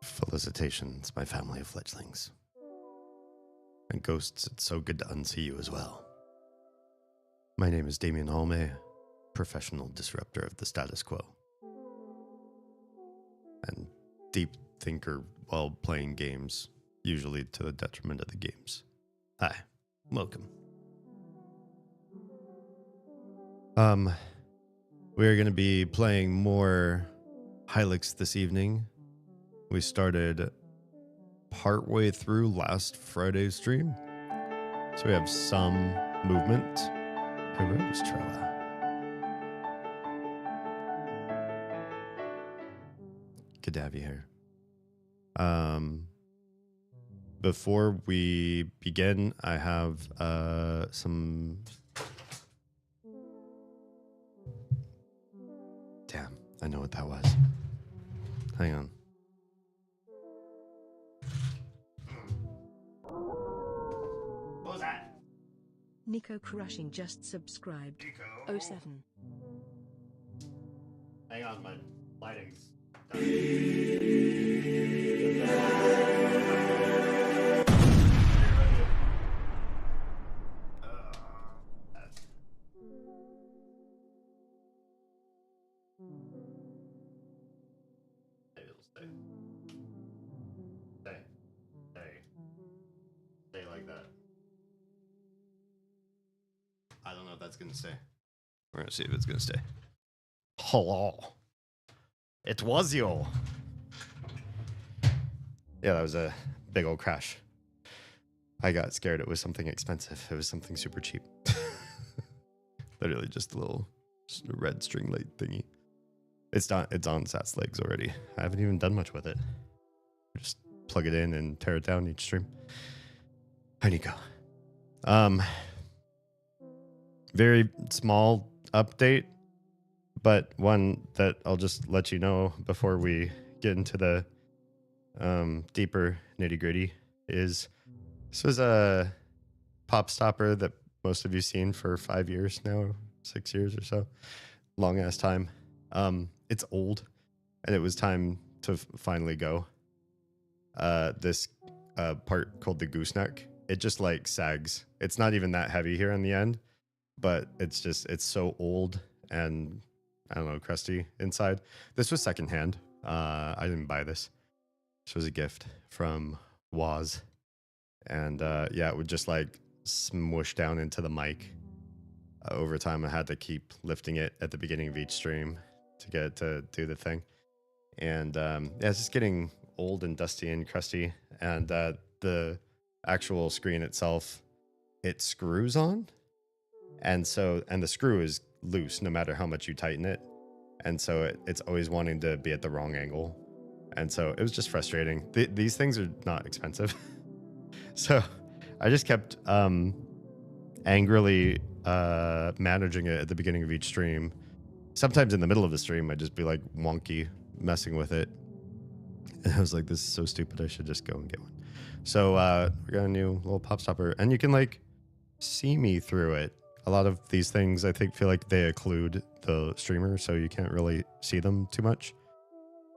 Felicitations, my family of fledglings. And ghosts, it's so good to unsee you as well. My name is Damien Holme, professional disruptor of the status quo. And deep thinker while playing games, usually to the detriment of the games. Hi, welcome. We're going to be playing more Hylix this evening. We started partway through last Friday's stream, so we have some movement. Heroes Trella. Good to have you here. Before we begin, I have some... Damn, I know what that was. Hang on. What was that? Nico Crushing just subscribed. Nico. 07. Hang on, my lighting's Stay like that. I don't know if that's gonna stay. We're gonna see if it's gonna stay. Hello. It was you. Yeah, that was a big old crash. I got scared it was something expensive. It was something super cheap. Literally just a red string light thingy. It's on Sat's legs already. I haven't even done much with it. Just plug it in and tear it down each stream. Hi, Nico. Very small update, but one that I'll just let you know before we get into the deeper nitty-gritty is this was a pop stopper that most of you seen for 5 years now, 6 years or so. Long ass time. It's old, and it was time to finally go. This part called the gooseneck, it just like sags. It's not even that heavy here on the end, but it's so old and I don't know, crusty inside. This was secondhand. I didn't buy this. This was a gift from Waz. And yeah, it would just like smush down into the mic. Over time, I had to keep lifting it at the beginning of each stream to get it to do the thing. And yeah, it's just getting old and dusty and crusty. And the actual screen itself, it screws on. And the screw is loose no matter how much you tighten it. And so it's always wanting to be at the wrong angle. And so it was just frustrating. These things are not expensive. So I just kept angrily managing it at the beginning of each stream. Sometimes in the middle of the stream, I'd just be like wonky messing with it. And I was like, this is so stupid. I should just go and get one. So we got a new little pop stopper. And you can like see me through it. A lot of these things, I think, feel like they occlude the streamer, so you can't really see them too much.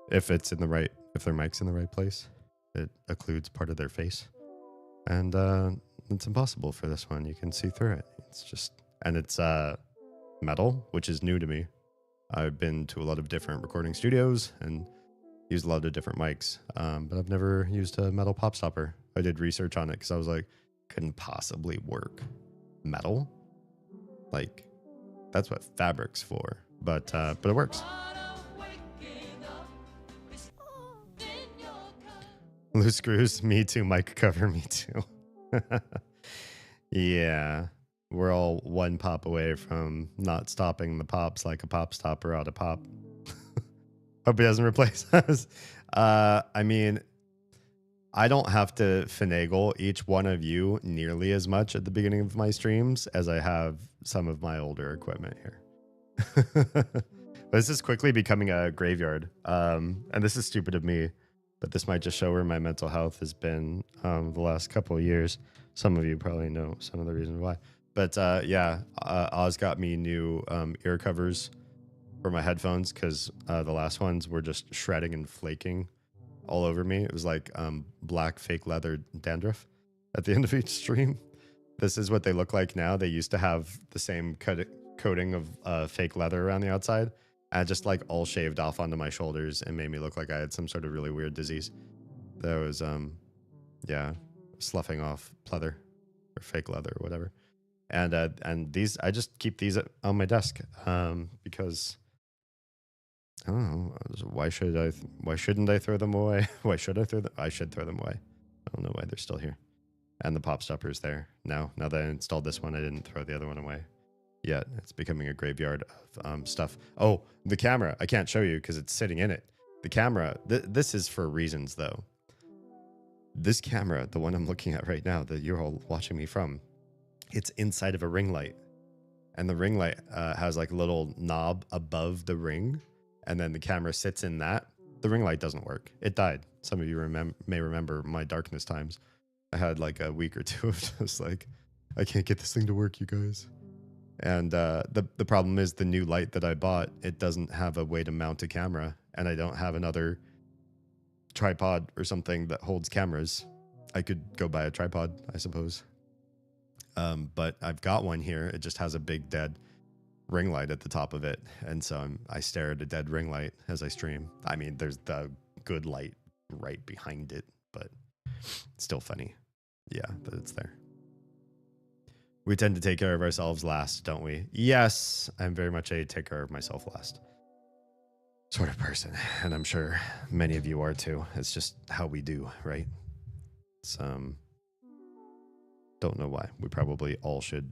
If their mic's in the right place, it occludes part of their face. And it's impossible for this one. You can see through it. It's metal, which is new to me. I've been to a lot of different recording studios and used a lot of different mics, but I've never used a metal pop stopper. I did research on it because I was like, couldn't possibly work. Metal? Like, that's what fabric's for. But it works. Loose screws, me too. Mic cover, me too. Yeah, we're all one pop away from not stopping the pops like a pop stopper ought to pop. Hope he doesn't replace us. I mean, I don't have to finagle each one of you nearly as much at the beginning of my streams as I have some of my older equipment here. this is quickly becoming a graveyard. And this is stupid of me, but this might just show where my mental health has been the last couple of years. Some of you probably know some of the reasons why. But yeah, Oz got me new ear covers for my headphones because the last ones were just shredding and flaking all over me. It was like black fake leather dandruff at the end of each stream. This is what they look like now. They used to have the same coating of fake leather around the outside. I just like all shaved off onto my shoulders and made me look like I had some sort of really weird disease. That was, yeah, sloughing off pleather or fake leather or whatever. And these, I just keep these on my desk because I don't know. Why shouldn't I throw them away? Why should I throw them? I should throw them away. I don't know why they're still here. And the pop stopper's there now. Now that I installed this one, I didn't throw the other one away yet. It's becoming a graveyard of stuff. Oh, the camera. I can't show you because it's sitting in it. The camera. This is for reasons, though. This camera, the one I'm looking at right now, that you're all watching me from, it's inside of a ring light. And the ring light has like a little knob above the ring. And then the camera sits in that. The ring light doesn't work. It died. Some of you may remember my darkness times. I had like a week or two of just like, I can't get this thing to work, you guys. And the problem is the new light that I bought, it doesn't have a way to mount a camera. And I don't have another tripod or something that holds cameras. I could go buy a tripod, I suppose. But I've got one here. It just has a big dead ring light at the top of it. And so I stare at a dead ring light as I stream. I mean, there's the good light right behind it, but it's still funny. Yeah, that it's there. We tend to take care of ourselves last, don't we? Yes, I'm very much a take care of myself last sort of person. And I'm sure many of you are too. It's just how we do, right? It's, don't know why. We probably all should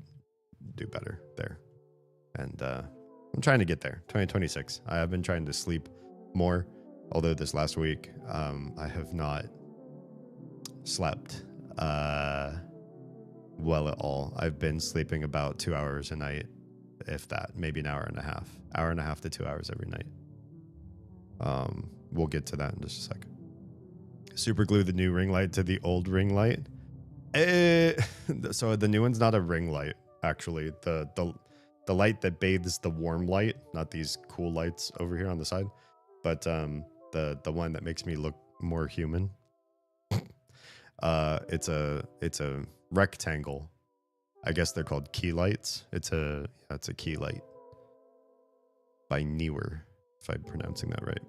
do better there. And I'm trying to get there. 2026. I have been trying to sleep more. Although this last week, I have not slept well at all. I've been sleeping about 2 hours a night, if that, maybe an hour and a half to 2 hours every night. We'll get to that in just a sec. Super glue the new ring light to the old ring light. So the new one's not a ring light, actually. The light that bathes the warm light, not these cool lights over here on the side, but the one that makes me look more human. It's a rectangle. I guess they're called key lights. It's a key light by Newer, if I'm pronouncing that right.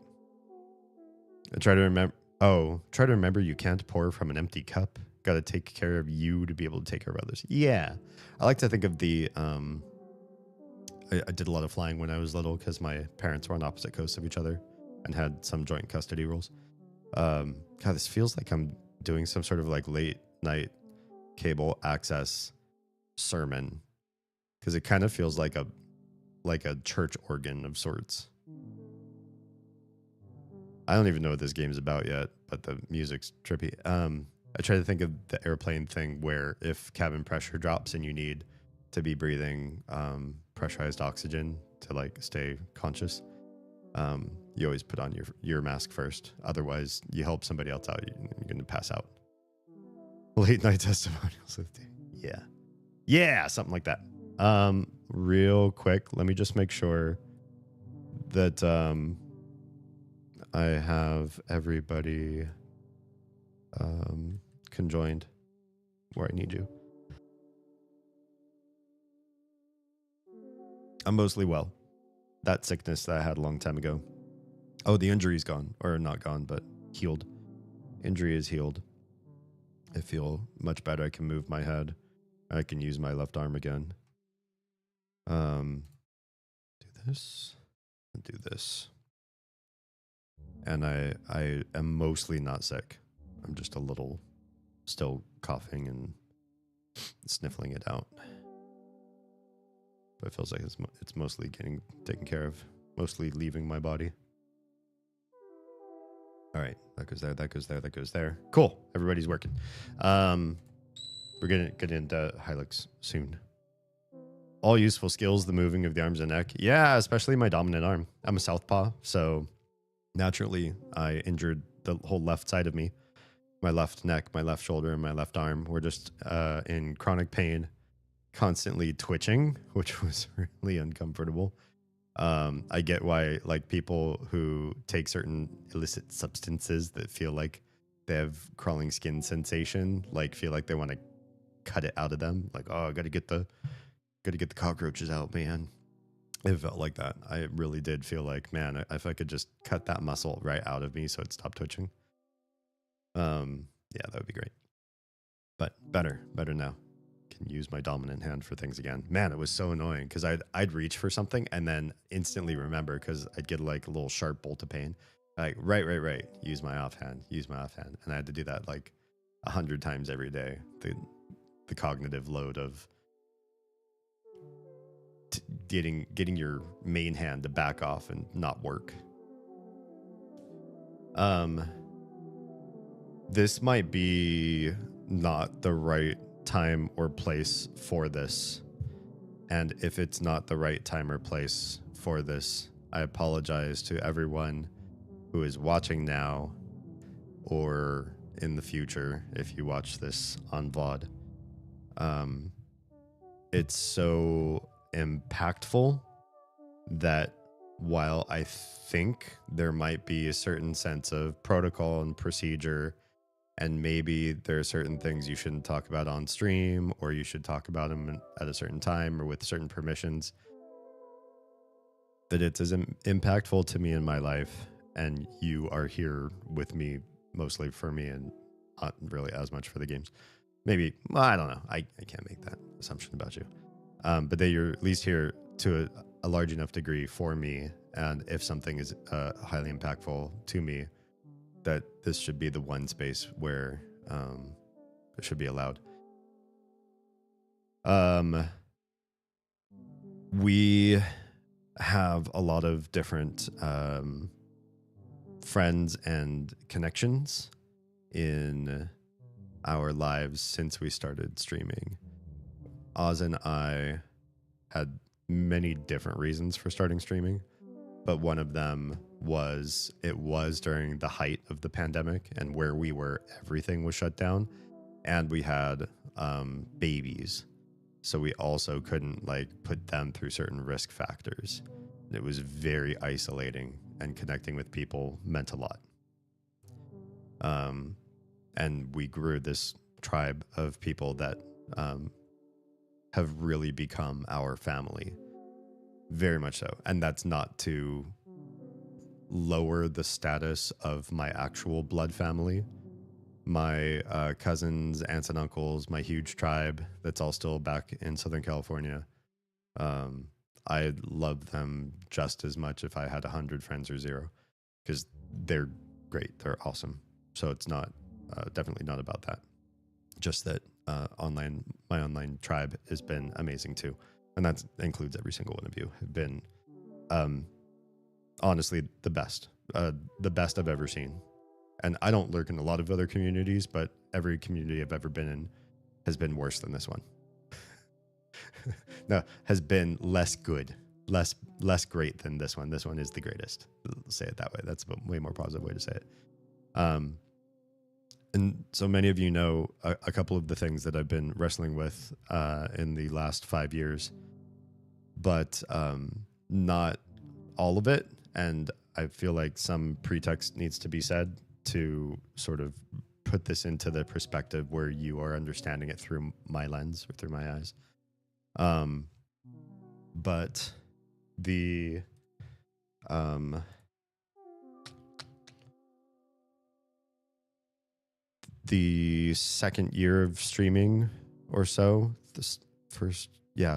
I try to remember you can't pour from an empty cup. Got to take care of you to be able to take care of others. Yeah. I like to think of the, I did a lot of flying when I was little because my parents were on opposite coasts of each other and had some joint custody rules. God, this feels like I'm doing some sort of like late night cable access sermon because it kind of feels like a church organ of sorts. I don't even know what this game's about yet, but the music's trippy. I try to think of the airplane thing where if cabin pressure drops and you need to be breathing pressurized oxygen to like stay conscious, you always put on your mask first. Otherwise, you help somebody else out, you're going to pass out. Late night testimonials. Yeah, something like that. Real quick, let me just make sure that I have everybody conjoined where I need you. I'm mostly well. That sickness that I had a long time ago. Oh, the injury's gone. Or not gone, but healed. Injury is healed. I feel much better. I can move my head. I can use my left arm again. Do this. And do this. And I am mostly not sick. I'm just a little still coughing and sniffling it out. But it feels like it's mostly getting taken care of. Mostly leaving my body. All right, that goes there, that goes there, that goes there. Cool, everybody's working. We're gonna get into Hilux soon. all useful skills, the moving of the arms and neck. Yeah, especially my dominant arm. I'm a southpaw, so naturally I injured the whole left side of me. My left neck, my left shoulder, and my left arm were just in chronic pain, constantly twitching, which was really uncomfortable. I get why like people who take certain illicit substances that feel like they have crawling skin sensation, like feel like they want to cut it out of them. Like, oh, I gotta get the cockroaches out, man. It felt like that. I really did feel like, man, if I could just cut that muscle right out of me so it stopped twitching. Yeah, that would be great. But better now. Can use my dominant hand for things again. Man, it was so annoying because I'd reach for something and then instantly remember because I'd get like a little sharp bolt of pain. Like right. Use my offhand. And I had to do that like 100 times every day. The cognitive load of getting your main hand to back off and not work. This might be not the right time or place for this. And if it's not the right time or place for this, I apologize to everyone who is watching now or in the future if you watch this on VOD. It's so impactful that while I think there might be a certain sense of protocol and procedure, and maybe there are certain things you shouldn't talk about on stream, or you should talk about them at a certain time or with certain permissions, that it's as impactful to me in my life, and you are here with me mostly for me and not really as much for the games. Maybe, well, I don't know. I can't make that assumption about you. But that you're at least here to a large enough degree for me, and if something is highly impactful to me, that this should be the one space where it should be allowed. We have a lot of different friends and connections in our lives since we started streaming. Oz and I had many different reasons for starting streaming, but one of them was it was during the height of the pandemic, and where we were, everything was shut down, and we had babies, so we also couldn't like put them through certain risk factors. It was very isolating, and connecting with people meant a lot. And we grew this tribe of people that have really become our family, very much so. And that's not to lower the status of my actual blood family. My cousins, aunts and uncles, my huge tribe that's all still back in Southern California. I love them just as much if I had 100 friends or 0, because they're great. They're awesome. So it's not definitely not about that. Just that my online tribe has been amazing too. And that includes every single one of you. Have been honestly the best I've ever seen. And I don't lurk in a lot of other communities, but every community I've ever been in has been worse than this one. No, has been less good, less great than this one. This one is the greatest. Let's say it that way. That's a way more positive way to say it. And so many of you know a couple of the things that I've been wrestling with in the last 5 years, but not all of it. And I feel like some pretext needs to be said to sort of put this into the perspective where you are understanding it through my lens or through my eyes. But the second year of streaming or so,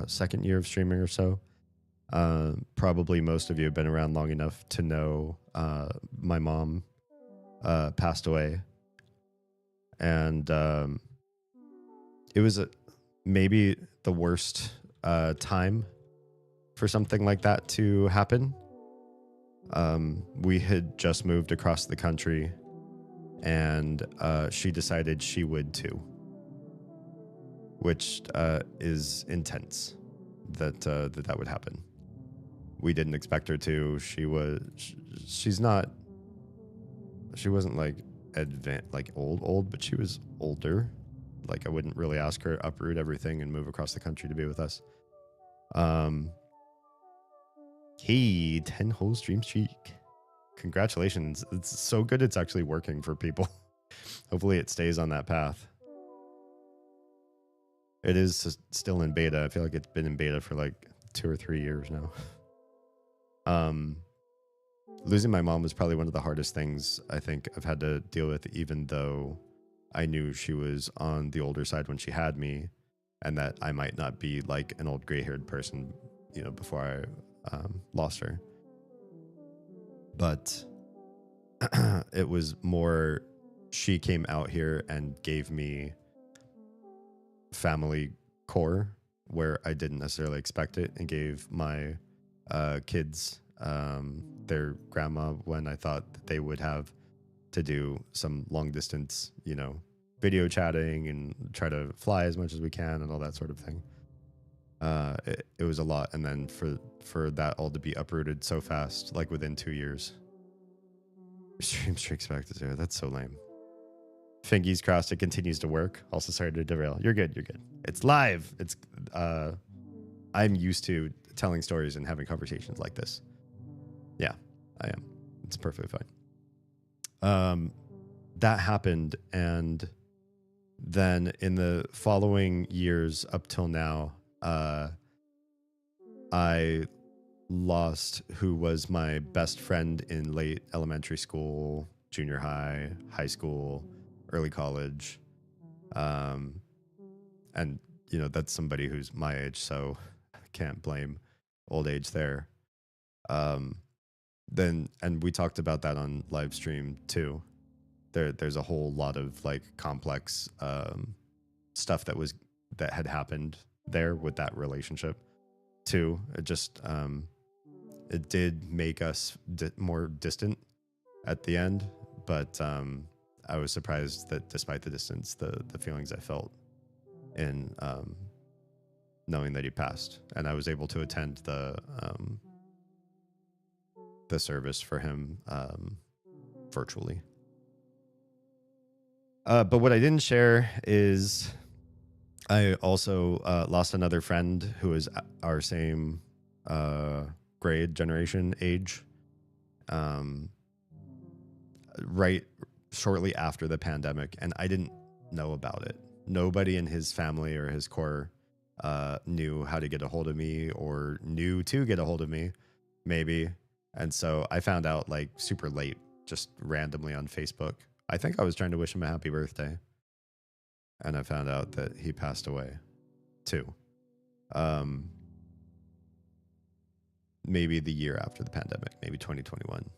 second year of streaming or so, probably most of you have been around long enough to know my mom passed away. And it was maybe the worst time for something like that to happen. We had just moved across the country, and she decided she would too, which is intense. that would happen. We didn't expect her to. She wasn't like old, but she was older. Like I wouldn't really ask her to uproot everything and move across the country to be with us. Hey, 10 whole stream streak. Congratulations. It's so good it's actually working for people. Hopefully it stays on that path. It is still in beta. I feel like it's been in beta for like 2 or 3 years now. Losing my mom was probably one of the hardest things I think I've had to deal with, even though I knew she was on the older side when she had me, and that I might not be like an old gray-haired person, before I lost her. But it was more, she came out here and gave me family core where I didn't necessarily expect it, and gave my kids their grandma when I thought that they would have to do some long distance, video chatting and try to fly as much as we can and all that sort of thing. It was a lot. And then for that all to be uprooted so fast, like within 2 years. Stream streaks back to 0. That's so lame. Fingies crossed. It continues to work. Also, sorry to derail. You're good. It's live. I'm used to telling stories and having conversations like this. Yeah, I am. It's perfectly fine. That happened, and then in the following years up till now, I lost who was my best friend in late elementary school, junior high, high school, early college. And that's somebody who's my age, so I can't blame old age there. And we talked about that on live stream too. There's a whole lot of like complex stuff that had happened there with that relationship too. It did make us more distant at the end, but I was surprised that despite the distance, the feelings I felt in knowing that he passed, and I was able to attend the service for him virtually. But what I didn't share is I also lost another friend who was our same grade, generation, age, right shortly after the pandemic, and I didn't know about it. Nobody in his family or his core knew how to get a hold of me, or knew to get a hold of me, maybe. And so I found out like super late, just randomly on Facebook. I think I was trying to wish him a happy birthday, and I found out that he passed away too. Maybe the year after the pandemic, maybe 2021.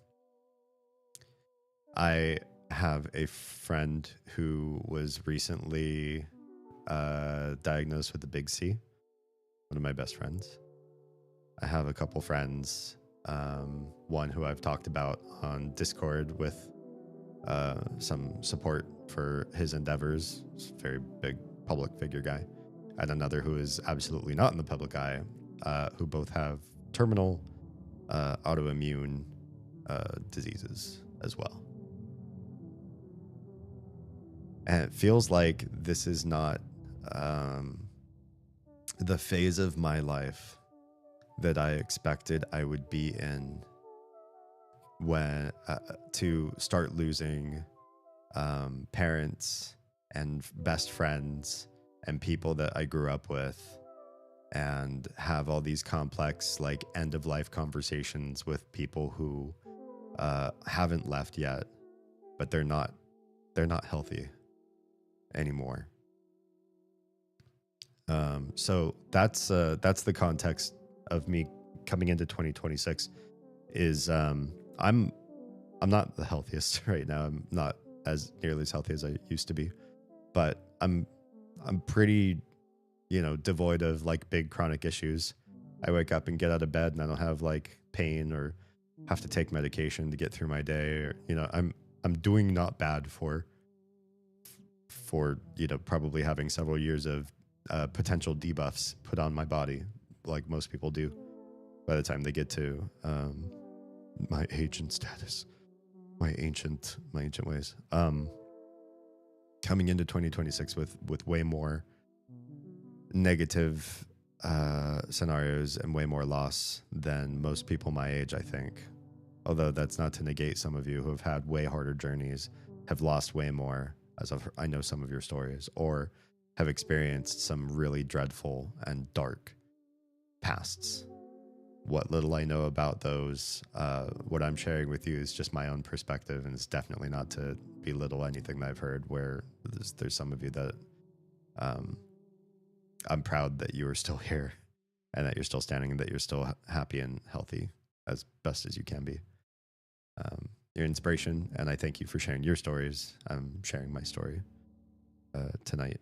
I have a friend who was recently diagnosed with the big C, one of my best friends. I have a couple friends, one who I've talked about on Discord with some support for his endeavors. He's a very big public figure guy. And another who is absolutely not in the public eye, who both have terminal autoimmune diseases as well. And it feels like this is not the phase of my life that I expected I would be in, when to start losing parents and best friends and people that I grew up with, and have all these complex like end of life conversations with people who haven't left yet, but they're not healthy anymore. So that's the context of me coming into 2026. Is I'm not the healthiest right now. I'm not as nearly as healthy as I used to be, but I'm pretty, devoid of like big chronic issues. I wake up and get out of bed and I don't have like pain or have to take medication to get through my day, or I'm doing not bad for probably having several years of potential debuffs put on my body like most people do by the time they get to my age and status, my ancient ways. Coming into 2026 with way more negative scenarios and way more loss than most people my age, I think. Although that's not to negate some of you who have had way harder journeys, have lost way more, as I know some of your stories, or have experienced some really dreadful and dark pasts. What little I know about those, what I'm sharing with you is just my own perspective, and it's definitely not to belittle anything that I've heard, where there's some of you that I'm proud that you are still here and that you're still standing and that you're still happy and healthy as best as you can be. Your inspiration, and I thank you for sharing your stories. I'm sharing my story tonight.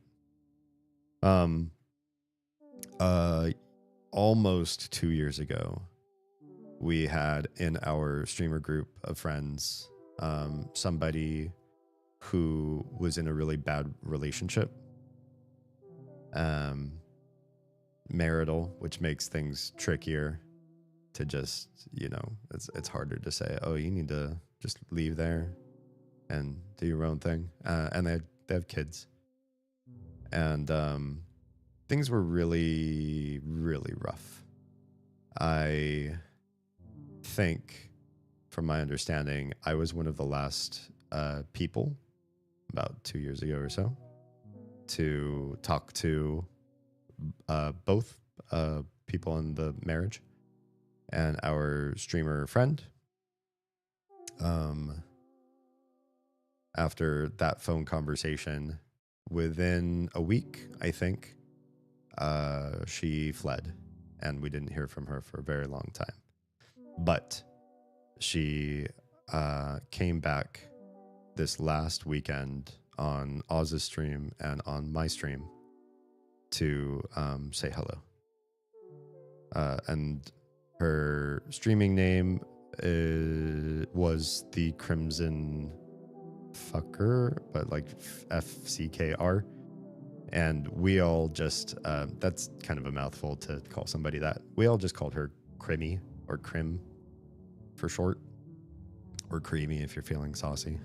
Almost 2 years ago, we had in our streamer group of friends somebody who was in a really bad relationship, marital, which makes things trickier to just, it's harder to say, oh, you need to just leave there and do your own thing. And they have kids, and things were really, really rough. I think, from my understanding, I was one of the last people about 2 years ago or so to talk to both people in the marriage and our streamer friend. After that phone conversation, within a week, I think, she fled, and we didn't hear from her for a very long time. But she came back this last weekend on Oz's stream and on my stream to say hello. And her streaming name was the Crimson Fucker, but like FCKR. And we all just, that's kind of a mouthful to call somebody that. We all just called her Crimmy, or Crim for short, or Creamy if you're feeling saucy.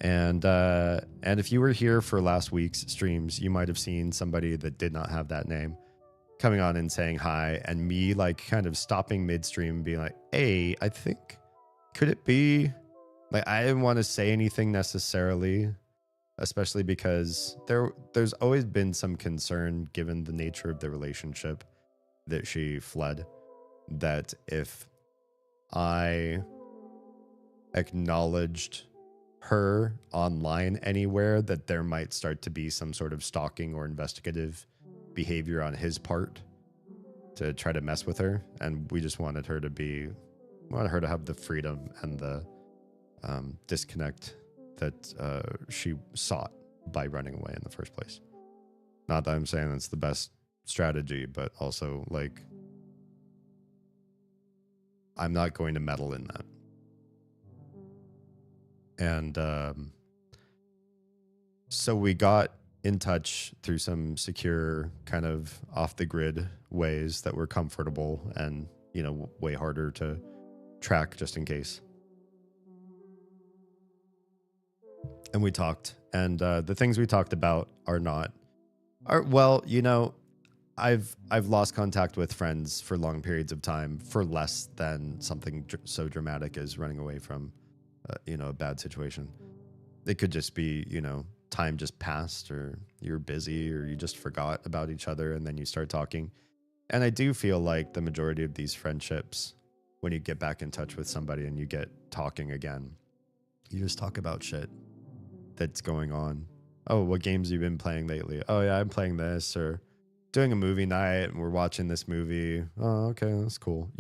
And if you were here for last week's streams, you might have seen somebody that did not have that name coming on and saying hi, and me like kind of stopping midstream and being like, hey, I think, could it be, like, I didn't want to say anything necessarily, especially because there's always been some concern, given the nature of the relationship that she fled, that if I acknowledged her online anywhere, that there might start to be some sort of stalking or investigative behavior on his part to try to mess with her. And we just wanted her to have the freedom and the disconnect that she sought by running away in the first place. Not that I'm saying that's the best strategy, but also, like, I'm not going to meddle in that. And so we got in touch through some secure, kind of off the grid ways that were comfortable and, way harder to track just in case. And we talked, and the things we talked about I've lost contact with friends for long periods of time for less than something so dramatic as running away from, a bad situation. It could just be, time just passed, or you're busy, or you just forgot about each other, and then you start talking. And I do feel like the majority of these friendships, when you get back in touch with somebody and you get talking again, you just talk about shit that's going on. Oh, what games have you been playing lately? Oh yeah, I'm playing this, or doing a movie night and we're watching this movie. Oh, okay, that's cool.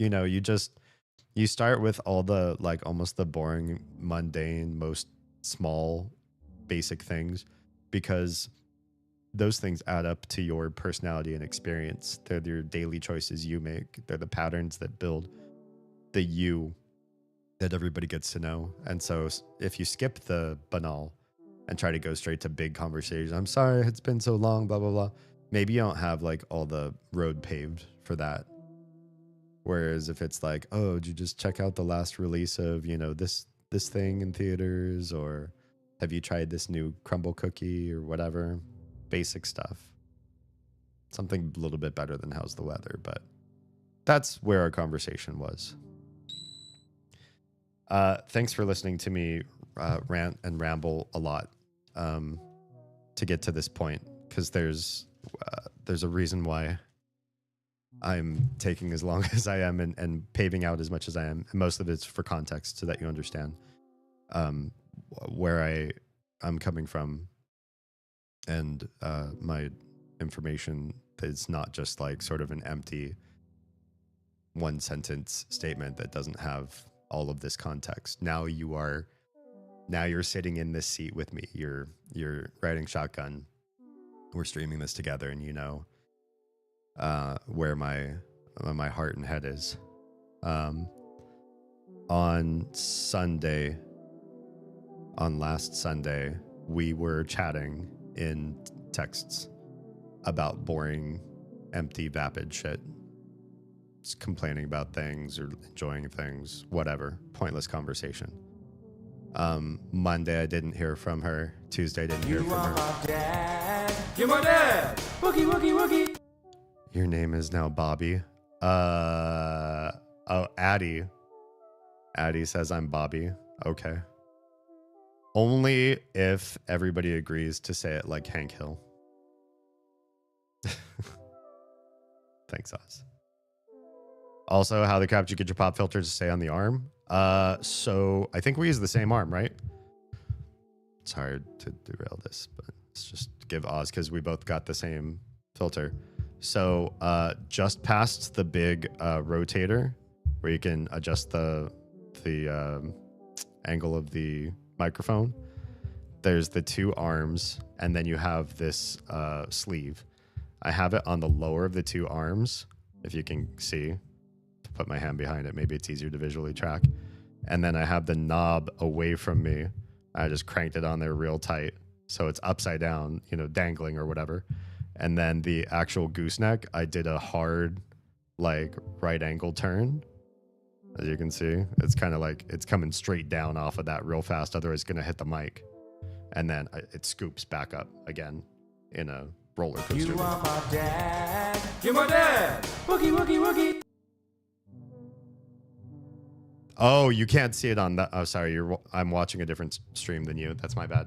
You start with all the, like, almost the boring, mundane, most small, basic things, because those things add up to your personality and experience. They're your daily choices you make. They're the patterns that build the you that everybody gets to know. And so if you skip the banal and try to go straight to big conversations, I'm sorry, it's been so long, blah, blah, blah, maybe you don't have like all the road paved for that. Whereas if it's like, oh, did you just check out the last release of, you know, this thing in theaters, or have you tried this new crumble cookie or whatever? Basic stuff. Something a little bit better than how's the weather, but that's where our conversation was. Thanks for listening to me rant and ramble a lot to get to this point, because there's a reason why I'm taking as long as I am and paving out as much as I am. And most of it's for context so that you understand where I'm coming from, and my information is not just like sort of an empty one sentence statement that doesn't have all of this context. Now you're sitting in this seat with me. You're riding shotgun. We're streaming this together, and you know where my heart and head is. On last Sunday, we were chatting in texts about boring, empty, vapid shit. Just complaining about things or enjoying things, whatever. Pointless conversation. Monday, I didn't hear from her. Tuesday, I didn't hear from her. My dad. You're my dad. Wookie, wookie, wookie. Your name is now Bobby. Oh, Addie. Addie says I'm Bobby. Okay. Only if everybody agrees to say it like Hank Hill. Thanks, Oz. Also, how the crap did you get your pop filter to stay on the arm? So I think we use the same arm, right? It's hard to derail this, but let's just give Oz, because we both got the same filter. So just past the big rotator, where you can adjust the angle of the microphone, there's the two arms, and then you have this sleeve. I have it on the lower of the two arms, if you can see. To put my hand behind it, maybe it's easier to visually track. And then I have the knob away from me. I just cranked it on there real tight, so it's upside down, you know, dangling or whatever. And then the actual gooseneck, I did a hard, like, right angle turn. As you can see, it's kind of like it's coming straight down off of that real fast. Otherwise, it's going to hit the mic. And then it scoops back up again in a roller coaster. You are my dad. You're my dad. Wookie, wookie, wookie. Oh, you can't see it on that. Oh, sorry. I'm watching a different stream than you. That's my bad.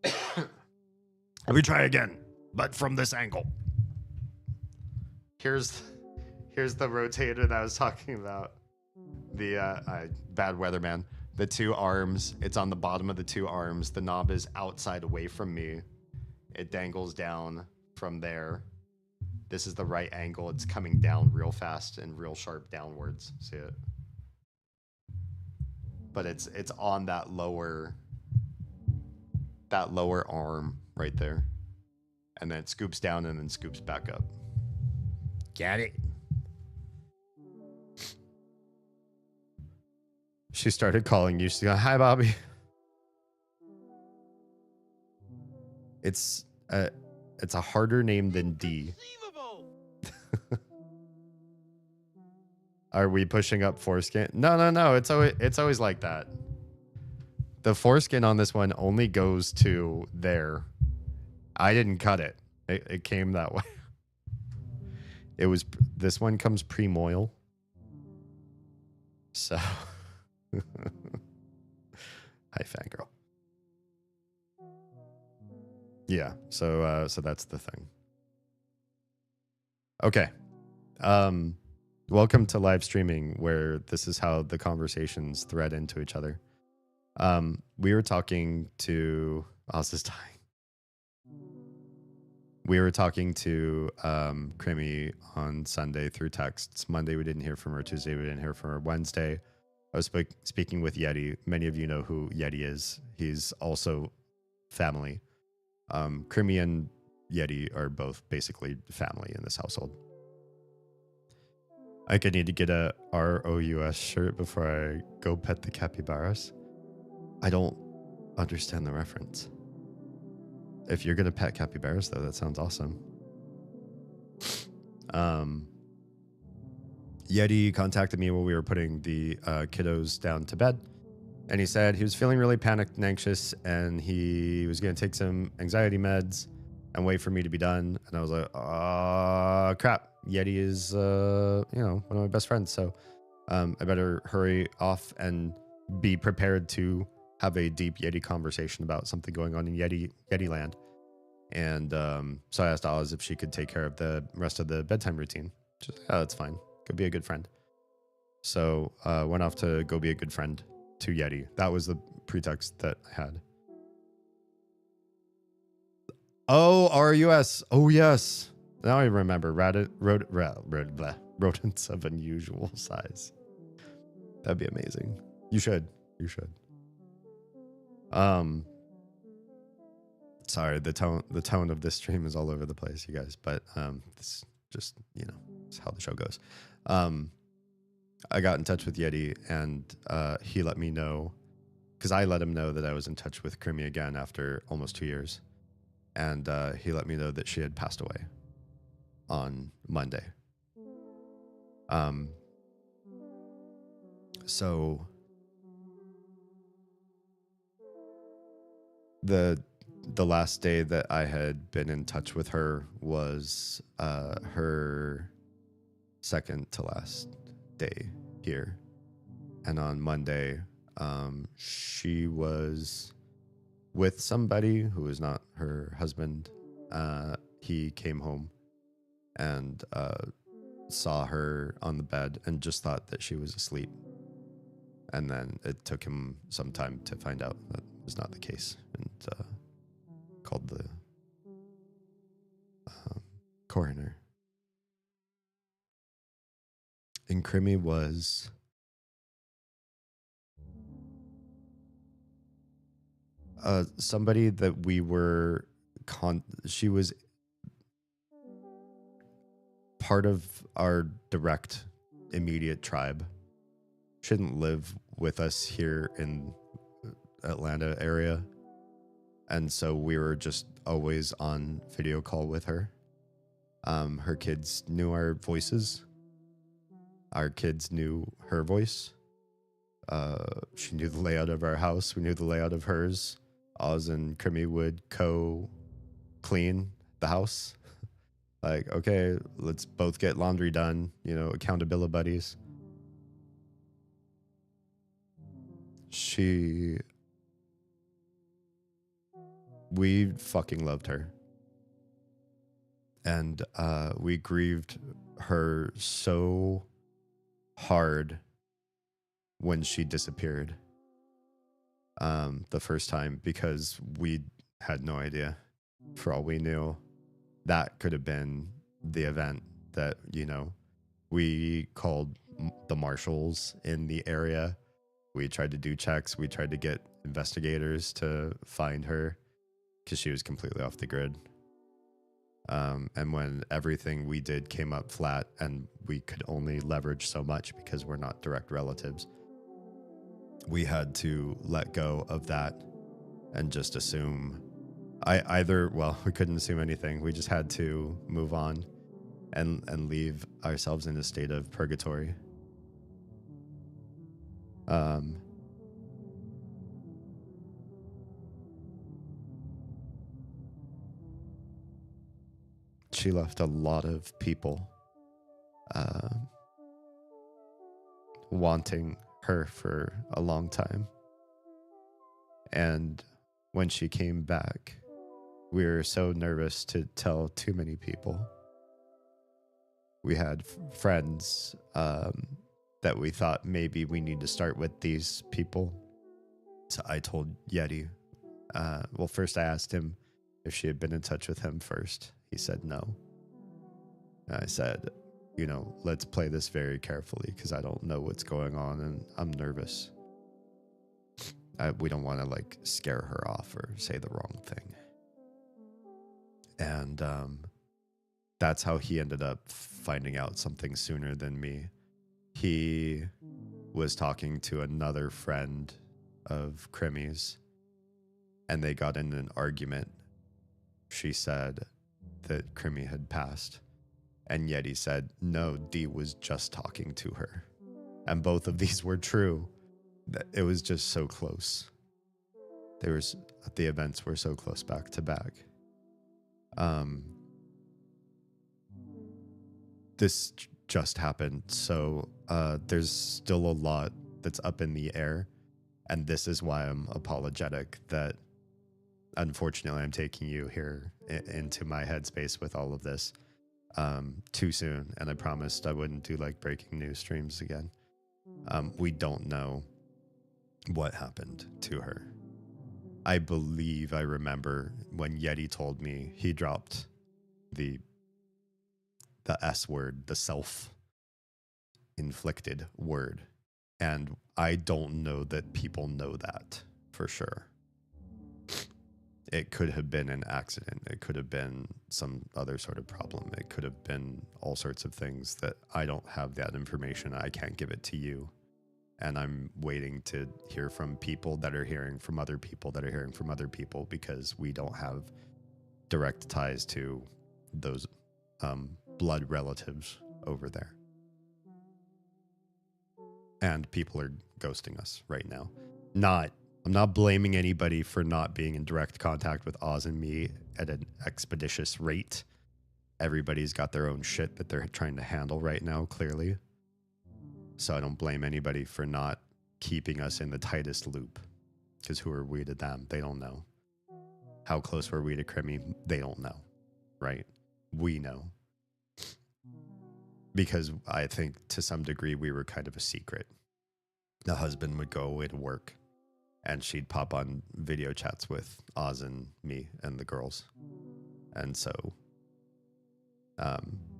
Let me try again, but from this angle. Here's the rotator that I was talking about. The bad weatherman. The two arms. It's on the bottom of the two arms. The knob is outside away from me. It dangles down from there. This is the right angle. It's coming down real fast and real sharp downwards. See it? But it's on that lower arm right there. And then it scoops down and then scoops back up. Get it? She started calling you. She's like, hi, Bobby. It's a harder name than D. Are we pushing up foreskin? No. It's always like that. The foreskin on this one only goes to there. I didn't cut it. It came that way. This one comes pre-moil. So, hi, fangirl. Yeah. So that's the thing. Okay. Welcome to live streaming, where this is how the conversations thread into each other. We were talking to Oz's dying. We were talking to Crimmy on Sunday through texts. Monday we didn't hear from her. Tuesday we didn't hear from her. Wednesday I was speaking with Yeti. Many of you know who Yeti is. He's also family. Crimmy and Yeti are both basically family in this household. I could need to get a ROUS shirt before I go pet the capybaras. I don't understand the reference. if you're gonna pet capybaras, though, that sounds awesome. Yeti contacted me while we were putting the kiddos down to bed, and he said he was feeling really panicked and anxious, and he was going to take some anxiety meds and wait for me to be done. And I was like, crap, Yeti is, one of my best friends, so I better hurry off and be prepared to have a deep Yeti conversation about something going on in Yeti land. And so I asked Oz if she could take care of the rest of the bedtime routine. She's like, oh, that's fine. Go be a good friend. So went off to go be a good friend to Yeti. That was the pretext that I had. Oh, RUS. Oh, yes. Now I remember. Rodents of unusual size. That'd be amazing. You should. You should. Sorry, the tone of this stream is all over the place, you guys. But this just, it's how the show goes. I got in touch with Yeti, and he let me know, because I let him know that I was in touch with Krimi again after almost 2 years. And he let me know that she had passed away on Monday. So the last day that I had been in touch with her was her second to last day here. And on Monday, she was with somebody who was not her husband. He came home and saw her on the bed and just thought that she was asleep. And then it took him some time to find out that was not the case, and called the coroner. And Krimi was somebody that we were she was part of our direct immediate tribe. She didn't live with us here in Atlanta area, and so we were just always on video call with her. Her kids knew our voices. Our kids knew her voice. She knew the layout of our house. We knew the layout of hers. Oz and Krimi would co-clean the house. Like, okay, let's both get laundry done, accountability buddies. We fucking loved her. And we grieved her so hard when she disappeared the first time, because we had no idea. For all we knew, that could have been the event that, we called the marshals in the area. We tried to do checks. We tried to get investigators to find her because she was completely off the grid. And when everything we did came up flat, and we could only leverage so much because we're not direct relatives, we had to let go of that and just assume we couldn't assume anything. We just had to move on and leave ourselves in a state of purgatory. She left a lot of people wanting her for a long time. And when she came back, we were so nervous to tell too many people. We had friends that we thought maybe we need to start with these people. So I told Yeti, first I asked him if she had been in touch with him first. He said no. And I said, let's play this very carefully because I don't know what's going on and I'm nervous. We don't want to scare her off or say the wrong thing. And that's how he ended up finding out something sooner than me. He was talking to another friend of Krimi's, and they got in an argument. she said that Crimmy had passed. And Yeti said, no, Dee was just talking to her. And both of these were true. It was just so close. The events were so close back to back. This just happened, so there's still a lot that's up in the air, and this is why I'm apologetic that unfortunately I'm taking you here into my headspace with all of this too soon, and I promised I wouldn't do like breaking news streams again. We don't know what happened to her. I believe I remember when Yeti told me he dropped the S word, the self-inflicted word. And I don't know that people know that for sure. It could have been an accident. It could have been some other sort of problem. It could have been all sorts of things that I don't have that information. I can't give it to you. And I'm waiting to hear from people that are hearing from other people that are hearing from other people, because we don't have direct ties to those blood relatives over there. And people are ghosting us right now. I'm not blaming anybody for not being in direct contact with Oz and me at an expeditious rate. Everybody's got their own shit that they're trying to handle right now, clearly. So I don't blame anybody for not keeping us in the tightest loop. Because who are we to them? They don't know. How close were we to Crimmy? They don't know. Right? We know. Because I think to some degree we were kind of a secret. The husband would go away to work, and she'd pop on video chats with Oz and me and the girls. And so I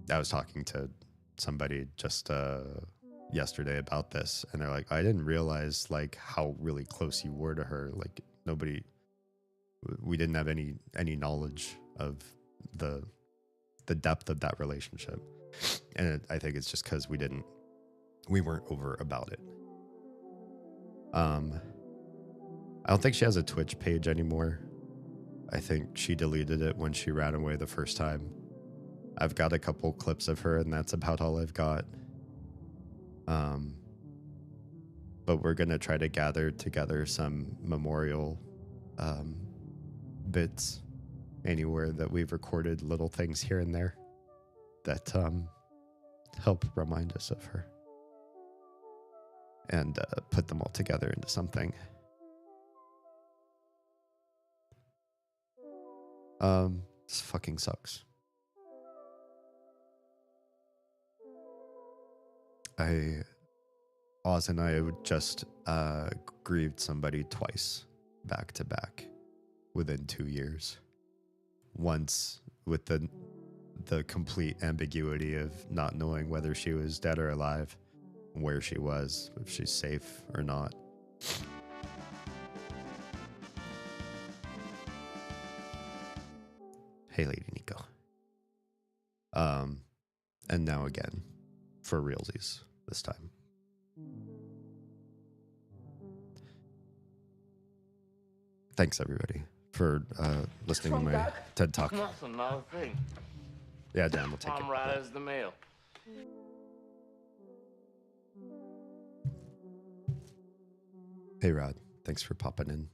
was talking to somebody just yesterday about this, and they're like, I didn't realize like how really close you were to her. Like we didn't have any knowledge of the depth of that relationship. And I think it's just because we weren't over about it. I don't think she has a Twitch page anymore. I think she deleted it when she ran away the first time. I've got a couple clips of her, and that's about all I've got. But we're going to try to gather together some memorial bits anywhere that we've recorded little things here and there that help remind us of her, and put them all together into something. This fucking sucks. Oz and I just grieved somebody twice back to back within 2 years. Once with the complete ambiguity of not knowing whether she was dead or alive, where she was, if she's safe or not. Hey, Lady Nico. And now again, for realsies this time. Thanks, everybody, for listening to my TED Talk. That's another thing. Yeah, Dan, we'll take Tom it. right as the mail. Hey, Rod. Thanks for popping in.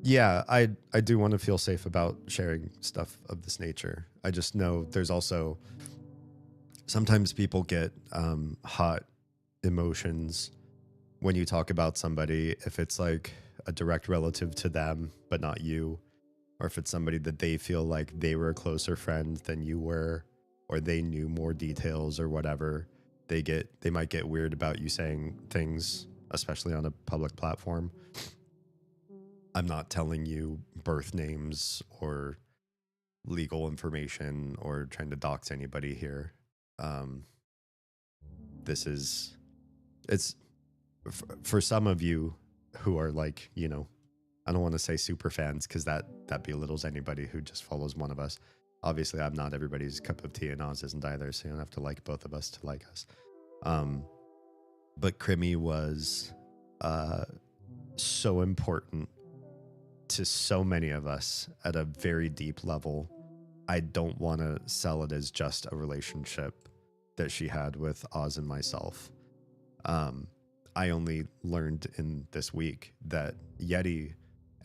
Yeah, I do want to feel safe about sharing stuff of this nature. I just know there's also sometimes people get hot emotions when you talk about somebody, if it's like a direct relative to them, but not you, or if it's somebody that they feel like they were a closer friend than you were, or they knew more details or whatever, they might get weird about you saying things, especially on a public platform. I'm not telling you birth names or legal information or trying to dox anybody here. It's for some of you who are like, I don't want to say super fans, because that belittles anybody who just follows one of us. Obviously, I'm not everybody's cup of tea, and Oz isn't either, so you don't have to like both of us to like us. But Crimmy was so important to so many of us at a very deep level, I don't want to sell it as just a relationship that she had with Oz and myself. I only learned in this week that Yeti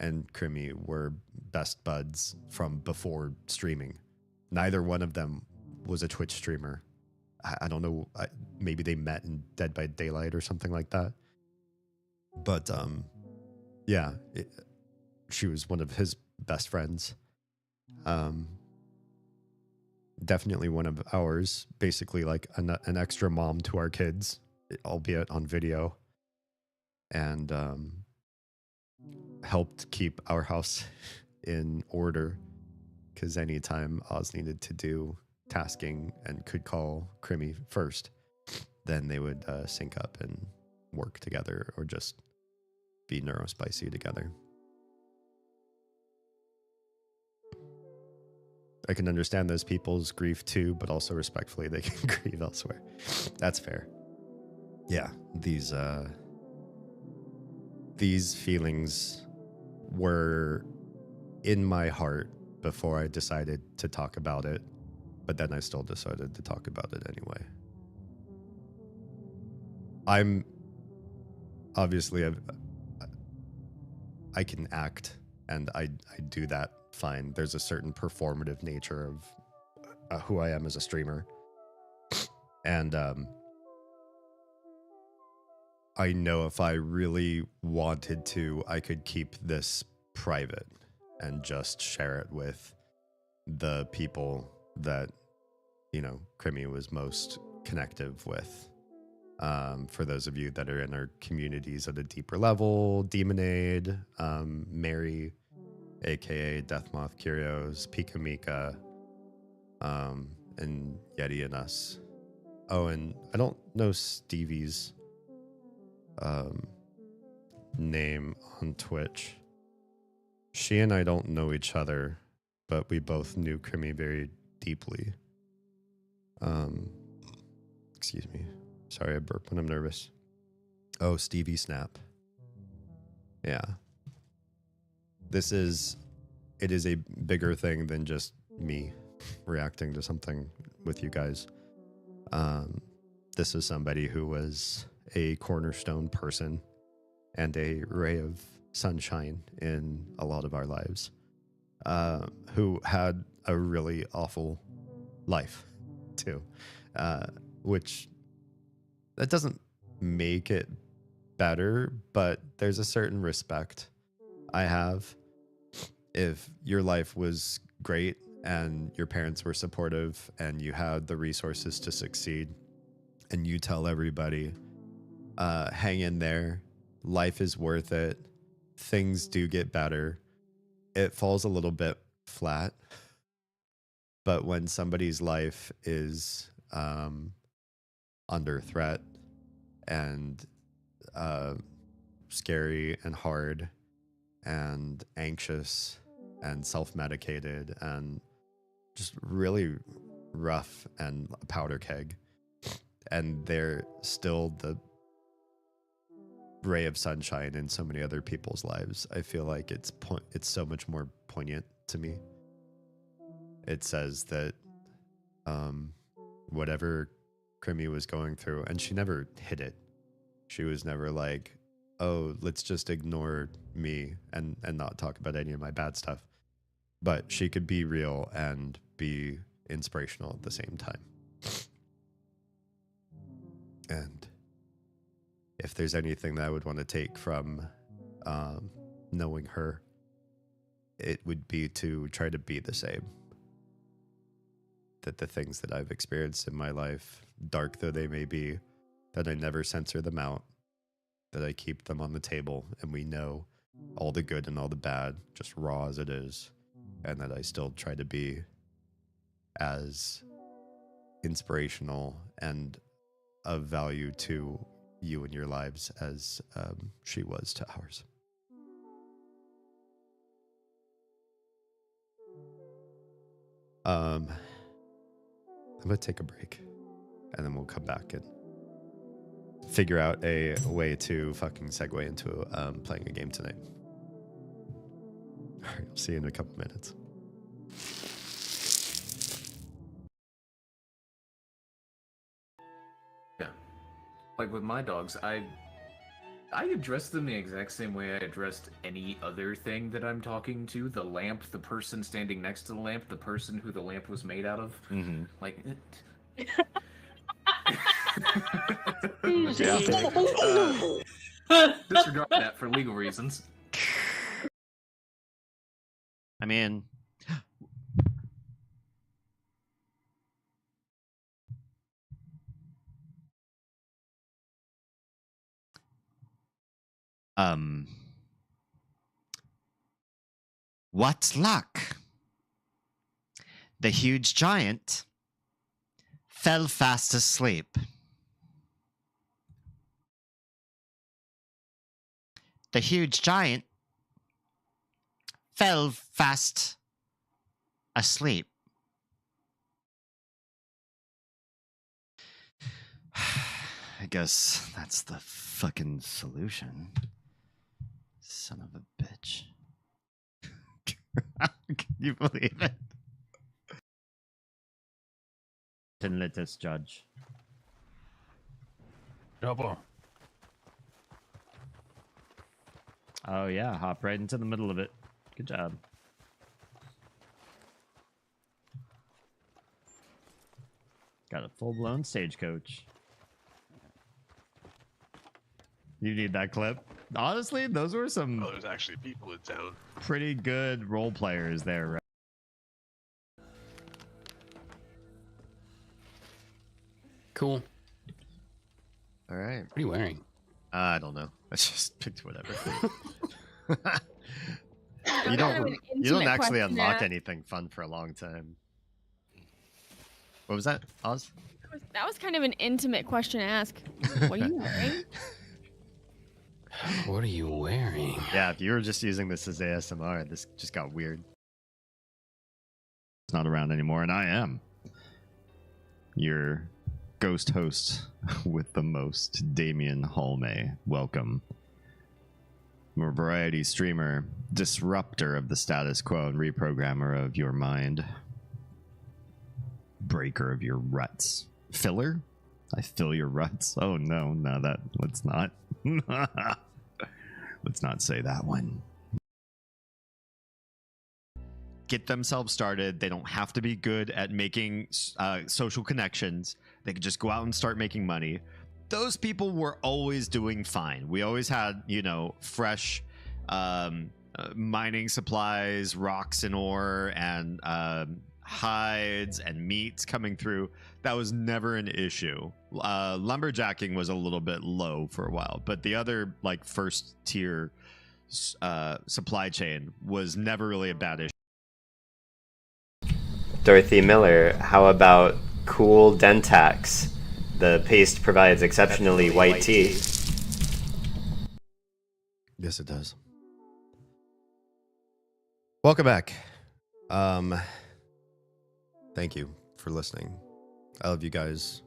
and Krimi were best buds from before streaming. Neither one of them was a Twitch streamer. I don't know. Maybe they met in Dead by Daylight or something like that. But yeah, she was one of his best friends. Definitely one of ours. Basically, like an extra mom to our kids, albeit on video, and helped keep our house in order. Because anytime Oz needed to do tasking and could call Krimi first, then they would sync up and work together or just be neurospicy together. I can understand those people's grief too, but also respectfully, they can grieve elsewhere. That's fair. Yeah, these feelings were in my heart before I decided to talk about it, but then I still decided to talk about it anyway. I'm obviously I can act, and I do that fine. There's a certain performative nature of who I am as a streamer, and I know if I really wanted to, I could keep this private and just share it with the people that, you know, Krimi was most connective with. For those of you that are in our communities at a deeper level, Demonade, Mary, aka Deathmoth Curios, Pika Mika, and Yeti and us. Oh, and I don't know Stevie's name on Twitch. She and I don't know each other, but we both knew Krimi very deeply. Excuse me. Sorry, I burp when I'm nervous. Oh, Stevie Snap. Yeah. It is a bigger thing than just me reacting to something with you guys. This is somebody who was a cornerstone person and a ray of sunshine in a lot of our lives, who had a really awful life too, which that doesn't make it better, but there's a certain respect I have. If your life was great and your parents were supportive and you had the resources to succeed, and you tell everybody, hang in there, life is worth it, things do get better, it falls a little bit flat. But when somebody's life is under threat and scary and hard and anxious and self-medicated and just really rough and a powder keg, and they're still the ray of sunshine in so many other people's lives, I feel like it's so much more poignant to me. It says that whatever Krimi was going through, and she never hid it. She was never like, oh, let's just ignore me and not talk about any of my bad stuff. But she could be real and be inspirational at the same time. And if there's anything that I would want to take from knowing her, it would be to try to be the same. That the things that I've experienced in my life, dark though they may be, that I never censor them out, that I keep them on the table, and we know all the good and all the bad, just raw as it is, and that I still try to be as inspirational and of value to you and your lives as she was to ours. I'm going to take a break, and then we'll come back and figure out a way to fucking segue into playing a game tonight. All right, I'll see you in a couple minutes. Yeah. Like with my dogs, I address them the exact same way I addressed any other thing that I'm talking to. The lamp, the person standing next to the lamp, the person who the lamp was made out of. Mm-hmm. Like, disregard that for legal reasons. I mean, what's luck? The huge giant fell fast asleep. The huge giant fell fast asleep. I guess that's the fucking solution. Son of a bitch. Can you believe it? And let us judge. Double. Oh yeah, hop right into the middle of it. Good job. Got a full-blown stagecoach. You need that clip. Honestly, those were some Oh, there's actually people in town. pretty good role players there, right? Cool. All right. What are you wearing? I don't know. I just picked whatever. You don't actually unlock anything fun for a long time. What was that, Oz? That was kind of an intimate question to ask. What are you wearing? What are you wearing? Yeah, if you were just using this as ASMR, this just got weird. It's not around anymore, and I am your ghost host with the most, Damien Halme. Welcome. I'm a variety streamer, disruptor of the status quo, and reprogrammer of your mind. Breaker of your ruts. Filler? I fill your ruts? Oh no, let's not. Let's not say that one. Get themselves started. They don't have to be good at making social connections. They could just go out and start making money. Those people were always doing fine. We always had, fresh mining supplies, rocks and ore, and hides and meats coming through. That was never an issue. Lumberjacking was a little bit low for a while, but the other first tier supply chain was never really a bad issue. Dorothy Miller, how about Cool Dentax? The paste provides exceptionally white teeth. Yes, it does. Welcome back. Thank you for listening. I love you guys.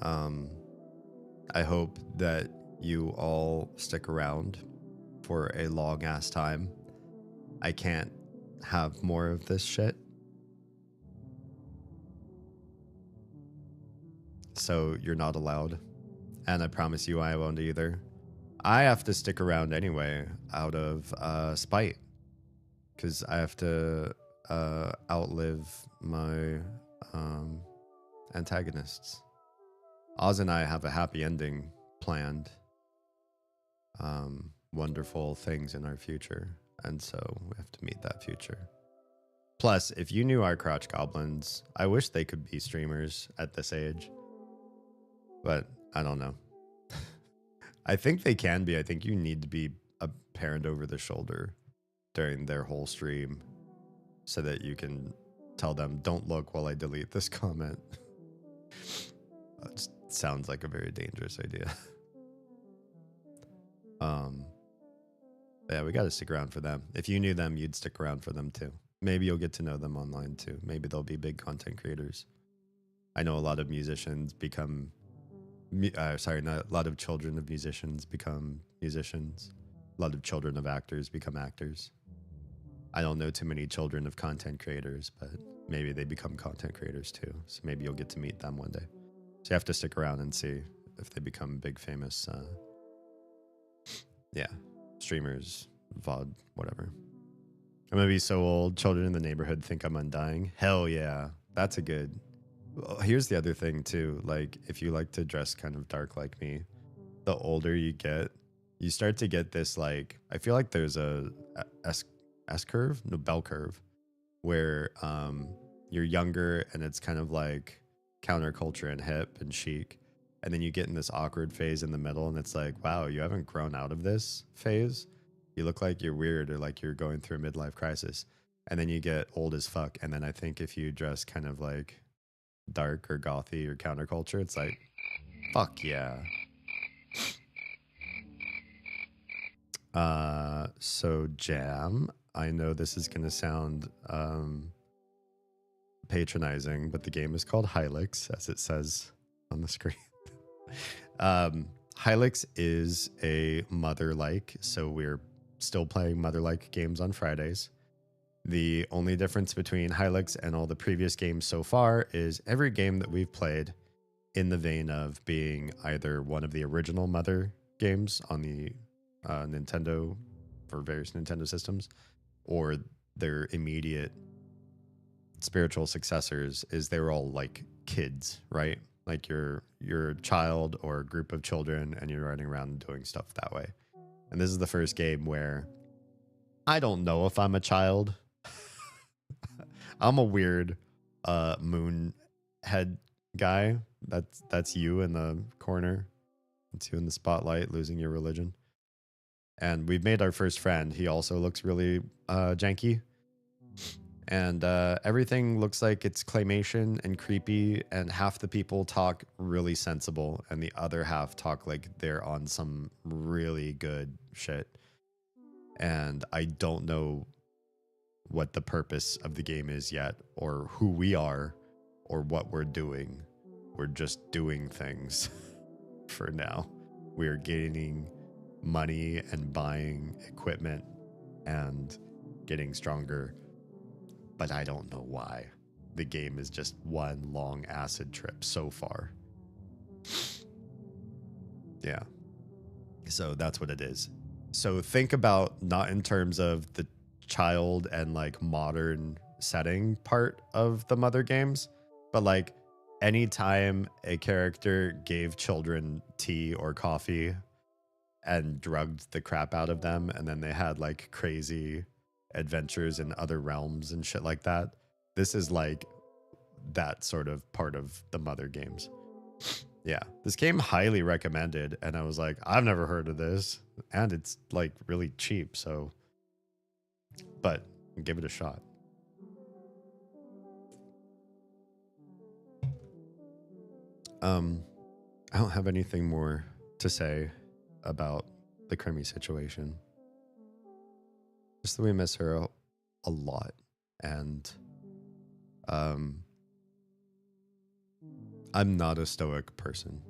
I hope that you all stick around for a long ass time. I can't have more of this shit. So you're not allowed. And I promise you I won't either. I have to stick around anyway out of spite. Because I have to outlive my antagonists. Oz and I have a happy ending planned. Wonderful things in our future. And so we have to meet that future. Plus, if you knew our crotch goblins, I wish they could be streamers at this age. But I don't know. I think they can be. I think you need to be a parent over the shoulder during their whole stream so that you can tell them, don't look while I delete this comment. It sounds like a very dangerous idea. Yeah, we got to stick around for them. If you knew them, you'd stick around for them too. Maybe you'll get to know them online too. Maybe they'll be big content creators. I know a lot of musicians become not a lot of children of musicians become musicians. A lot of children of actors become actors. I don't know too many children of content creators, but maybe they become content creators too. So maybe you'll get to meet them one day. So you have to stick around and see if they become big, famous, streamers, VOD, whatever. I'm gonna be so old. Children in the neighborhood think I'm undying. Hell yeah, that's a good. Well, here's the other thing too. Like, if you like to dress kind of dark like me, the older you get, you start to get this, like, I feel like there's a S curve, no, bell curve, where you're younger and it's kind of like counterculture and hip and chic, and then you get in this awkward phase in the middle, and it's like, wow, you haven't grown out of this phase. You look like you're weird, or like you're going through a midlife crisis, and then you get old as fuck. And then I think if you dress kind of like dark or gothy or counterculture, it's like, fuck yeah. So Jam, I know this is gonna sound patronizing, but the game is called Hylix, as it says on the screen. Hylix is a mother-like, so we're still playing mother-like games on Fridays. The only difference between Hylix and all the previous games so far is every game that we've played in the vein of being either one of the original mother games on the Nintendo, for various Nintendo systems, or their immediate spiritual successors, is they're all like kids, right? Like you're a child or a group of children and you're running around and doing stuff that way. And this is the first game where I don't know if I'm a child. I'm a weird moon head guy. That's you in the corner. It's you in the spotlight losing your religion. And we've made our first friend. He also looks really janky. And everything looks like it's claymation and creepy, and half the people talk really sensible and the other half talk like they're on some really good shit. And I don't know what the purpose of the game is yet, or who we are, or what we're doing. We're just doing things for now. We're gaining money and buying equipment and getting stronger, but I don't know why. The game is just one long acid trip so far. Yeah. So that's what it is. So think about, not in terms of the child and like modern setting part of the mother games, but like anytime a character gave children tea or coffee and drugged the crap out of them, and then they had like crazy adventures in other realms and shit like that. This is like that sort of part of the mother games. Yeah, this game highly recommended, and I was like, I've never heard of this, and it's like really cheap, so, but give it a shot. I don't have anything more to say about the Crimmy situation. Just that we miss her a lot, and I'm not a stoic person.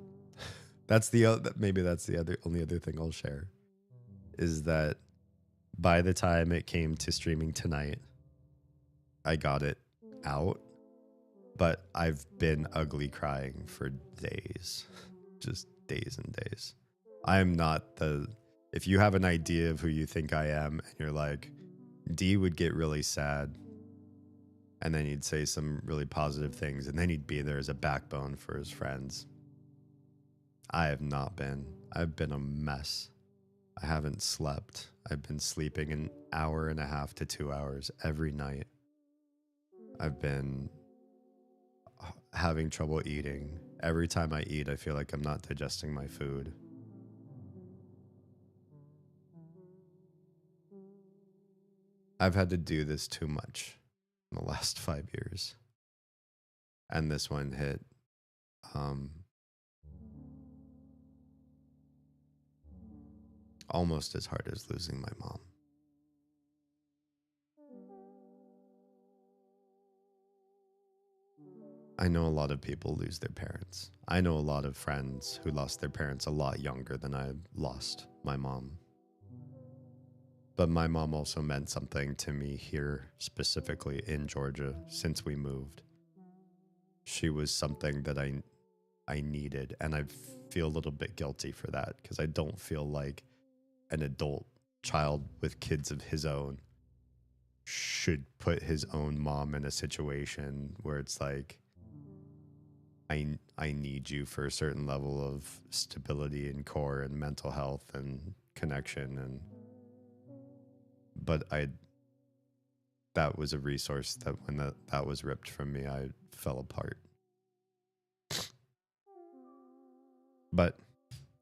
That's the only other thing I'll share, is that by the time it came to streaming tonight, I got it out, but I've been ugly crying for days, just days and days. I'm not if you have an idea of who you think I am and you're like, D would get really sad and then he'd say some really positive things and then he'd be there as a backbone for his friends. I have not been. I've been a mess. I haven't slept. I've been sleeping an hour and a half to 2 hours every night. I've been having trouble eating. Every time I eat, I feel like I'm not digesting my food. I've had to do this too much in the last 5 years. And this one hit almost as hard as losing my mom. I know a lot of people lose their parents. I know a lot of friends who lost their parents a lot younger than I lost my mom. But my mom also meant something to me here, specifically in Georgia, since we moved. She was something that I needed, and I feel a little bit guilty for that because I don't feel like an adult child with kids of his own should put his own mom in a situation where it's like, I need you for a certain level of stability and core and mental health and connection. But that was a resource that when that was ripped from me, I fell apart. But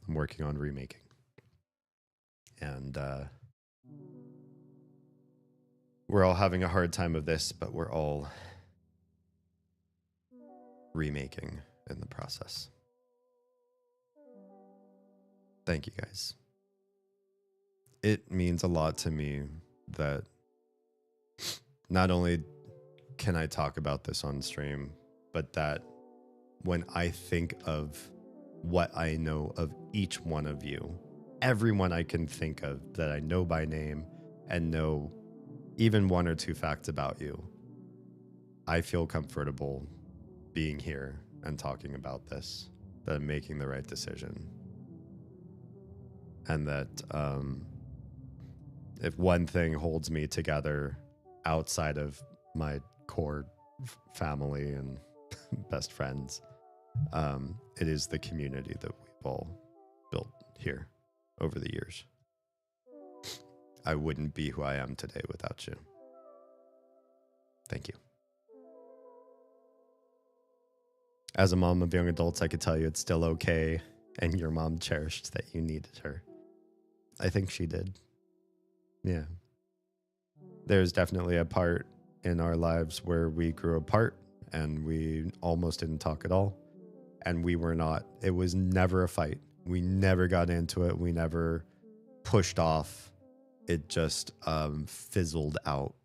I'm working on remaking. And we're all having a hard time of this, but we're all remaking in the process. Thank you guys. It means a lot to me that not only can I talk about this on stream, but that when I think of what I know of each one of you, everyone I can think of that I know by name and know even one or two facts about you, I feel comfortable being here and talking about this, that I'm making the right decision. And that if one thing holds me together outside of my core family and best friends, it is the community that we've all built here over the years. I wouldn't be who I am today without you. Thank you. As a mom of young adults, I could tell you it's still okay, and your mom cherished that you needed her. I think she did. Yeah. There's definitely a part in our lives where we grew apart and we almost didn't talk at all. And it was never a fight. We never got into it. We never pushed off. It just fizzled out.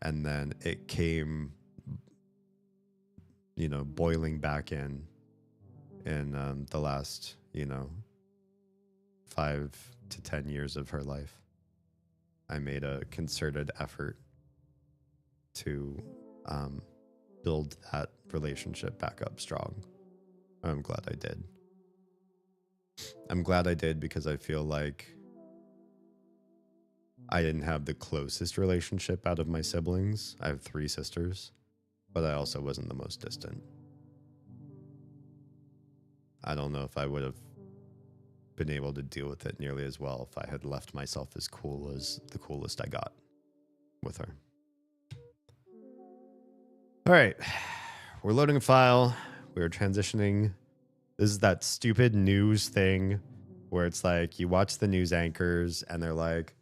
And then it came, boiling back in the last, 5 to 10 years of her life. I made a concerted effort to build that relationship back up strong. I'm glad I did. I'm glad I did because I feel like I didn't have the closest relationship out of my siblings. I have 3 sisters, but I also wasn't the most distant. I don't know if I would have been able to deal with it nearly as well if I had left myself as cool as the coolest I got with her. All right, we're loading a file. We're transitioning. This is that stupid news thing where it's like you watch the news anchors and they're like,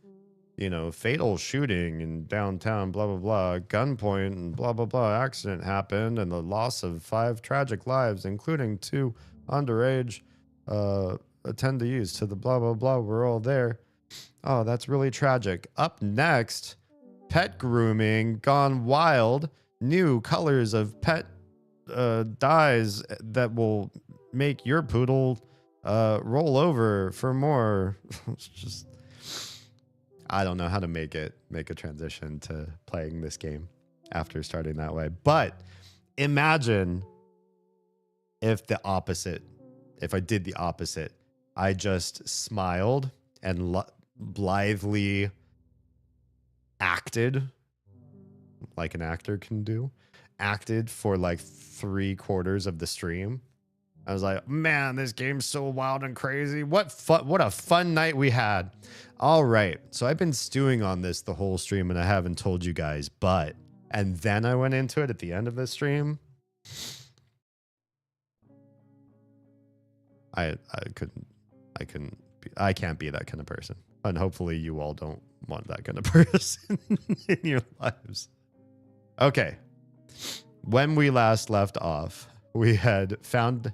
fatal shooting in downtown, blah, blah, blah, gunpoint and blah, blah, blah, accident happened and the loss of 5 tragic lives, including 2 underage attendees to the blah, blah, blah. We're all there. Oh, that's really tragic. Up next, pet grooming gone wild. New colors of pet dyes that will make your poodle roll over for more. It's just, I don't know how to make a transition to playing this game after starting that way. But imagine if I did the opposite. I just smiled and blithely acted like an actor can do. Acted for like 3/4 of the stream. I was like, man, this game's so wild and crazy. What a fun night we had. All right. So I've been stewing on this the whole stream and I haven't told you guys, and then I went into it at the end of the stream. I can't be that kind of person. And hopefully you all don't want that kind of person in your lives. Okay. When we last left off, we had found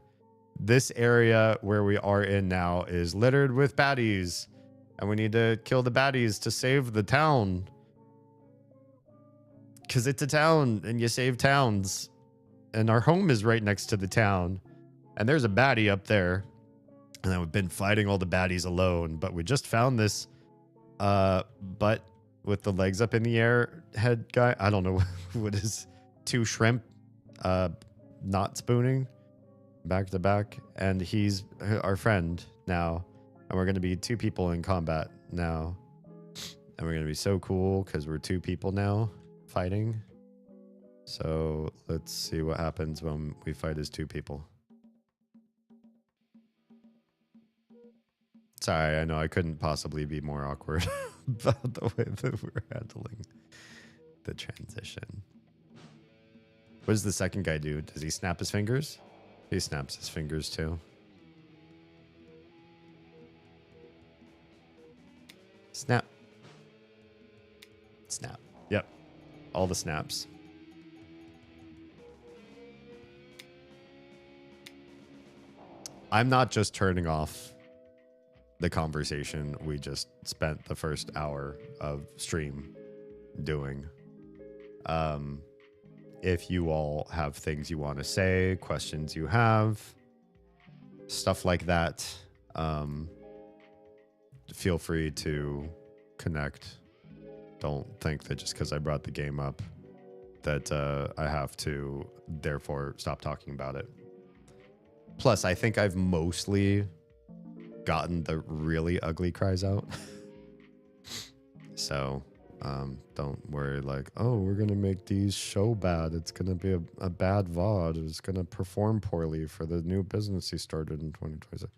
this area where we are in now is littered with baddies. And we need to kill the baddies to save the town. Because it's a town and you save towns. And our home is right next to the town. And there's a baddie up there. And we've been fighting all the baddies alone. But we just found this butt with the legs up in the air head guy. I don't know what is 2 shrimp not spooning back to back, and he's our friend now, and we're gonna be 2 people in combat now, and we're gonna be so cool because we're 2 people now fighting. So let's see what happens when we fight as 2 people. Sorry, I know I couldn't possibly be more awkward about the way that we're handling the transition. What does the second guy do? Does he snap his fingers? He snaps his fingers too. Snap. Snap. Yep. All the snaps. I'm not just turning off the conversation we just spent the first hour of stream doing. If you all have things you want to say, questions you have, stuff like that, feel free to connect. Don't think that just because I brought the game up that I have to therefore stop talking about it. Plus, I think I've mostly gotten the really ugly cries out. So don't worry like, oh, we're going to make these show bad. It's going to be a bad VOD. It's going to perform poorly for the new business he started in 2026.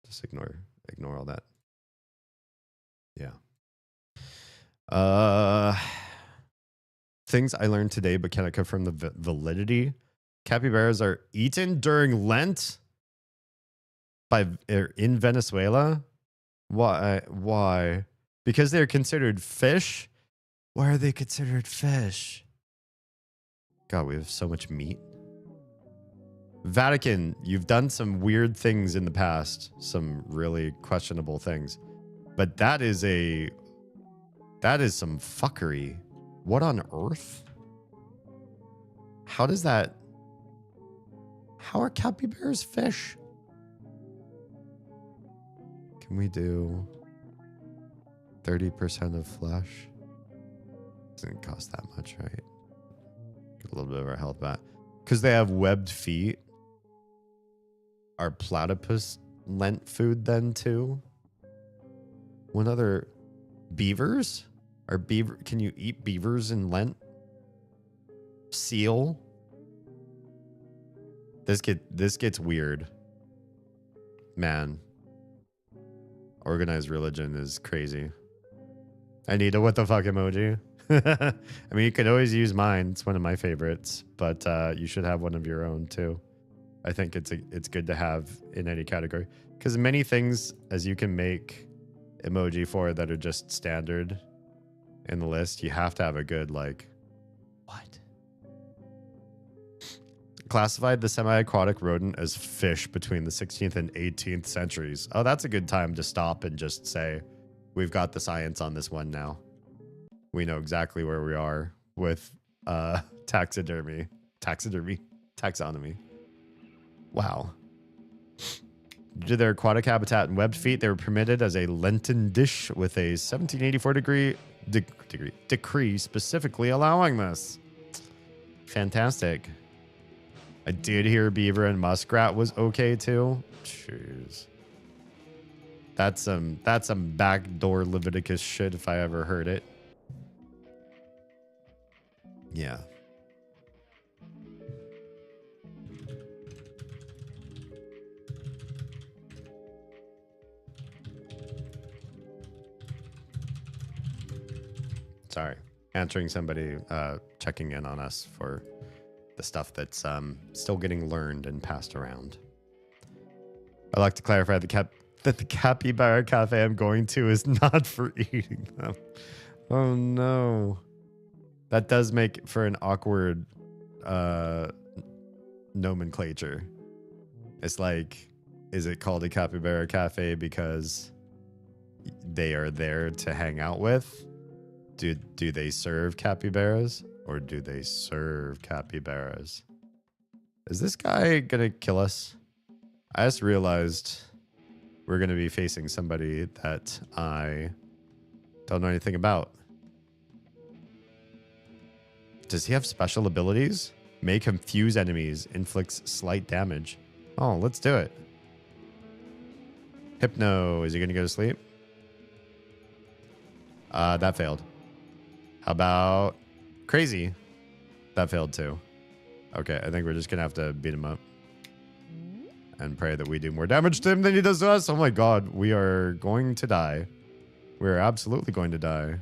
Just ignore all that. Yeah. Things I learned today, but can I confirm the validity? Capybaras are eaten during Lent in Venezuela. Why? Because they're considered fish? Why are they considered fish? God, we have so much meat. Vatican, you've done some weird things in the past, some really questionable things, but that is some fuckery. What on earth? How are capybaras fish? Can we do 30% of flesh? Doesn't cost that much, right? Get a little bit of our health back. Because they have webbed feet. Are platypus Lent food then too? What other beavers? Can you eat beavers in Lent? Seal? This gets weird. Man. Organized religion is crazy. I need a what the fuck emoji. I mean, you could always use mine. It's one of my favorites, but you should have one of your own too. I think it's good to have in any category, because many things as you can make emoji for that are just standard in the list, you have to have a good like what? Classified the semi-aquatic rodent as fish between the 16th and 18th centuries. Oh, that's a good time to stop and just say, we've got the science on this one now. We know exactly where we are with taxonomy. Wow. Due to their aquatic habitat and webbed feet, they were permitted as a Lenten dish with a 1784 decree specifically allowing this. Fantastic. I did hear beaver and muskrat was okay too. Jeez. That's some backdoor Leviticus shit if I ever heard it. Yeah. Sorry. Answering somebody checking in on us for the stuff that's still getting learned and passed around. I'd like to clarify that the capybara cafe I'm going to is not for eating them. Oh no. That does make for an awkward nomenclature. It's like, is it called a capybara cafe because they are there to hang out with? Do they serve capybaras or do they serve capybaras? Is this guy gonna kill us? I just realized we're gonna be facing somebody that I Don't know anything about. Does he have special abilities? May confuse enemies, inflicts slight damage. Oh, let's do it. Hypno, is he gonna go to sleep? That failed. How about Crazy? That failed too. Okay, I think we're just gonna have to beat him up. And pray that we do more damage to him than he does to us. Oh my god, we are going to die. We are absolutely going to die.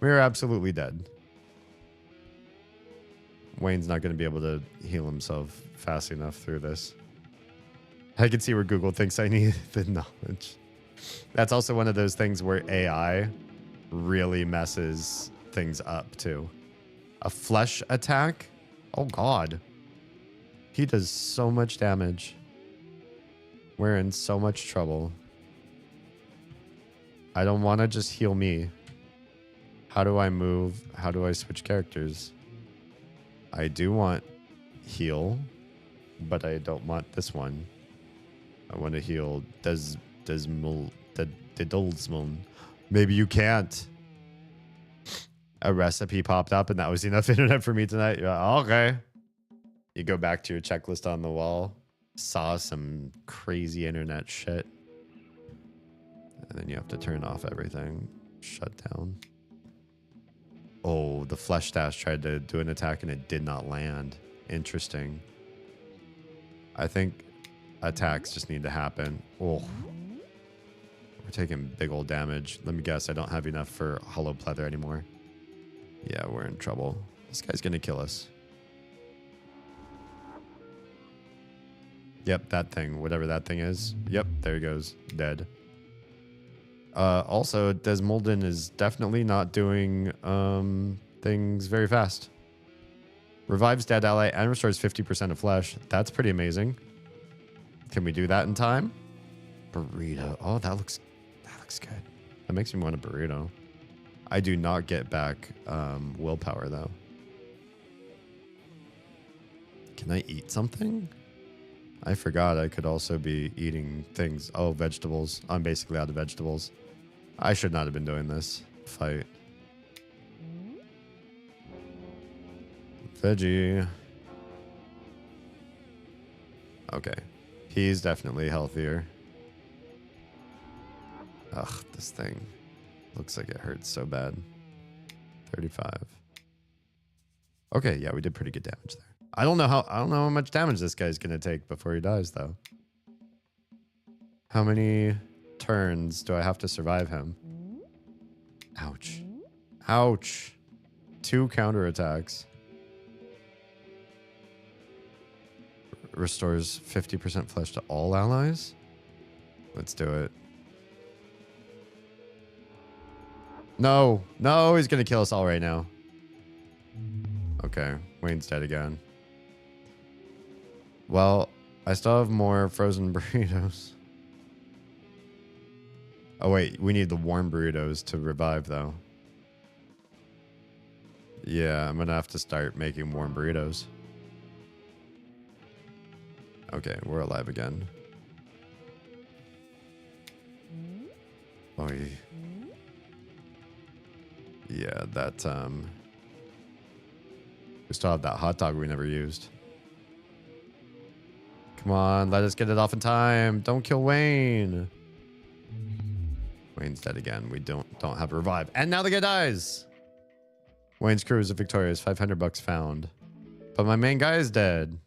We are absolutely dead. Wayne's not going to be able to heal himself fast enough through this. I can see where Google thinks I need the knowledge. That's also one of those things where AI really messes things up too. A flesh attack? Oh god. He does so much damage. We're in so much trouble. I don't want to just heal me. How do I move? How do I switch characters? I do want heal, but I don't want this one. I want to heal Desmond. Maybe you can't. A recipe popped up and that was enough internet for me tonight. You're like, okay. You go back to your checklist on the wall. Saw some crazy internet shit. And then you have to turn off everything. Shut down. Oh, the Flesh Dash tried to do an attack and it did not land. Interesting. I think attacks just need to happen. Oh. We're taking big old damage. Let me guess, I don't have enough for Hollow Pleather anymore. Yeah, we're in trouble. This guy's gonna kill us. Yep, that thing. Whatever that thing is. Yep, there he goes. Dead. Also, Desmolden is definitely not doing things very fast. Revives dead ally and restores 50% of flesh. That's pretty amazing. Can we do that in time? Burrito. Oh, that looks good. That makes me want a burrito. I do not get back willpower though. Can I eat something? I forgot I could also be eating things. Oh, vegetables. I'm basically out of vegetables. I should not have been doing this fight. Veggie. Okay. He's definitely healthier. Ugh, this thing looks like it hurts so bad. 35. Okay, yeah, we did pretty good damage there. I don't know how much damage this guy's gonna take before he dies though. How many turns do I have to survive him? Ouch. Ouch. 2 counterattacks. Restores 50% flesh to all allies? Let's do it. No. No, he's gonna kill us all right now. Okay, Wayne's dead again. Well, I still have more frozen burritos. Oh wait, we need the warm burritos to revive though. Yeah, I'm gonna have to start making warm burritos. Okay, we're alive again. Oh, yeah, that we still have that hot dog we never used. Come on, let us get it off in time. Don't kill Wayne. Wayne's dead again. We don't have a revive. And now the guy dies. Wayne's crew is victorious. 500 bucks found. But my main guy is dead.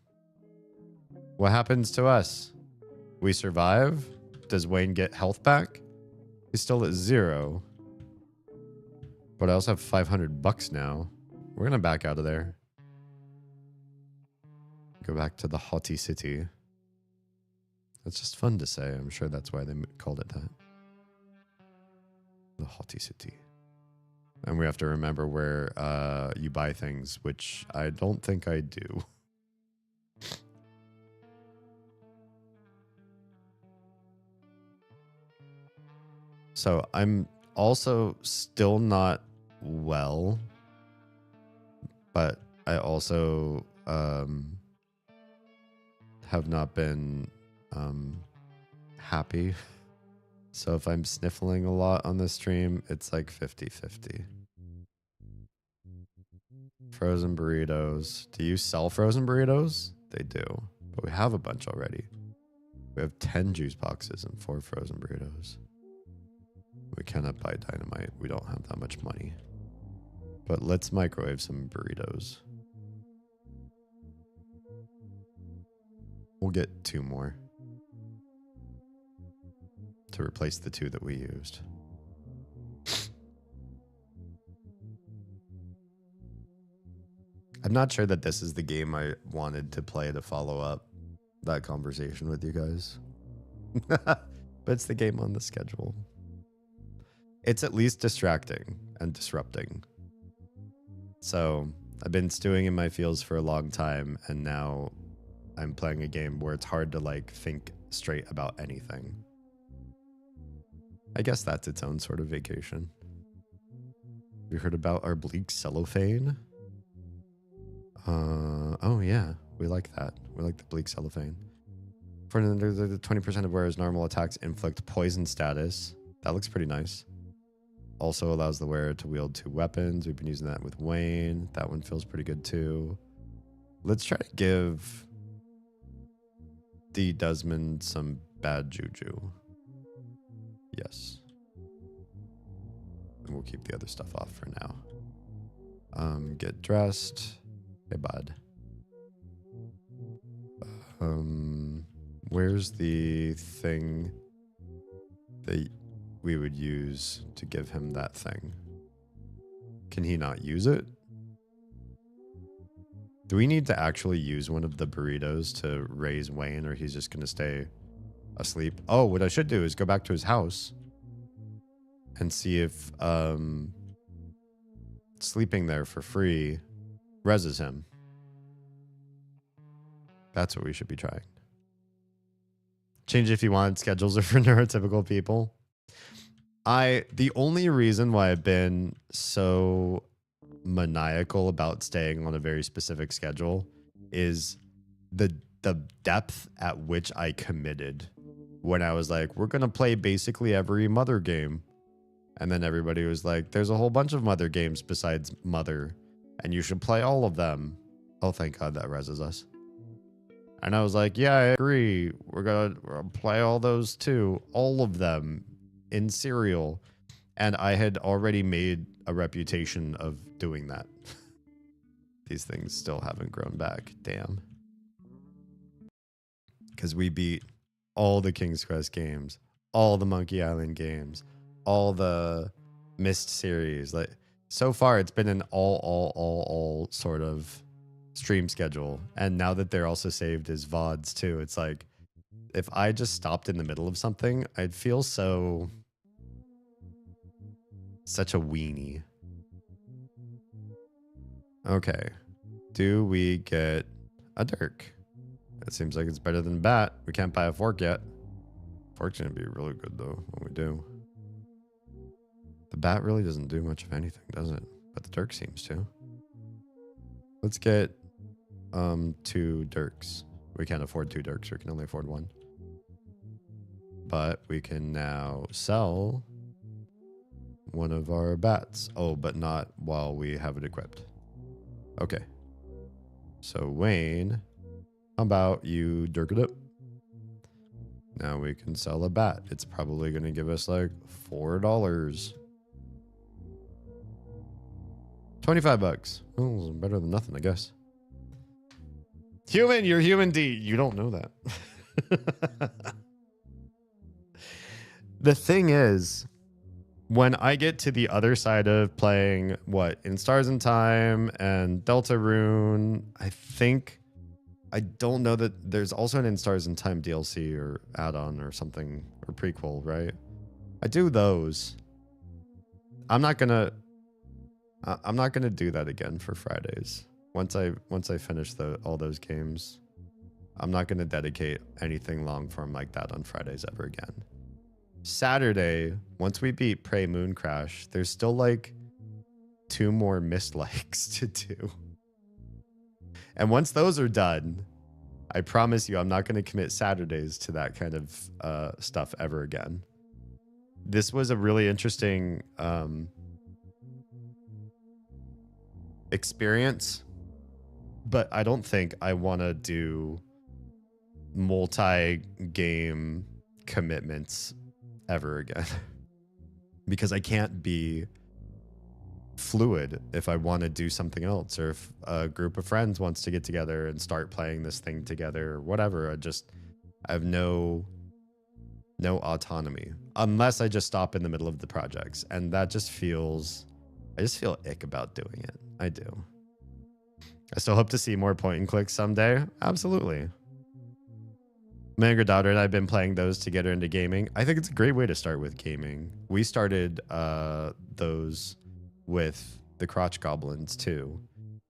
What happens to us? We survive? Does Wayne get health back? He's still at 0. But I also have 500 bucks now. We're going to back out of there. Go back to the Haughty City. That's just fun to say. I'm sure that's why they called it that. The Haughty City. And we have to remember where you buy things, which I don't think I do. So I'm also still not well, but I also have not been happy So if I'm sniffling a lot on this stream, it's like 50-50. Frozen burritos. Do you sell frozen burritos? They do, but we have a bunch already. We have 10 juice boxes and 4 frozen burritos. We cannot buy dynamite. We don't have that much money. But let's microwave some burritos. We'll get 2 more to replace the 2 that we used. I'm not sure that this is the game I wanted to play to follow up that conversation with you guys. But it's the game on the schedule. It's at least distracting and disrupting. So I've been stewing in my feels for a long time, and now I'm playing a game where it's hard to like think straight about anything. I guess that's its own sort of vacation. We heard about our bleak cellophane. Oh yeah, we like that. We like the bleak cellophane. For the 20% of wearer's normal attacks inflict poison status. That looks pretty nice. Also allows the wearer to wield 2 weapons. We've been using that with Wayne. That one feels pretty good too. Let's try to give D. Desmond some bad juju. Yes. And we'll keep the other stuff off for now. Get dressed. Hey, bud. Where's the thing that we would use to give him that thing? Can he not use it? Do we need to actually use one of the burritos to raise Wayne, or he's just going to stay asleep? Oh, what I should do is go back to his house and see if sleeping there for free reses him. That's what we should be trying. Change if you want. Schedules are for neurotypical people. The only reason why I've been so maniacal about staying on a very specific schedule is the depth at which I committed when I was like, we're going to play basically every Mother game. And then everybody was like, there's a whole bunch of Mother games besides Mother, and you should play all of them. Oh, thank God that reses us. And I was like, yeah, I agree. We're gonna play all those too. All of them in serial. And I had already made a reputation of doing that. These things still haven't grown back. Damn. Because we beat all the King's Quest games, all the Monkey Island games, all the Myst series. Like, so far, it's been an all sort of stream schedule. And now that they're also saved as VODs too, it's like, if I just stopped in the middle of something, I'd feel such a weenie. Okay. Do we get a dirk? It seems like it's better than a bat. We can't buy a fork yet. Fork's gonna be really good though when we do. The bat really doesn't do much of anything, does it? But the dirk seems to. Let's get 2 dirks. We can't afford 2 dirks. We can only afford 1. But we can now sell one of our bats. Oh, but not while we have it equipped. Okay. So Wayne, how about you dirk it up? Now we can sell a bat. It's probably going to give us like $4. 25 bucks. Oh, better than nothing, I guess. Human, you're human D. You don't know that. The thing is, when I get to the other side of playing, In Stars in Time and Deltarune, I don't know that there's also an In Stars in Time DLC or add-on or something, or prequel, right? I do those. I'm not gonna do that again for Fridays. Once I finish all those games, I'm not gonna dedicate anything long form like that on Fridays ever again. Saturday, once we beat Prey Moon Crash, there's still like 2 more Myst likes to do. And once those are done, I promise you I'm not going to commit Saturdays to that kind of stuff ever again. this was a really interesting experience, but I don't think I want to do multi-game commitments ever again because I can't be fluid if I want to do something else, or if a group of friends wants to get together and start playing this thing together or whatever. I have no autonomy unless I just stop in the middle of the projects, and that just feels, I just feel ick about doing it. I do. I still hope to see more point and clicks someday. Absolutely. My younger daughter and I have been playing those to get her into gaming. I think it's a great way to start with gaming. We started those with the Crotch Goblins too.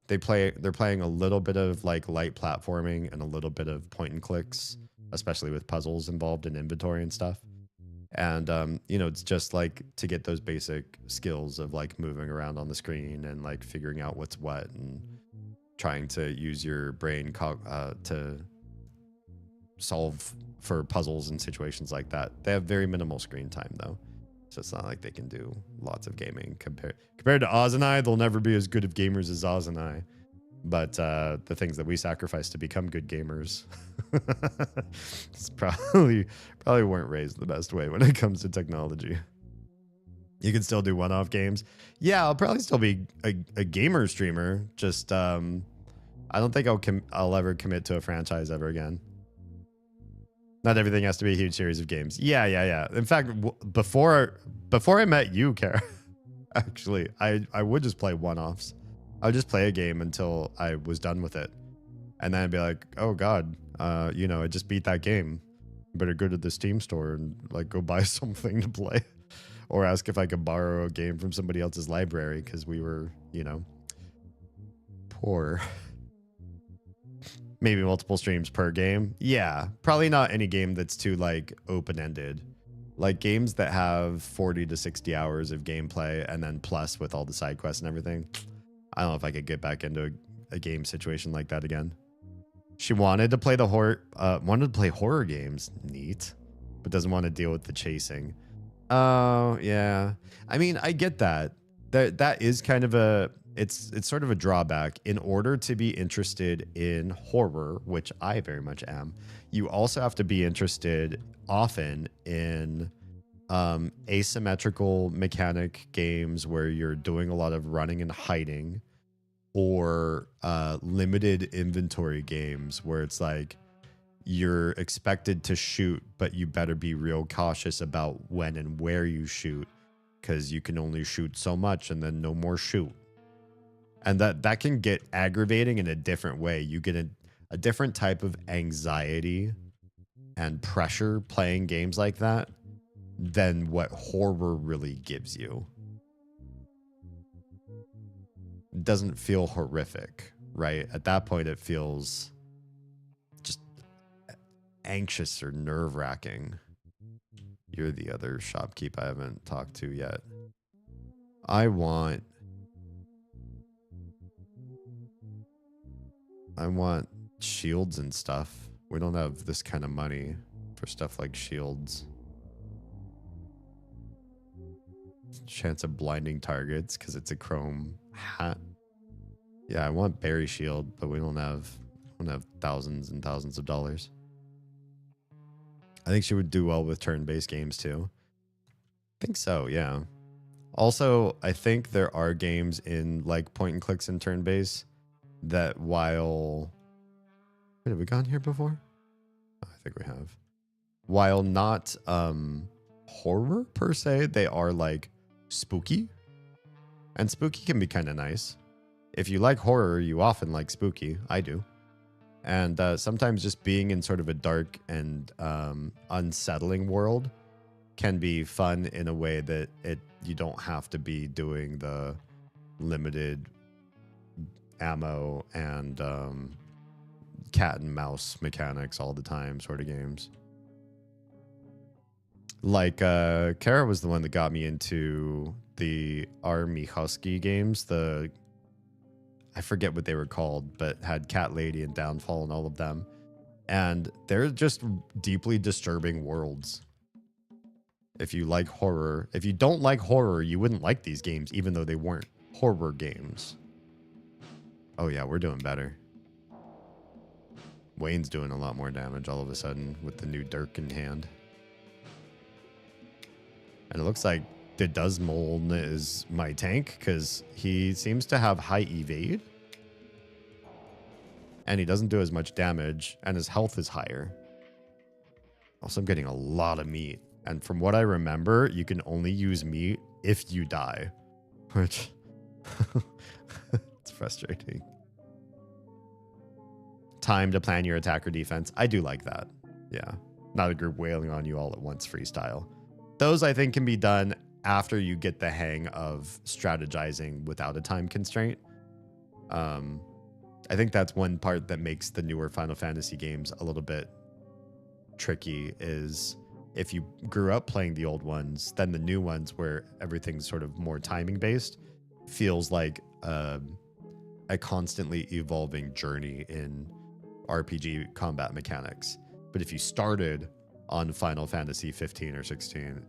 They're playing a little bit of like light platforming and a little bit of point and clicks, especially with puzzles involved in inventory and stuff. And you know, it's just like to get those basic skills of like moving around on the screen and like figuring out what's what and trying to use your brain to solve for puzzles and situations like that. They have very minimal screen time though, so it's not like they can do lots of gaming. Compared to Oz and I, they'll never be as good of gamers as Oz and I. But the things that we sacrifice to become good gamers, it's probably weren't raised the best way when it comes to technology. You can still do one-off games. Yeah, I'll probably still be a gamer streamer. Just I don't think I'll ever commit to a franchise ever again. Not everything has to be a huge series of games. Yeah. In fact, before I met you, Kara, actually, I would just play one-offs. I would just play a game until I was done with it. And then I'd be like, oh God, you know, I just beat that game. Better go to the Steam store and like go buy something to play. Or ask if I could borrow a game from somebody else's library because we were, you know, poor. Maybe multiple streams per game. Yeah, probably not any game that's too like open-ended. Like games that have 40 to 60 hours of gameplay and then plus with all the side quests and everything. I don't know if I could get back into a game situation like that again. She wanted to play horror games. Neat. But doesn't want to deal with the chasing. Oh, yeah. I mean, I get that. That is kind of it's sort of a drawback. In order to be interested in horror, which I very much am, you also have to be interested often in asymmetrical mechanic games where you're doing a lot of running and hiding, or limited inventory games where it's like you're expected to shoot, but you better be real cautious about when and where you shoot because you can only shoot so much and then no more shoot. And that can get aggravating in a different way. You get a different type of anxiety and pressure playing games like that than what horror really gives you. It doesn't feel horrific, right? At that point, it feels just anxious or nerve-wracking. You're the other shopkeep I haven't talked to yet. I want shields and stuff. We don't have this kind of money for stuff like shields. Chance of blinding targets because it's a chrome hat. Yeah, I want berry shield, but we don't have thousands and thousands of dollars. I think she would do well with turn-based games too. I think so, yeah. Also, I think there are games in like point and clicks and turn-based that while... Wait, have we gone here before? Oh, I think we have. While not horror per se, they are like spooky. And spooky can be kind of nice. If you like horror, you often like spooky. I do. And sometimes just being in sort of a dark and unsettling world can be fun in a way that you don't have to be doing the limited ammo and cat and mouse mechanics all the time sort of games. Like Kara was the one that got me into the Army Husky games, I forget what they were called, but had Cat Lady and Downfall and all of them. And they're just deeply disturbing worlds. If you like horror, if you don't like horror, you wouldn't like these games, even though they weren't horror games. Oh yeah, we're doing better. Wayne's doing a lot more damage all of a sudden with the new dirk in hand. And it looks like the Dusmold is my tank because he seems to have high evade. And he doesn't do as much damage and his health is higher. Also, I'm getting a lot of meat. And from what I remember, you can only use meat if you die. Which, it's frustrating. Time to plan your attack or defense. I do like that. Yeah. Not a group wailing on you all at once freestyle. Those, I think, can be done after you get the hang of strategizing without a time constraint. I think that's one part that makes the newer Final Fantasy games a little bit tricky is if you grew up playing the old ones, then the new ones where everything's sort of more timing based feels like a constantly evolving journey in RPG combat mechanics. But if you started on Final Fantasy 15 or 16,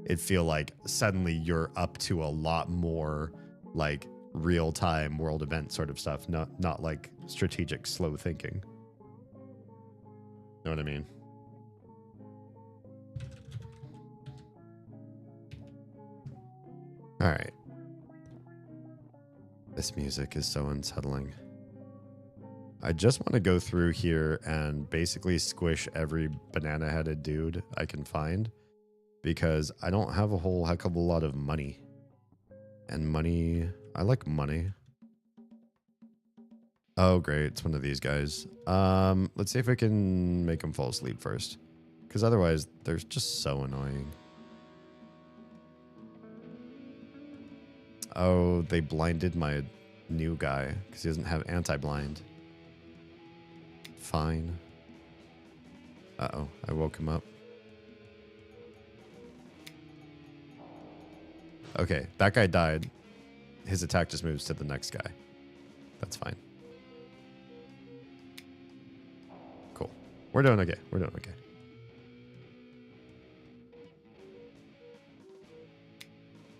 it'd feel like suddenly you're up to a lot more like real-time world event sort of stuff, not like strategic slow thinking. Know what I mean? All right. This music is so unsettling. I just want to go through here and basically squish every banana-headed dude I can find because I don't have a whole heck of a lot of money. And money, I like money. Oh, great. It's one of these guys. Let's see if I can make him fall asleep first. Because otherwise, they're just so annoying. Oh, they blinded my new guy because he doesn't have anti-blind. Fine. Uh-oh, I woke him up. Okay, that guy died. His attack just moves to the next guy. That's fine. Cool. We're doing okay. We're doing okay.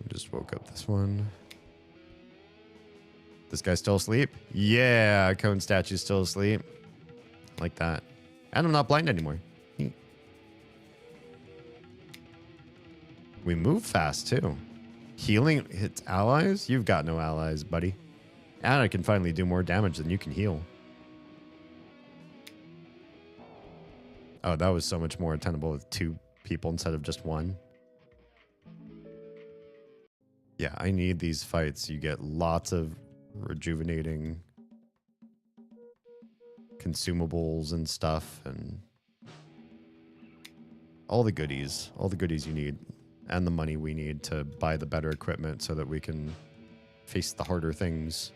We just woke up this one. This guy's still asleep? Yeah, Cone Statue's still asleep. Like that. And I'm not blind anymore. Neat. We move fast too. Healing hits allies? You've got no allies, buddy. And I can finally do more damage than you can heal. Oh, that was so much more attainable with 2 people instead of just 1. Yeah, I need these fights. You get lots of rejuvenating consumables and stuff and all the goodies you need and the money we need to buy the better equipment so that we can face the harder things.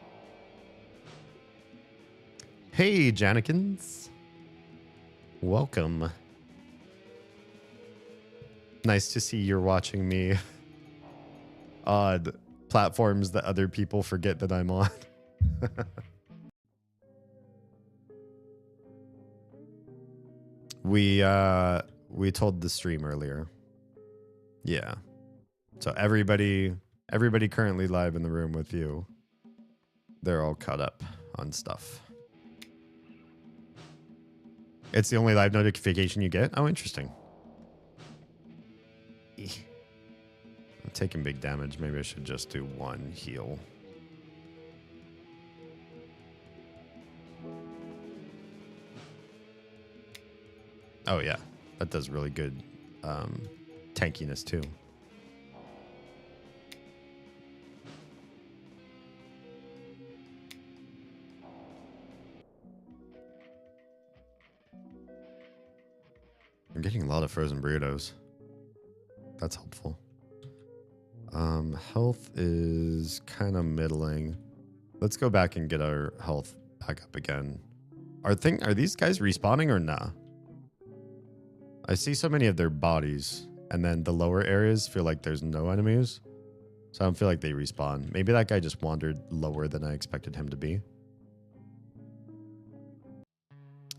Hey, Jannikins. Welcome. Nice to see you're watching me on platforms that other people forget that I'm on. We told the stream earlier. Yeah. So everybody currently live in the room with you, they're all caught up on stuff. It's the only live notification you get? Oh, interesting. I'm taking big damage. Maybe I should just do 1 heal. Oh, yeah. That does really good tankiness, too. I'm getting a lot of frozen burritos. That's helpful. Health is kind of middling. Let's go back and get our health back up again. Are these guys respawning or nah? I see so many of their bodies, and then the lower areas feel like there's no enemies. So I don't feel like they respawn. Maybe that guy just wandered lower than I expected him to be.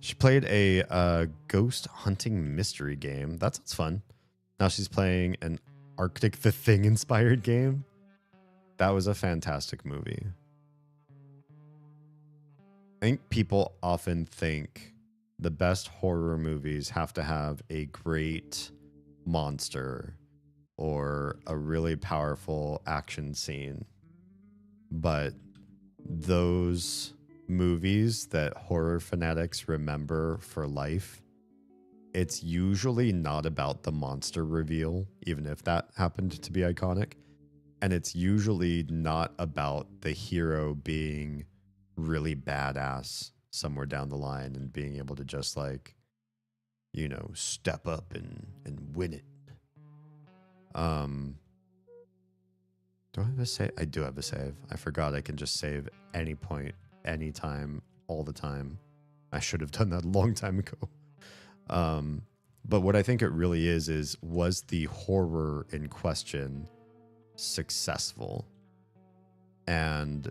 She played a ghost hunting mystery game. That sounds fun. Now she's playing an Arctic the Thing inspired game. That was a fantastic movie. I think people often think the best horror movies have to have a great monster or a really powerful action scene. But those movies that horror fanatics remember for life, it's usually not about the monster reveal, even if that happened to be iconic. And it's usually not about the hero being really badass somewhere down the line and being able to just like, you know, step up and win it. Do I have a save? I do have a save. I forgot I can just save any point, anytime, all the time. I should have done that a long time ago. But what I think it really is was the horror in question successful? And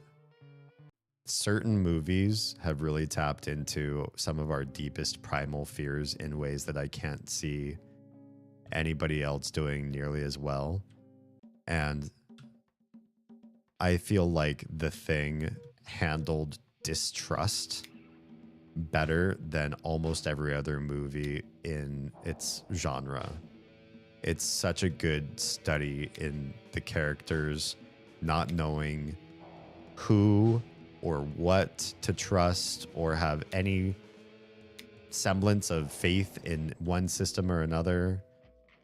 certain movies have really tapped into some of our deepest primal fears in ways that I can't see anybody else doing nearly as well. And I feel like The Thing handled distrust better than almost every other movie in its genre. It's such a good study in the characters not knowing who or what to trust or have any semblance of faith in one system or another.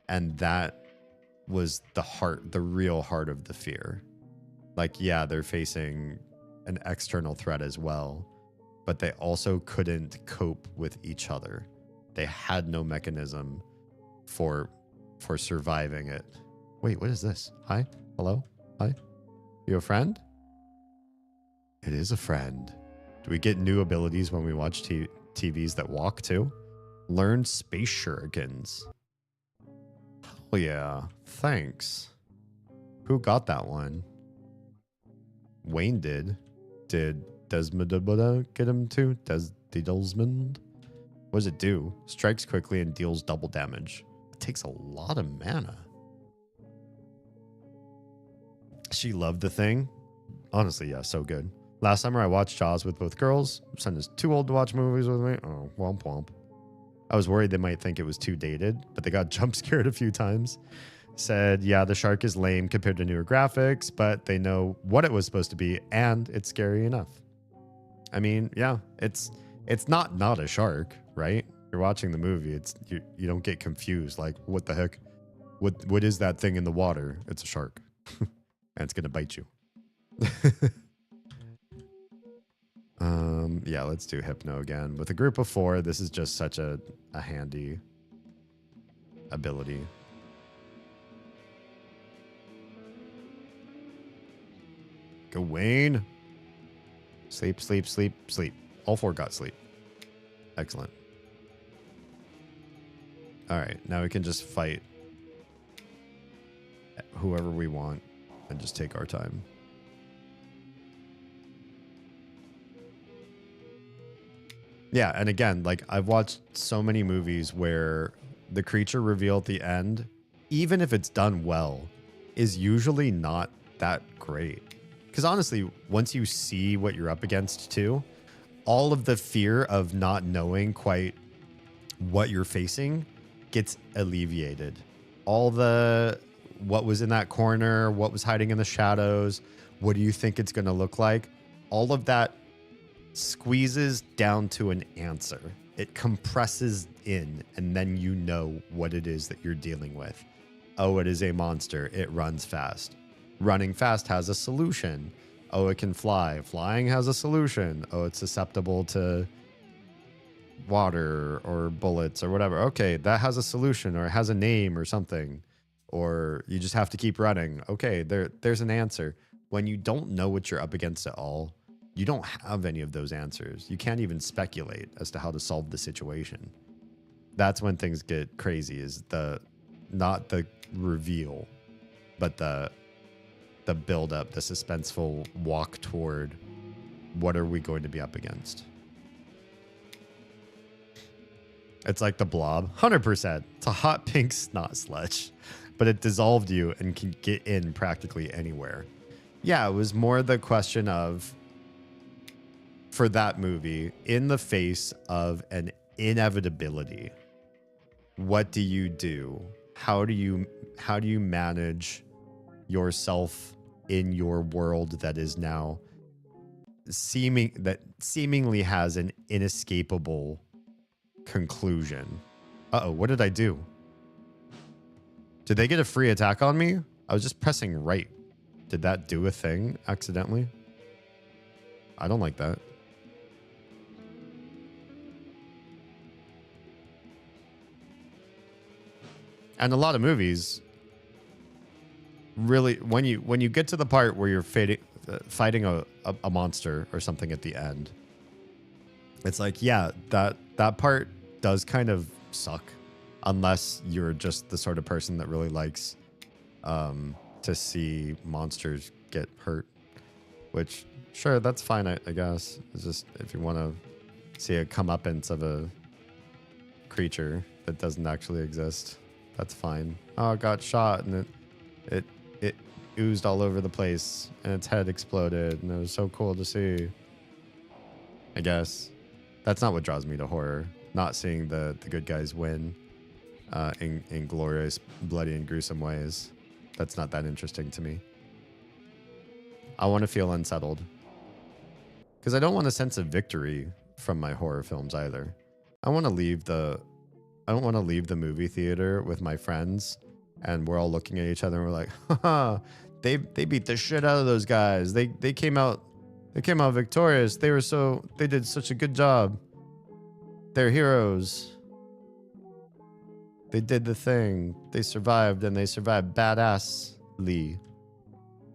And that was the real heart of the fear. Like, yeah, they're facing an external threat as well, but they also couldn't cope with each other. They had no mechanism for surviving it. Wait, what is this? Hi? Hello? Hi? You a friend? It is a friend. Do we get new abilities when we watch TVs that walk too? Learn space shurikens. Oh yeah, thanks. Who got that one? Wayne did. Did Desmond get him too? Desmond? What does it do? Strikes quickly and deals double damage. It takes a lot of mana. She loved The Thing. Honestly, yeah, so good. Last summer I watched Jaws with both girls. Son is too old to watch movies with me. Oh, womp womp. I was worried they might think it was too dated, but they got jump scared a few times. Said, yeah, the shark is lame compared to newer graphics, but they know what it was supposed to be, and it's scary enough. I mean, yeah, it's not a shark, right? You're watching the movie. It's you don't get confused. Like, what the heck? What is that thing in the water? It's a shark, and it's gonna bite you. Yeah, let's do Hypno again. With a group of 4, this is just such a handy ability. Go, Wayne. Sleep, sleep, sleep, sleep. All 4 got sleep. Excellent. All right, now we can just fight whoever we want and just take our time. Yeah, and again, like I've watched so many movies where the creature reveal at the end, even if it's done well, is usually not that great. Because honestly, once you see what you're up against too, all of the fear of not knowing quite what you're facing gets alleviated. All the what was in that corner, what was hiding in the shadows, what do you think it's going to look like? All of that squeezes down to an answer. It compresses in, and then you know what it is that you're dealing with. Oh, it is a monster. It runs fast. Running fast has a solution. Oh, it can fly. Flying has a solution. Oh, it's susceptible to water or bullets or whatever. Okay, that has a solution, or it has a name or something. Or you just have to keep running. Okay, there's an answer. When you don't know what you're up against at all, you don't have any of those answers. You can't even speculate as to how to solve the situation. That's when things get crazy, is not the reveal, but the build up, the suspenseful walk toward what are we going to be up against. It's like the Blob. 100%. It's a hot pink snot sludge, but it dissolved you and can get in practically anywhere. Yeah, it was more the question of, for that movie, in the face of an inevitability, what do you do? How do you manage yourself in your world that is now seemingly has an inescapable conclusion? Uh-oh, what did I do? Did they get a free attack on me? I was just pressing right. Did that do a thing accidentally? I don't like that. And a lot of movies really, when you get to the part where you're fighting a monster or something at the end, it's like, yeah, that part does kind of suck, unless you're just the sort of person that really likes to see monsters get hurt, which, sure, that's fine, I guess. It's just, if you want to see a comeuppance of a creature that doesn't actually exist, that's fine. Oh, it got shot and it oozed all over the place and its head exploded and it was so cool to see. I guess that's not what draws me to horror. Not seeing the good guys win in glorious, bloody, and gruesome ways. That's not that interesting to me. I want to feel unsettled. Because I don't want a sense of victory from my horror films either. I don't want to leave the movie theater with my friends and we're all looking at each other and we're like, haha, they beat the shit out of those guys. They came out victorious. They did such a good job. They're heroes. They did the thing. They survived and they survived badassly.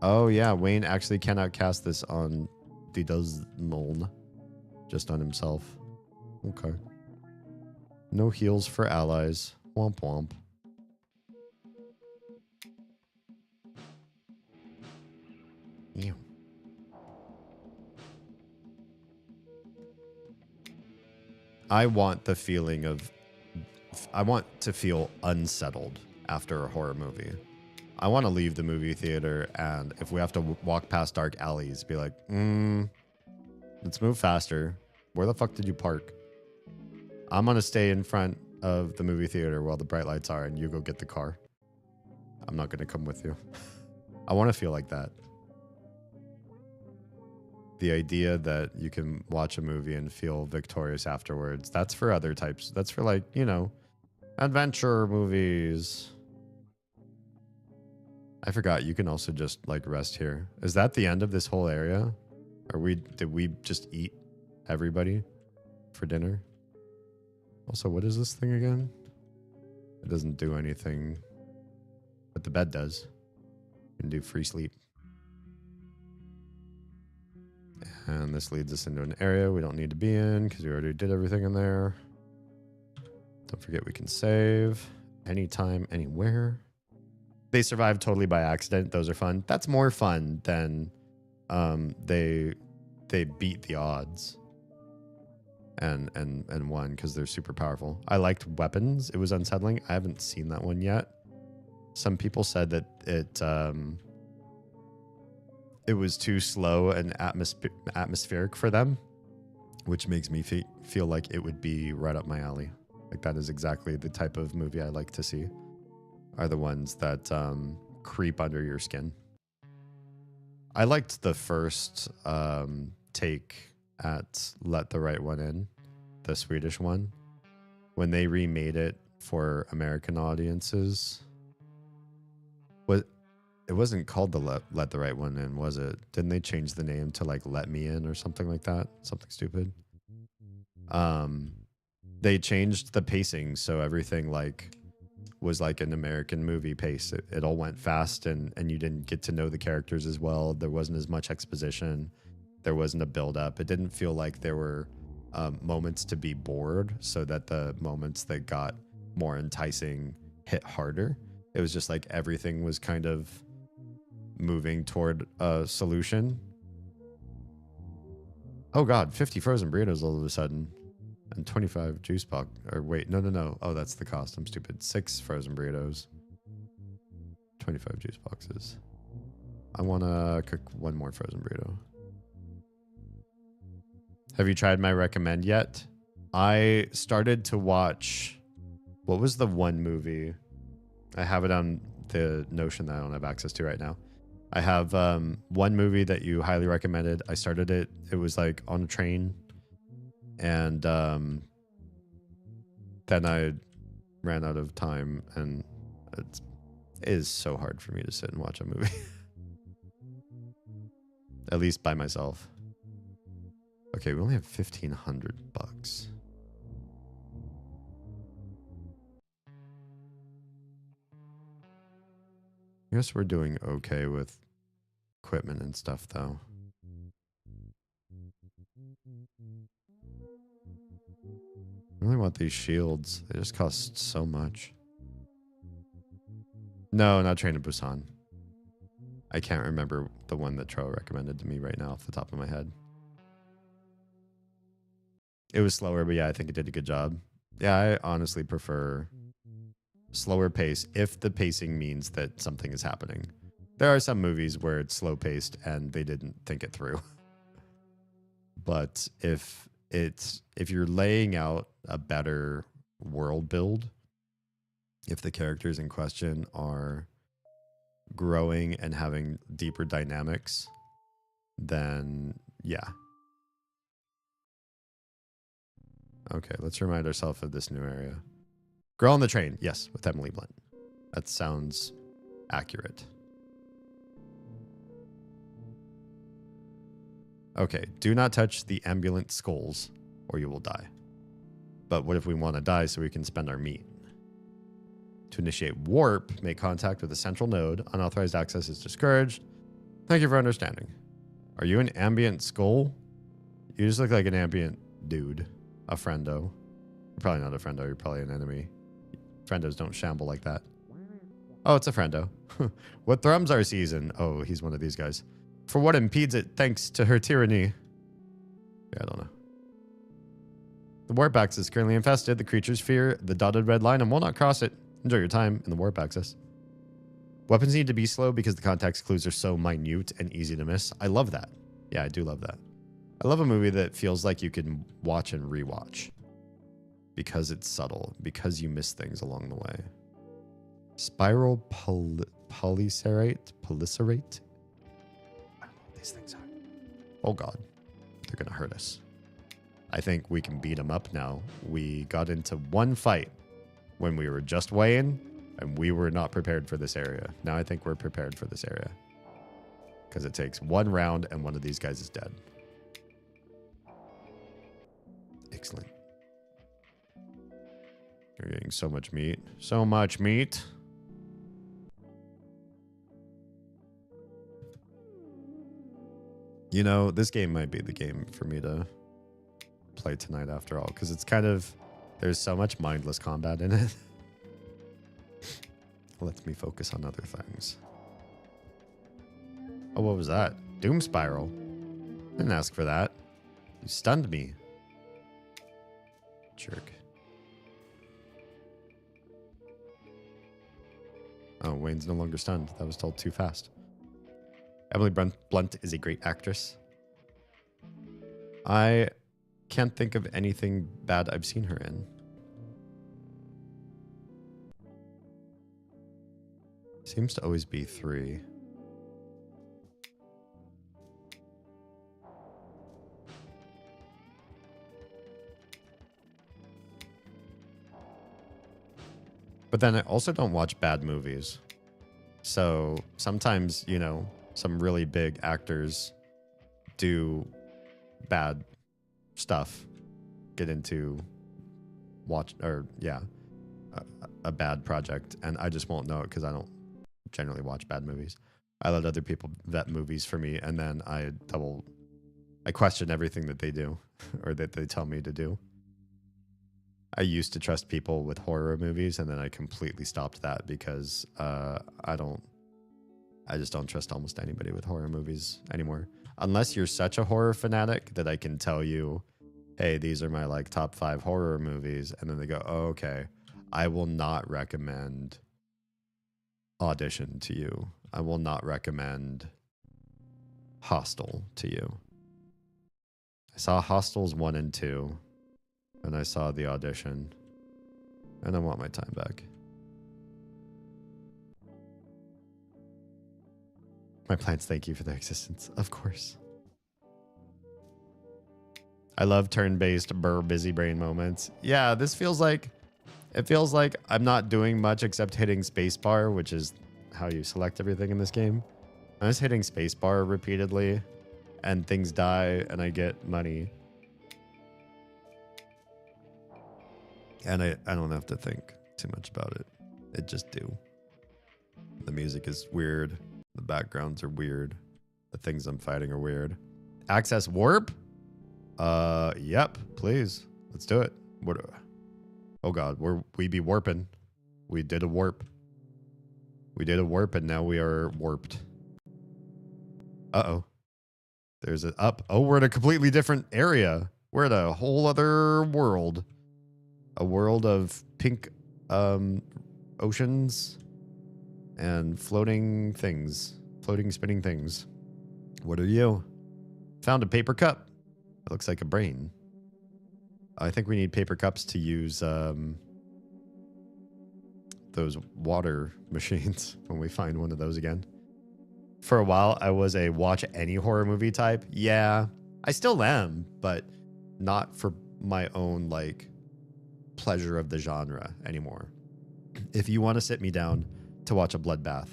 Oh yeah, Wayne actually cannot cast this on the Desmond, just on himself. Okay. No heals for allies. Womp womp. Ew. I want to feel unsettled after a horror movie. I want to leave the movie theater, and if we have to walk past dark alleys, be like, let's move faster. Where the fuck did you park? I'm going to stay in front of the movie theater while the bright lights are, and you go get the car. I'm not going to come with you. I want to feel like that. The idea that you can watch a movie and feel victorious afterwards, that's for other types. That's for, like, you know, adventure movies. I forgot you can also just, like, rest here. Is that the end of this whole area? Did we just eat everybody for dinner? Also, what is this thing again? It doesn't do anything, but the bed does. You can do free sleep. And this leads us into an area we don't need to be in because we already did everything in there. Don't forget we can save anytime, anywhere. They survived totally by accident. Those are fun. That's more fun than they beat the odds and won because they're super powerful. I liked weapons. It was unsettling. I haven't seen that one yet. Some people said that it was too slow and atmospheric for them, which makes me feel like it would be right up my alley. Like, that is exactly the type of movie I like to see, are the ones that creep under your skin. I liked the first take at Let the Right One In, the Swedish one, when they remade it for American audiences. It wasn't called the Let the Right One In, was it? Didn't they change the name to, like, Let Me In or something like that? Something stupid. They changed the pacing so everything, like, was like an American movie pace. It all went fast and you didn't get to know the characters as well. There wasn't as much exposition. There wasn't a build up. It didn't feel like there were moments to be bored, so that the moments that got more enticing hit harder. It was just like everything was kind of moving toward a solution. Oh god, 50 frozen burritos all of a sudden. And 25 juice box. Or wait, no. Oh, that's the cost. I'm stupid. 6 frozen burritos. 25 juice boxes. I want to cook 1 more frozen burrito. Have you tried my recommend yet? I started to watch... What was the one movie? I have it on the Notion that I don't have access to right now. I have one movie that you highly recommended. I started it. It was like on a train. And then I ran out of time. And it is so hard for me to sit and watch a movie. At least by myself. Okay, we only have $1,500. I guess we're doing okay with equipment and stuff, though. I really want these shields. They just cost so much. No, not Train to Busan. I can't remember the one that Tro recommended to me right now off the top of my head. It was slower, but yeah, I think it did a good job. Yeah, I honestly prefer slower pace if the pacing means that something is happening. There are some movies where it's slow paced and they didn't think it through. But if you're laying out a better world build, if the characters in question are growing and having deeper dynamics, then yeah. Okay, let's remind ourselves of this new area. Girl on the Train, yes, with Emily Blunt. That sounds accurate. Okay, do not touch the ambulant skulls or you will die. But what if we want to die so we can spend our meat? To initiate warp, make contact with the central node. Unauthorized access is discouraged. Thank you for understanding. Are you an ambient skull? You just look like an ambient dude. A friendo. You're probably not a friendo. You're probably an enemy. Friendos don't shamble like that. Oh, it's a friendo. What thrums our season? Oh, he's one of these guys. For what impedes it thanks to her tyranny. Yeah, I don't know. The warp axis is currently infested. The creatures fear the dotted red line and will not cross it. Enjoy your time in the warp axis. Weapons need to be slow because the context clues are so minute and easy to miss. I love that. Yeah, I do love that. I love a movie that feels like you can watch and rewatch. Because it's subtle. Because you miss things along the way. Spiral polycerate? Polycerate? I don't know what these things are. Oh god. They're going to hurt us. I think we can beat them up now. We got into one fight when we were just weighing, and we were not prepared for this area. Now I think we're prepared for this area. Because it takes one round, and one of these guys is dead. Excellent. You're getting so much meat. So much meat. You know, this game might be the game for me to play tonight after all, because it's kind of... There's so much mindless combat in it. Lets me focus on other things. Oh, what was that? Doom Spiral. Didn't ask for that. You stunned me. Jerk. Oh, Wayne's no longer stunned. That was told too fast. Emily Blunt is a great actress. I can't think of anything bad I've seen her in. Seems to always be 3. But then I also don't watch bad movies. So sometimes, you know, some really big actors do bad stuff, get into a bad project, and I just won't know it because I don't generally watch bad movies. I let other people vet movies for me, and then I question everything that they do or that they tell me to do. I used to trust people with horror movies, and then I completely stopped that because I just don't trust almost anybody with horror movies anymore. Unless you're such a horror fanatic that I can tell you hey, these are my like top 5 horror movies, and then they go, oh, okay, I will not recommend Audition to you. I will not recommend Hostel to you. I saw Hostels 1 and 2, and I saw The Audition, and I want my time back. My plants thank you for their existence, of course. I love turn-based busy brain moments. Yeah, this feels like, it feels like I'm not doing much except hitting spacebar, which is how you select everything in this game. I'm just hitting spacebar repeatedly, and things die, and I get money. And I don't have to think too much about it. It just do. The music is weird. The backgrounds are weird. The things I'm fighting are weird. Access warp? Yep, please. Let's do it. What? Oh god, we be warping. We did a warp. We did a warp and now we are warped. Uh-oh. There's an up. Oh, we're in a completely different area. We're in a whole other world. A world of pink oceans and floating things. Floating, spinning things. What are you? Found a paper cup. It looks like a brain. I think we need paper cups to use those water machines when we find one of those again. For a while, I was a watch any horror movie type. Yeah, I still am, but not for my own, like, pleasure of the genre anymore. If you want to sit me down to watch a bloodbath,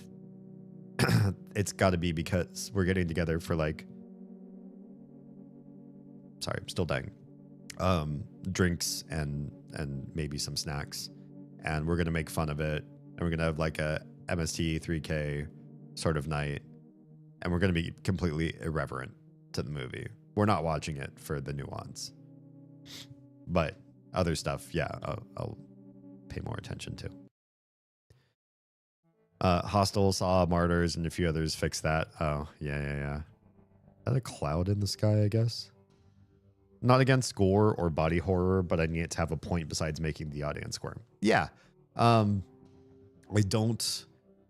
it's got to be because we're getting together for, like, sorry, I'm still dying. Drinks and maybe some snacks. And we're going to make fun of it. And we're going to have like a MST 3K sort of night. And we're going to be completely irreverent to the movie. We're not watching it for the nuance. But other stuff, yeah, I'll pay more attention to. Hostel, Saw, Martyrs, and a few others fixed that. Oh, yeah. Is that a cloud in the sky, I guess? Not against gore or body horror, but I need it to have a point besides making the audience squirm. Yeah. I don't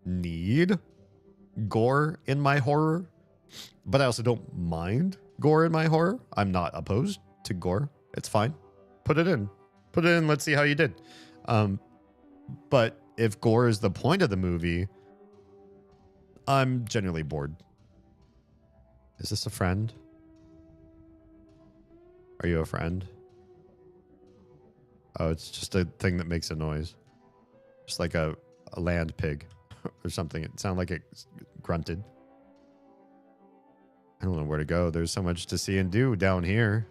need gore in my horror, but I also don't mind gore in my horror. I'm not opposed to gore. It's fine. Put it in. Put it in. Let's see how you did. But if gore is the point of the movie, I'm generally bored. Is this a friend? Are you a friend? Oh, it's just a thing that makes a noise. Just like a land pig or something. It sounded like it grunted. I don't know where to go. There's so much to see and do down here.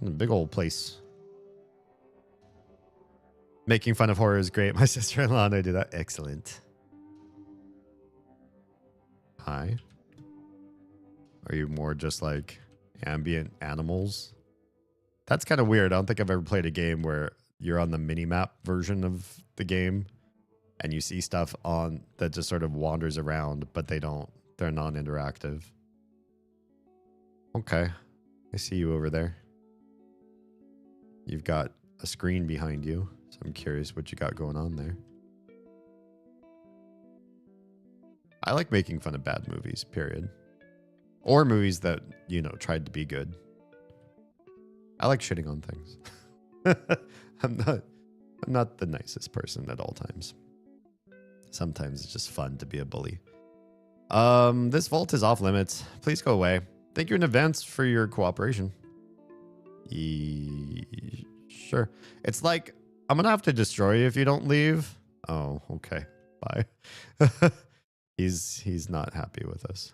A big old place. Making fun of horror is great. My sister-in-law and I do that. Excellent. Hi. Are you more just like ambient animals? That's kind of weird. I don't think I've ever played a game where you're on the mini-map version of the game and you see stuff on that just sort of wanders around, but they're non-interactive. Okay. I see you over there. You've got a screen behind you, so I'm curious what you got going on there. I like making fun of bad movies, period. Or movies that, you know, tried to be good. I like shitting on things. I'm not the nicest person at all times. Sometimes it's just fun to be a bully. This vault is off limits. Please go away. Thank you in advance for your cooperation. Sure. It's like, I'm gonna have to destroy you if you don't leave. Oh, okay. Bye. He's not happy with us.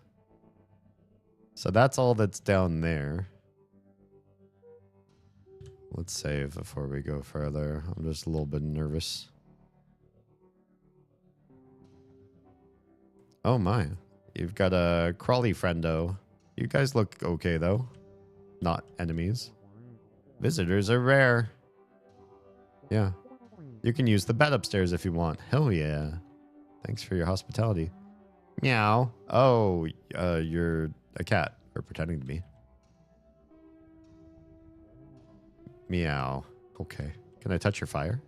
So that's all that's down there. Let's save before we go further. I'm just a little bit nervous. Oh my. You've got a crawly friendo. You guys look okay though. Not enemies. Visitors are rare. Yeah. You can use the bed upstairs if you want. Hell yeah. Thanks for your hospitality. Meow. Oh, you're a cat, or pretending to be. Meow. Okay. Can I touch your fire?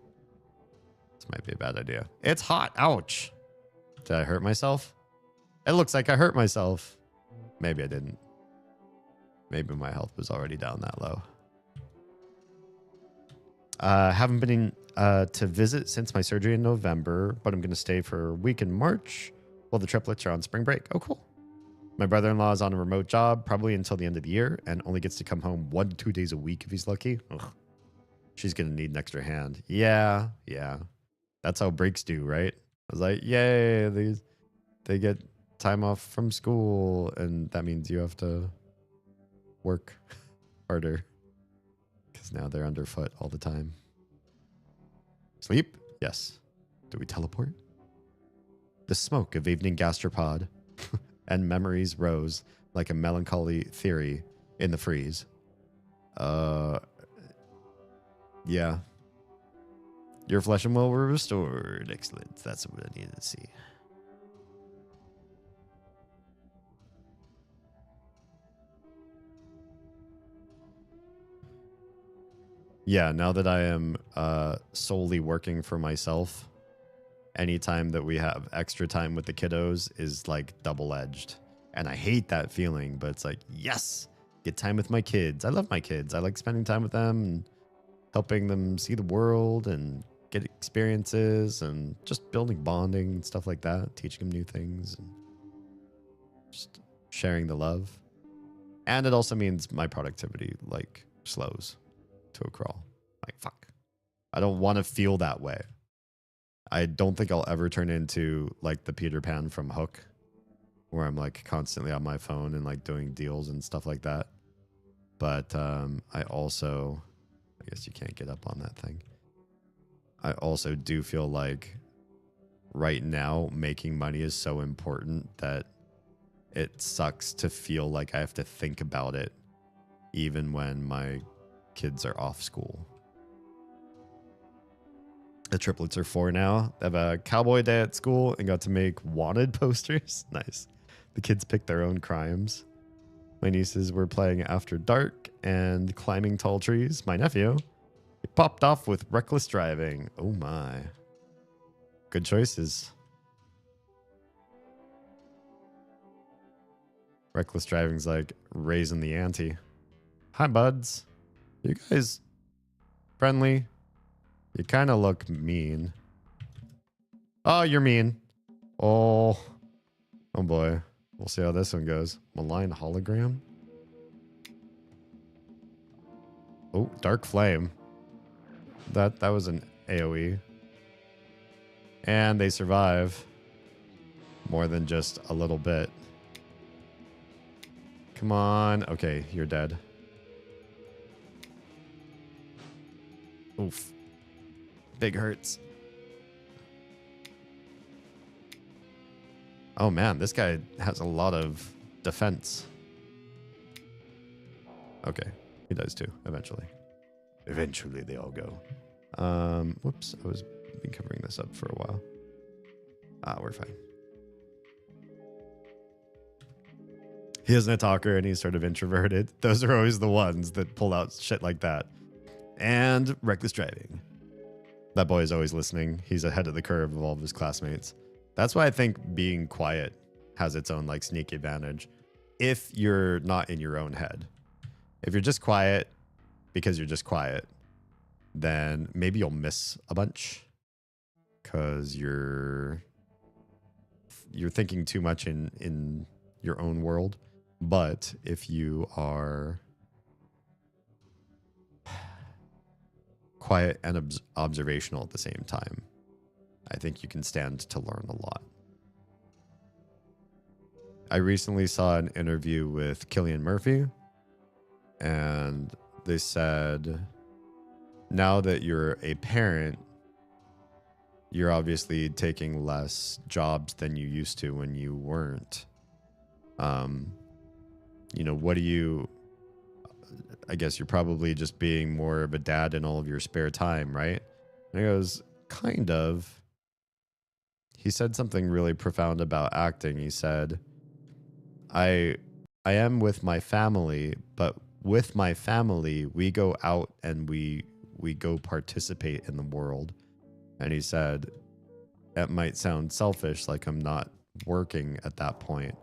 This might be a bad idea. It's hot. Ouch. Did I hurt myself? It looks like I hurt myself. Maybe I didn't. Maybe my health was already down that low. Haven't been in, to visit since my surgery in November, but I'm going to stay for a week in March while the triplets are on spring break. Oh, cool. My brother-in-law is on a remote job, probably until the end of the year, and only gets to come home 1 to 2 days a week if he's lucky. Ugh. She's going to need an extra hand. Yeah. That's how breaks do, right? I was like, yay, they get time off from school, and that means you have to work harder because now they're underfoot all the time. Sleep? Yes. Do we teleport? The smoke of evening gastropod and memories rose like a melancholy theory in the freeze. Yeah. Your flesh and will were restored. Excellent. That's what I needed to see. Yeah, now that I am solely working for myself, anytime that we have extra time with the kiddos is like double-edged. And I hate that feeling, but it's like, yes, get time with my kids. I love my kids. I like spending time with them and helping them see the world and get experiences and just building bonding and stuff like that, teaching them new things and just sharing the love. And it also means my productivity like slows to a crawl. Like, fuck. I don't want to feel that way. I don't think I'll ever turn into like the Peter Pan from Hook, where I'm like constantly on my phone and like doing deals and stuff like that. But I also, I guess you can't get up on that thing. I also do feel like right now making money is so important that it sucks to feel like I have to think about it even when my kids are off school. The triplets are 4 now. They have a cowboy day at school and got to make wanted posters. Nice. The kids picked their own crimes. My nieces were playing After Dark and climbing tall trees. My nephew, he popped off with reckless driving. Oh my. Good choices. Reckless driving's like raising the ante. Hi, buds. You guys friendly? You kind of look mean. Oh, you're mean. Oh boy. We'll see how this one goes. Malign hologram. Oh, dark flame. That was an AoE. And they survive more than just a little bit. Come on. Okay, you're dead. Oof. Big hurts. Oh man, this guy has a lot of defense. Okay, he does too, eventually. Eventually they all go. Whoops, I was been covering this up for a while. We're fine. He isn't a talker and he's sort of introverted. Those are always the ones that pull out shit like that. And reckless driving. That boy is always listening. He's ahead of the curve of all of his classmates. That's why I think being quiet has its own like sneak advantage. If you're not in your own head. If you're just quiet because you're just quiet, then maybe you'll miss a bunch because you're thinking too much in your own world. But if you are quiet and observational at the same time, I think you can stand to learn a lot. I recently saw an interview with Cillian Murphy, and they said, now that you're a parent, you're obviously taking less jobs than you used to when you weren't. What do you... I guess you're probably just being more of a dad in all of your spare time, right? And he goes, kind of. He said something really profound about acting. He said, I am with my family, but with my family, we go out and we go participate in the world. And he said, that might sound selfish, like I'm not working at that point.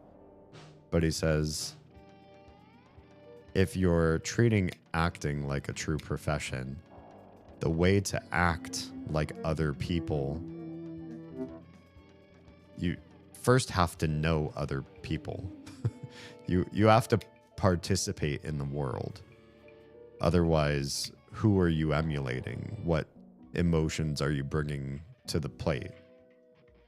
But he says, if you're treating acting like a true profession, the way to act like other people, you first have to know other people. You have to participate in the world. Otherwise, who are you emulating? What emotions are you bringing to the plate?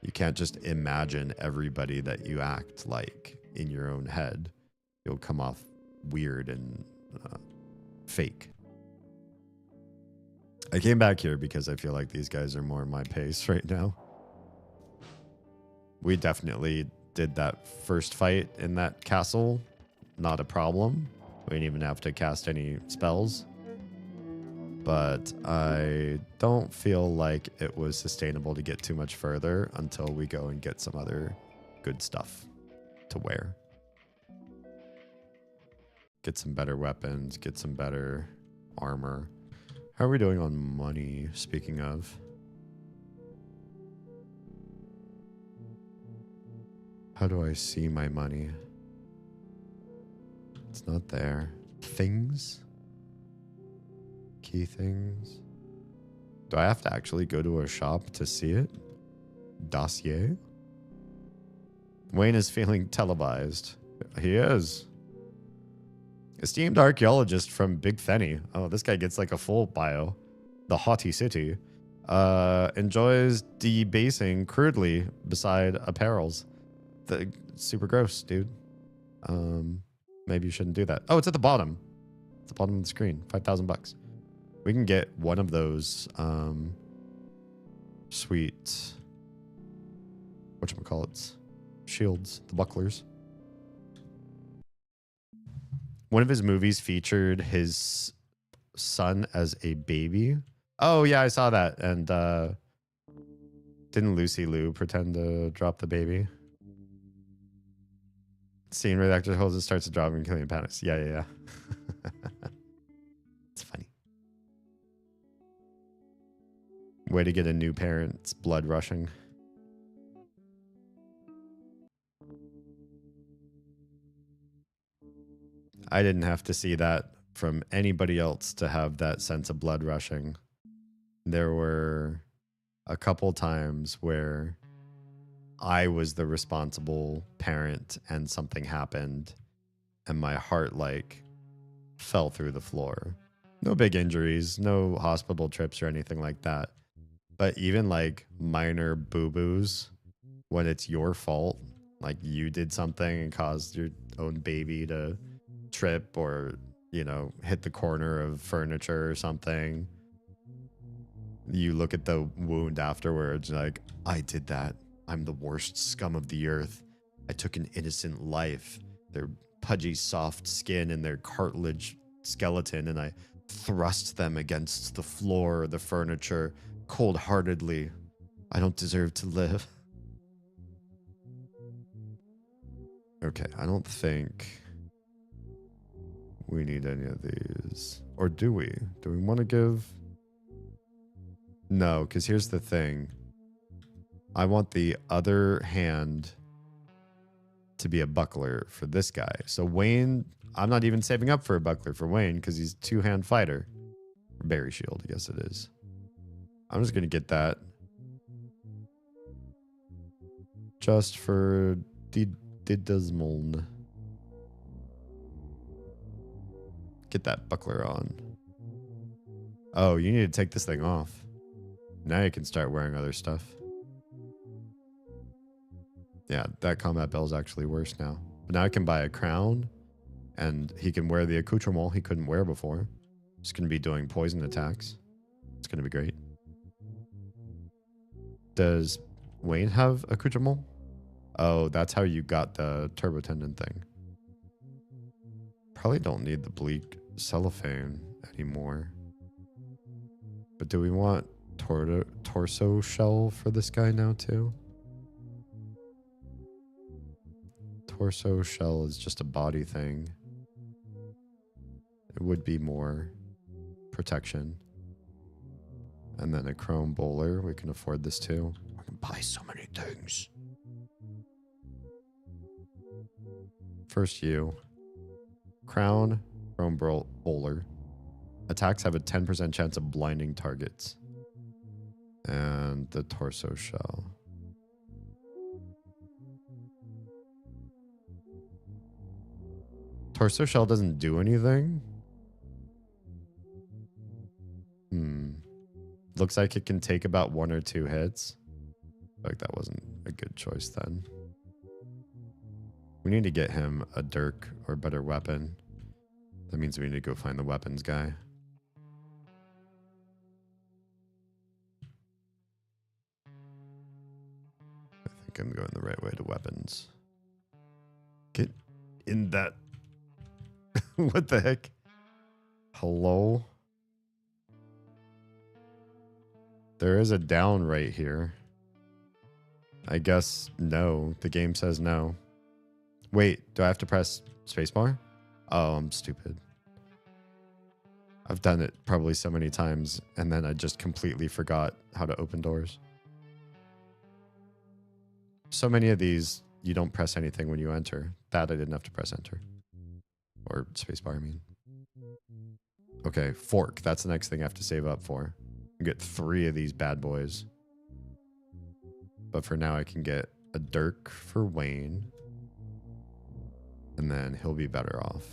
You can't just imagine everybody that you act like in your own head. You'll come off weird and fake. I came back here because I feel like these guys are more my pace right now. We definitely did that first fight in that castle. Not a problem. We didn't even have to cast any spells. But I don't feel like it was sustainable to get too much further until we go and get some other good stuff to wear. Get some better weapons, get some better armor. How are we doing on money, speaking of? How do I see my money? It's not there. Things? Key things? Do I have to actually go to a shop to see it? Dossier? Wayne is feeling televised. He is. Esteemed archaeologist from Big Fenny. Oh, this guy gets like a full bio. The haughty city. Enjoys debasing crudely beside apparels. Super gross, dude. Maybe you shouldn't do that. Oh, it's at the bottom. It's the bottom of the screen. $5,000. We can get one of those sweet whatchamacallits? Shields, the bucklers. One of his movies featured his son as a baby. Oh yeah, I saw that. And didn't Lucy Liu pretend to drop the baby? Scene where the actor holds and starts to drop and killing panics. Yeah. It's funny. Way to get a new parent's blood rushing. I didn't have to see that from anybody else to have that sense of blood rushing. There were a couple times where I was the responsible parent and something happened and my heart like fell through the floor. No big injuries, no hospital trips or anything like that. But even like minor boo-boos when it's your fault, like you did something and caused your own baby to trip or, you know, hit the corner of furniture or something. You look at the wound afterwards, like, I did that. I'm the worst scum of the earth. I took an innocent life, their pudgy soft skin and their cartilage skeleton, and I thrust them against the floor, the furniture, cold-heartedly. I don't deserve to live. Okay, I don't think we need any of these. Or do we? Do we want to give? No, because here's the thing. I want the other hand to be a buckler for this guy. So Wayne, I'm not even saving up for a buckler for Wayne because he's two-hand fighter. Berry shield, I guess it is. I'm just going to get that. Just for Dismald. Get that buckler on. Oh, you need to take this thing off. Now you can start wearing other stuff. Yeah, that combat bell is actually worse now. But now I can buy a crown, and he can wear the accoutrement he couldn't wear before. He's going to be doing poison attacks. It's going to be great. Does Wayne have accoutrement? Oh, that's how you got the turbo tendon thing. Probably don't need the bleak cellophane anymore. But do we want torso shell for this guy now too? Torso shell is just a body thing. would be more protection. And then a chrome bowler. We can afford this too. I can buy so many things. First you. Crown, chrome bowler. Attacks have a 10% chance of blinding targets. And the torso shell. Torso shell doesn't do anything? Looks like it can take about 1 or 2 hits. Like that wasn't a good choice then. We need to get him a dirk or better weapon. That means we need to go find the weapons guy. I think I'm going the right way to weapons. Get in that. What the heck? Hello? There is a down right here. I guess no. The game says no. Wait, do I have to press spacebar? Oh, I'm stupid. I've done it probably so many times, and then I just completely forgot how to open doors. So many of these, you don't press anything when you enter. That I didn't have to press enter. Or spacebar, I mean. Okay, fork. That's the next thing I have to save up for. Get 3 of these bad boys. But for now, I can get a dirk for Wayne. And then he'll be better off.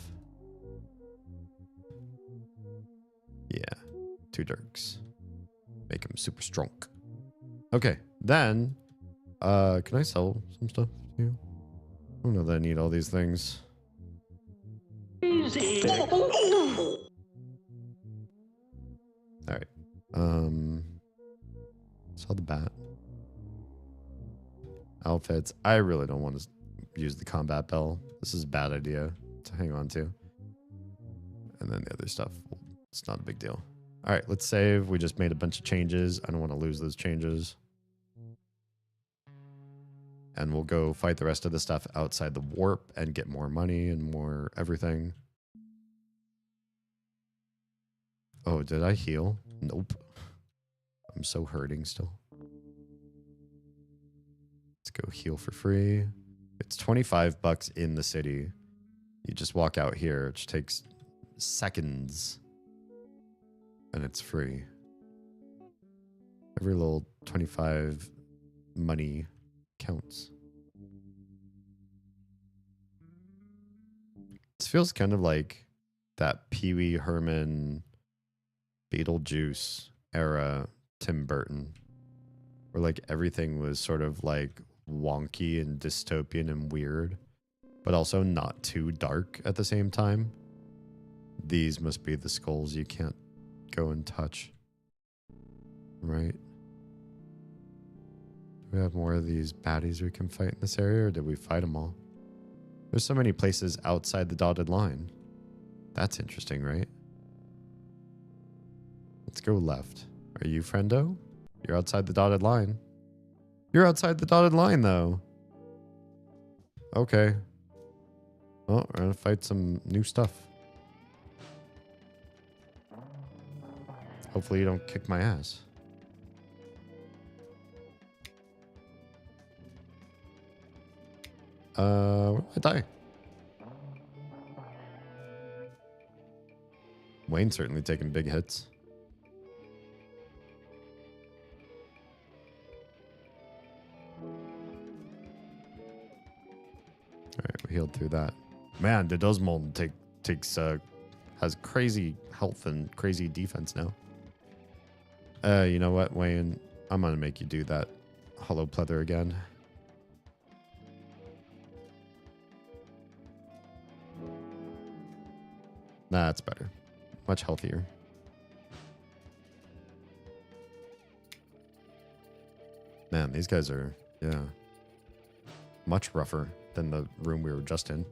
Yeah, 2 dirks. Make him super strong. Okay, then, can I sell some stuff to you? I don't know that I need all these things. Easy. All right. Saw the bat. Outfits. I really don't want to use the combat bell. This is a bad idea to hang on to. And then the other stuff, it's not a big deal. All right, let's save. We just made a bunch of changes. I don't want to lose those changes. And we'll go fight the rest of the stuff outside the warp and get more money and more everything. Oh, did I heal? Nope. I'm so hurting still. Let's go heal for free. It's $25 in the city. You just walk out here, which takes seconds. And it's free. Every little 25 money counts. This feels kind of like that Pee Wee Herman Beetlejuice era Tim Burton, where like everything was sort of like wonky and dystopian and weird, but also not too dark at the same time. These must be the skulls you can't go and touch, right? Do we have more of these baddies we can fight in this area, or did we fight them all? There's so many places outside the dotted line. That's interesting, right? Let's go left. Are you friendo? You're outside the dotted line. You're outside the dotted line, though. Okay. Well, we're gonna fight some new stuff. Hopefully you don't kick my ass. Where did I die? Wayne's certainly taking big hits. Alright, we healed through that. Man, the Dosmold has crazy health and crazy defense now. You know what, Wayne? I'm gonna make you do that hollow pleather again. That's better. Much healthier. Man, these guys are, yeah, much rougher than the room we were just in.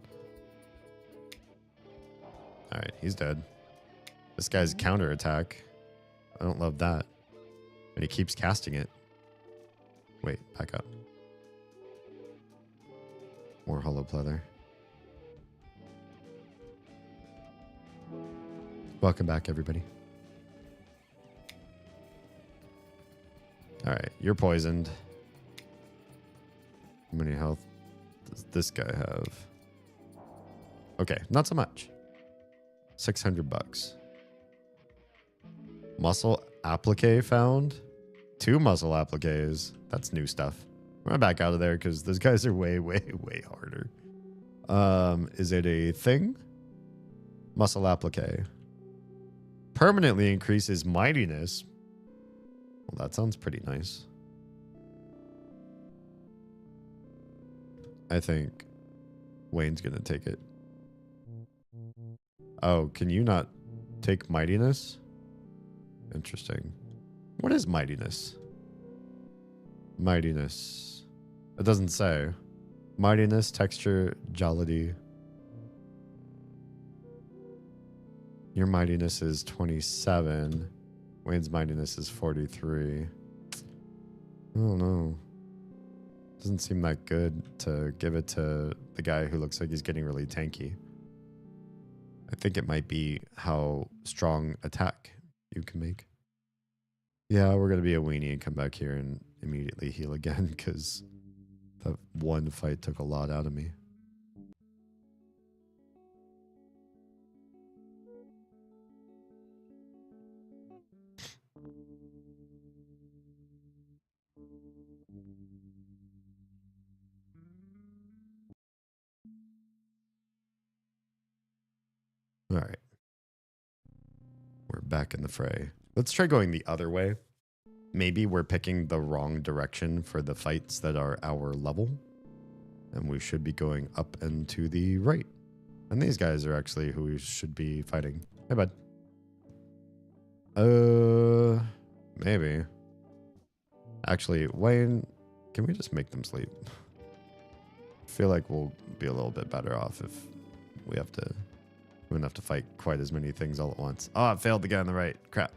Alright, he's dead. This guy's counterattack. I don't love that. And he keeps casting it. Wait, back up. More hollow pleather. Welcome back, everybody. All right, you're poisoned. How many health does this guy have? Okay, not so much. $600. Muscle applique found. 2 muscle appliques. That's new stuff. I'm gonna back out of there because those guys are way, way, way harder. Is it a thing? Muscle applique. Permanently increases mightiness. Well, that sounds pretty nice. I think Wayne's gonna take it. Oh, can you not take mightiness? Interesting. What is mightiness? Mightiness. It doesn't say. Mightiness, texture, jollity. Your mightiness is 27. Wayne's mightiness is 43. I don't know. Doesn't seem that good to give it to the guy who looks like he's getting really tanky. I think it might be how strong attack you can make. Yeah, we're going to be a weenie and come back here and immediately heal again because that one fight took a lot out of me. All right. We're back in the fray. Let's try going the other way. Maybe we're picking the wrong direction for the fights that are our level. And we should be going up and to the right. And these guys are actually who we should be fighting. Hey, bud. Maybe. Actually, Wayne, can we just make them sleep? I feel like we'll be a little bit better off if we have to... We wouldn't have to fight quite as many things all at once. Oh, it failed the guy on the right. Crap.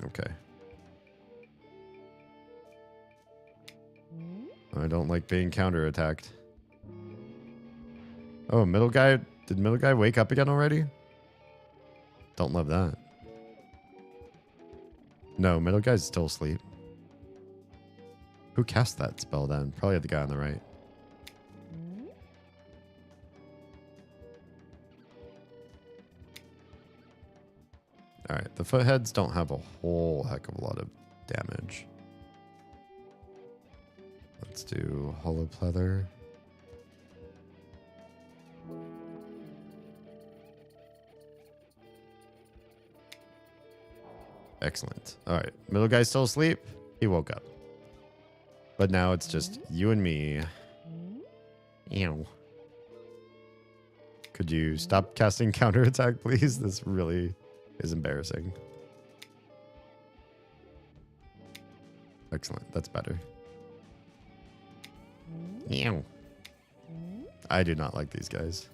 Okay. I don't like being counterattacked. Oh, middle guy. Did middle guy wake up again already? Don't love that. No, middle guy's still asleep. Who cast that spell then? Probably the guy on the right. Alright, the footheads don't have a whole heck of a lot of damage. Let's do hollow pleather. Excellent. Alright, middle guy's still asleep. He woke up. But now it's just you and me. Ew. Could you stop casting counterattack, please? This really... is embarrassing. Excellent. That's better. Ew. I do not like these guys.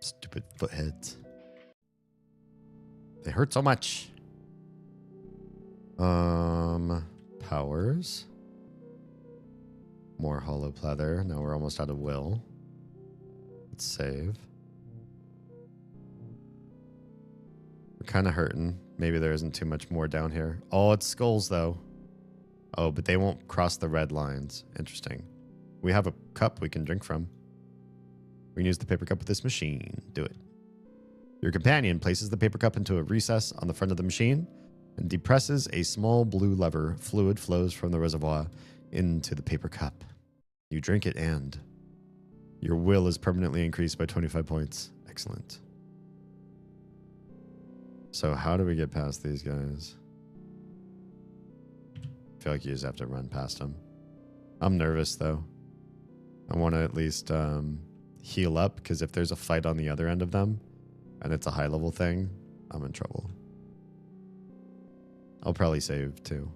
Stupid footheads. They hurt so much. Powers. More hollow pleather. Now we're almost out of will. Let's save. We're kind of hurting. Maybe there isn't too much more down here. Oh, it's skulls though. Oh, but they won't cross the red lines. Interesting. We have a cup we can drink from. We can use the paper cup with this machine. Do it. Your companion places the paper cup into a recess on the front of the machine and depresses a small blue lever. Fluid flows from the reservoir into the paper cup. You drink it and your will is permanently increased by 25 points. Excellent. So how do we get past these guys? I feel like you just have to run past them. I'm nervous though. I want to at least heal up because if there's a fight on the other end of them and it's a high level thing, I'm in trouble. I'll probably save too.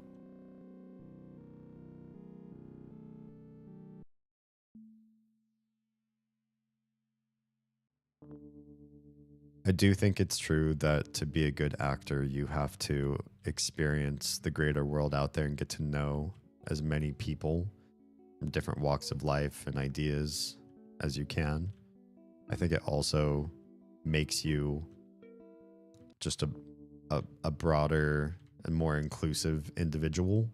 I do think it's true that to be a good actor, you have to experience the greater world out there and get to know as many people from different walks of life and ideas as you can. I think it also makes you just a broader and more inclusive individual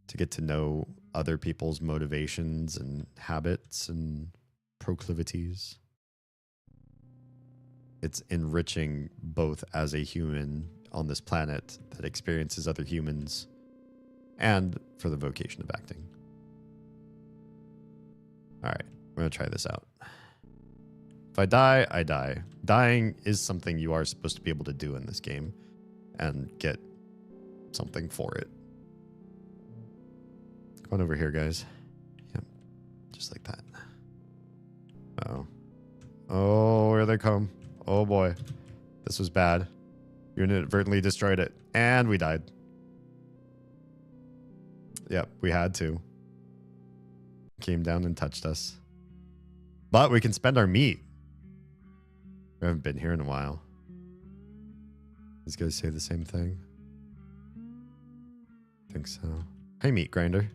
to get to know other people's motivations and habits and proclivities. It's enriching both as a human on this planet that experiences other humans and for the vocation of acting. All right, we're going to try this out. If I die, I die. Dying is something you are supposed to be able to do in this game and get something for it. Come on over here, guys. Yep, just like that. Uh-oh. Oh, here they come. Oh boy. This was bad. You inadvertently destroyed it. And we died. Yep, we had to. Came down and touched us. But we can spend our meat. We haven't been here in a while. These guys say the same thing? I think so. Hey, meat grinder.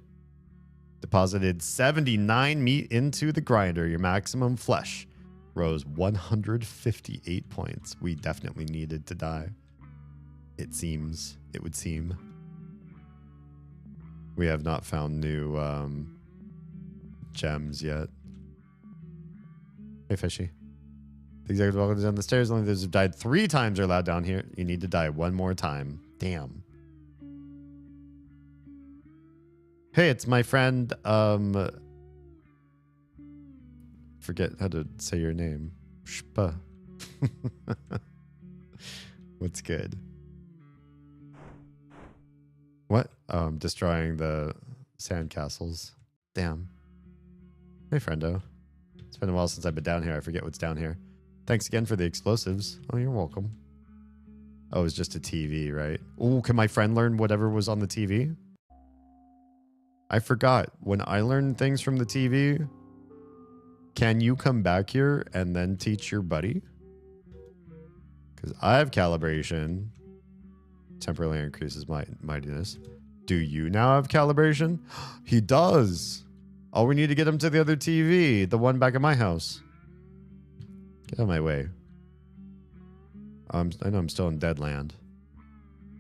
Deposited 79 meat into the grinder. Your maximum flesh rose 158 points. We definitely needed to die. It seems. It would seem. We have not found new gems yet. Hey, fishy. The executive welcome down the stairs. Only those who've died 3 times are allowed down here. You need to die 1 more time. Damn. Hey, it's my friend, forget how to say your name. Shpa. What's good? What? Oh, I'm destroying the sandcastles. Damn. Hey, friendo. It's been a while since I've been down here. I forget what's down here. Thanks again for the explosives. Oh, you're welcome. Oh, it was just a TV, right? Oh, can my friend learn whatever was on the TV? I forgot. When I learn things from the TV, can you come back here and then teach your buddy? Because I have calibration. Temporarily increases my mightiness. Do you now have calibration? He does. Oh, we need to get him to the other TV. The one back at my house. Get out of my way. I know I'm still in Deadland.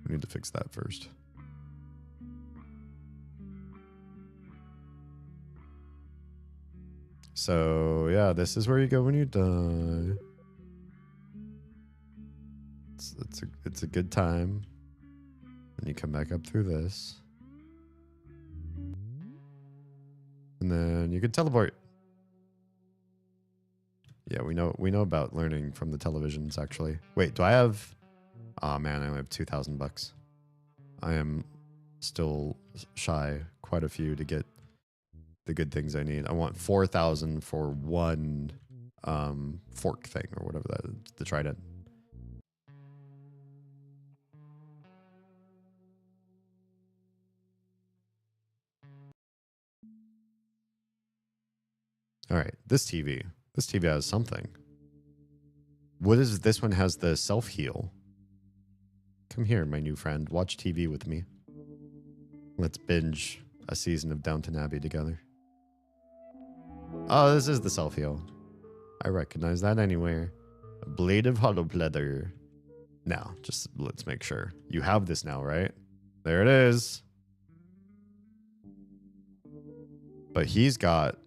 We need to fix that first. So, yeah, this is where you go when you die. It's a good time. And you come back up through this. And then you can teleport. Yeah, we know about learning from the televisions, actually. Wait, do I have... Oh, man, I only have 2,000 bucks. I am still shy quite a few to get the good things I need. I want 4,000 for one fork thing or whatever that is, the trident. All right, this TV has something. What is this one? Has the self-heal. Come here, my new friend. Watch TV with me. Let's binge a season of Downton Abbey together. Oh, this is the self-heal. I recognize that anywhere. A blade of hollow pleather. Now, just let's make sure. You have this now, right? There it is. But he's got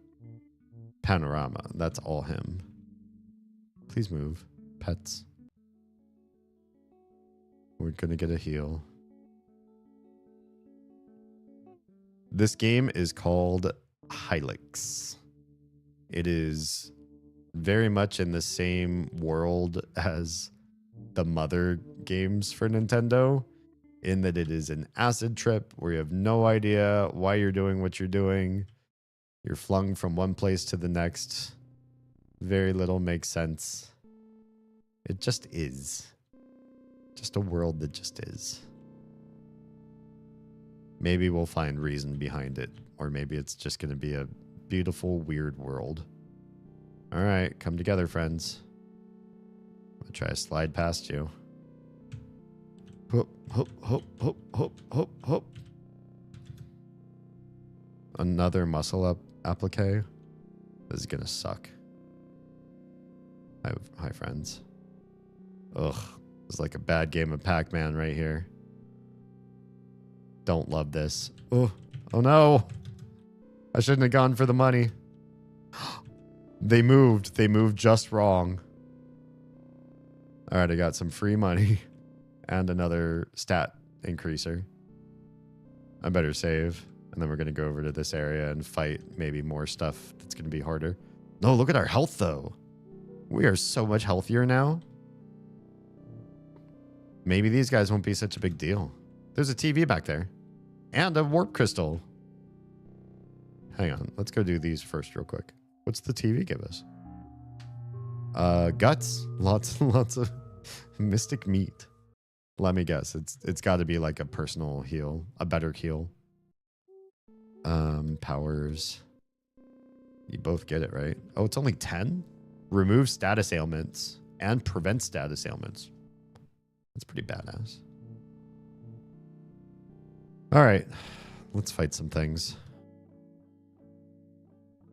panorama. That's all him. Please move. Pets. We're gonna get a heal. This game is called Hylix. It is very much in the same world as the mother games for Nintendo, in that it is an acid trip where you have no idea why you're doing what you're doing. You're flung from one place to the next. Very little makes sense. It just is. Just a world that just is. Maybe we'll find reason behind it. Or maybe it's just going to be a beautiful, weird world. All right, come together, friends. I'm going to try to slide past you. Hop, hop, hop, hop, hop, hop, hop. Another muscle up applique. This is gonna suck. Hi, friends. Ugh, it's like a bad game of Pac-Man right here. Don't love this. Oh no! I shouldn't have gone for the money. They moved. They moved just wrong. All right, I got some free money and another stat increaser. I better save. And then we're going to go over to this area and fight maybe more stuff that's going to be harder. No, look at our health, though. We are so much healthier now. Maybe these guys won't be such a big deal. There's a TV back there. And a warp crystal. Hang on. Let's go do these first real quick. What's the TV give us? Guts. Lots and lots of mystic meat. Let me guess. It's got to be like a personal heal. A better heal. Powers. You both get it, right? Oh, it's only 10? Remove status ailments and prevent status ailments. That's pretty badass. All right. Let's fight some things.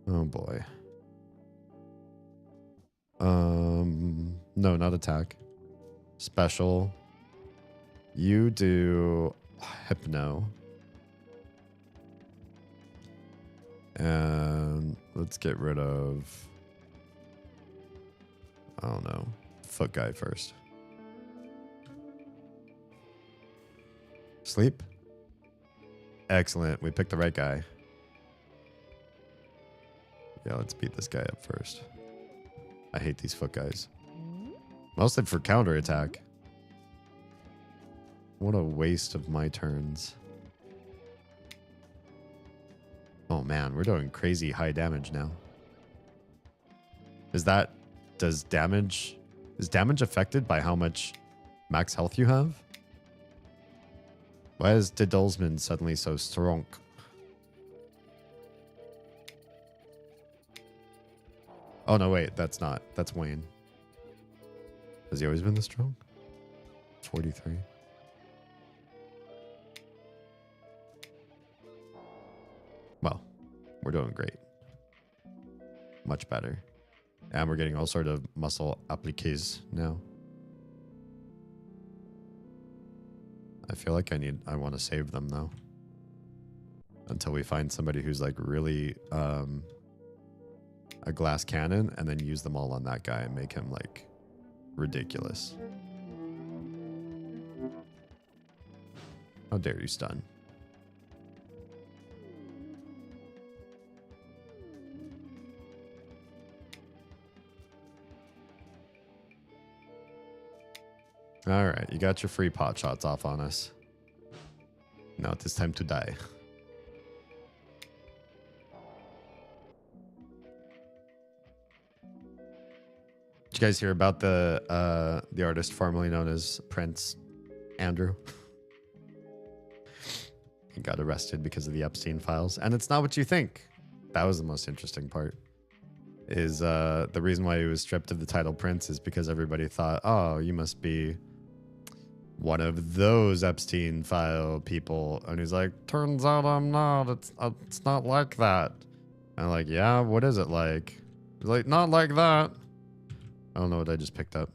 Oh boy. No, not attack. Special. You do hypno. And let's get rid of, I don't know, foot guy first. Sleep. Excellent. We picked the right guy. Yeah, let's beat this guy up first. I hate these foot guys. Mostly for counterattack. What a waste of my turns. Oh man, we're doing crazy high damage now. Is damage affected by how much max health you have? Why is Didolsman suddenly so strong? Oh no, wait, that's Wayne. Has he always been this strong? 43. Well, we're doing great. Much better. And we're getting all sort of muscle appliques now. I feel like I want to save them though. Until we find somebody who's like really a glass cannon and then use them all on that guy and make him like ridiculous. How dare you stun? All right, you got your free pot shots off on us. Now it is time to die. Did you guys hear about the artist formerly known as Prince Andrew? He got arrested because of the Epstein files, and it's not what you think. That was the most interesting part. Is the reason why he was stripped of the title Prince is because everybody thought, oh, you must be one of those Epstein file people, and he's like, turns out I'm not. It's not like that. And I'm like, yeah, what is it like? He's like, not like that. I don't know what I just picked up.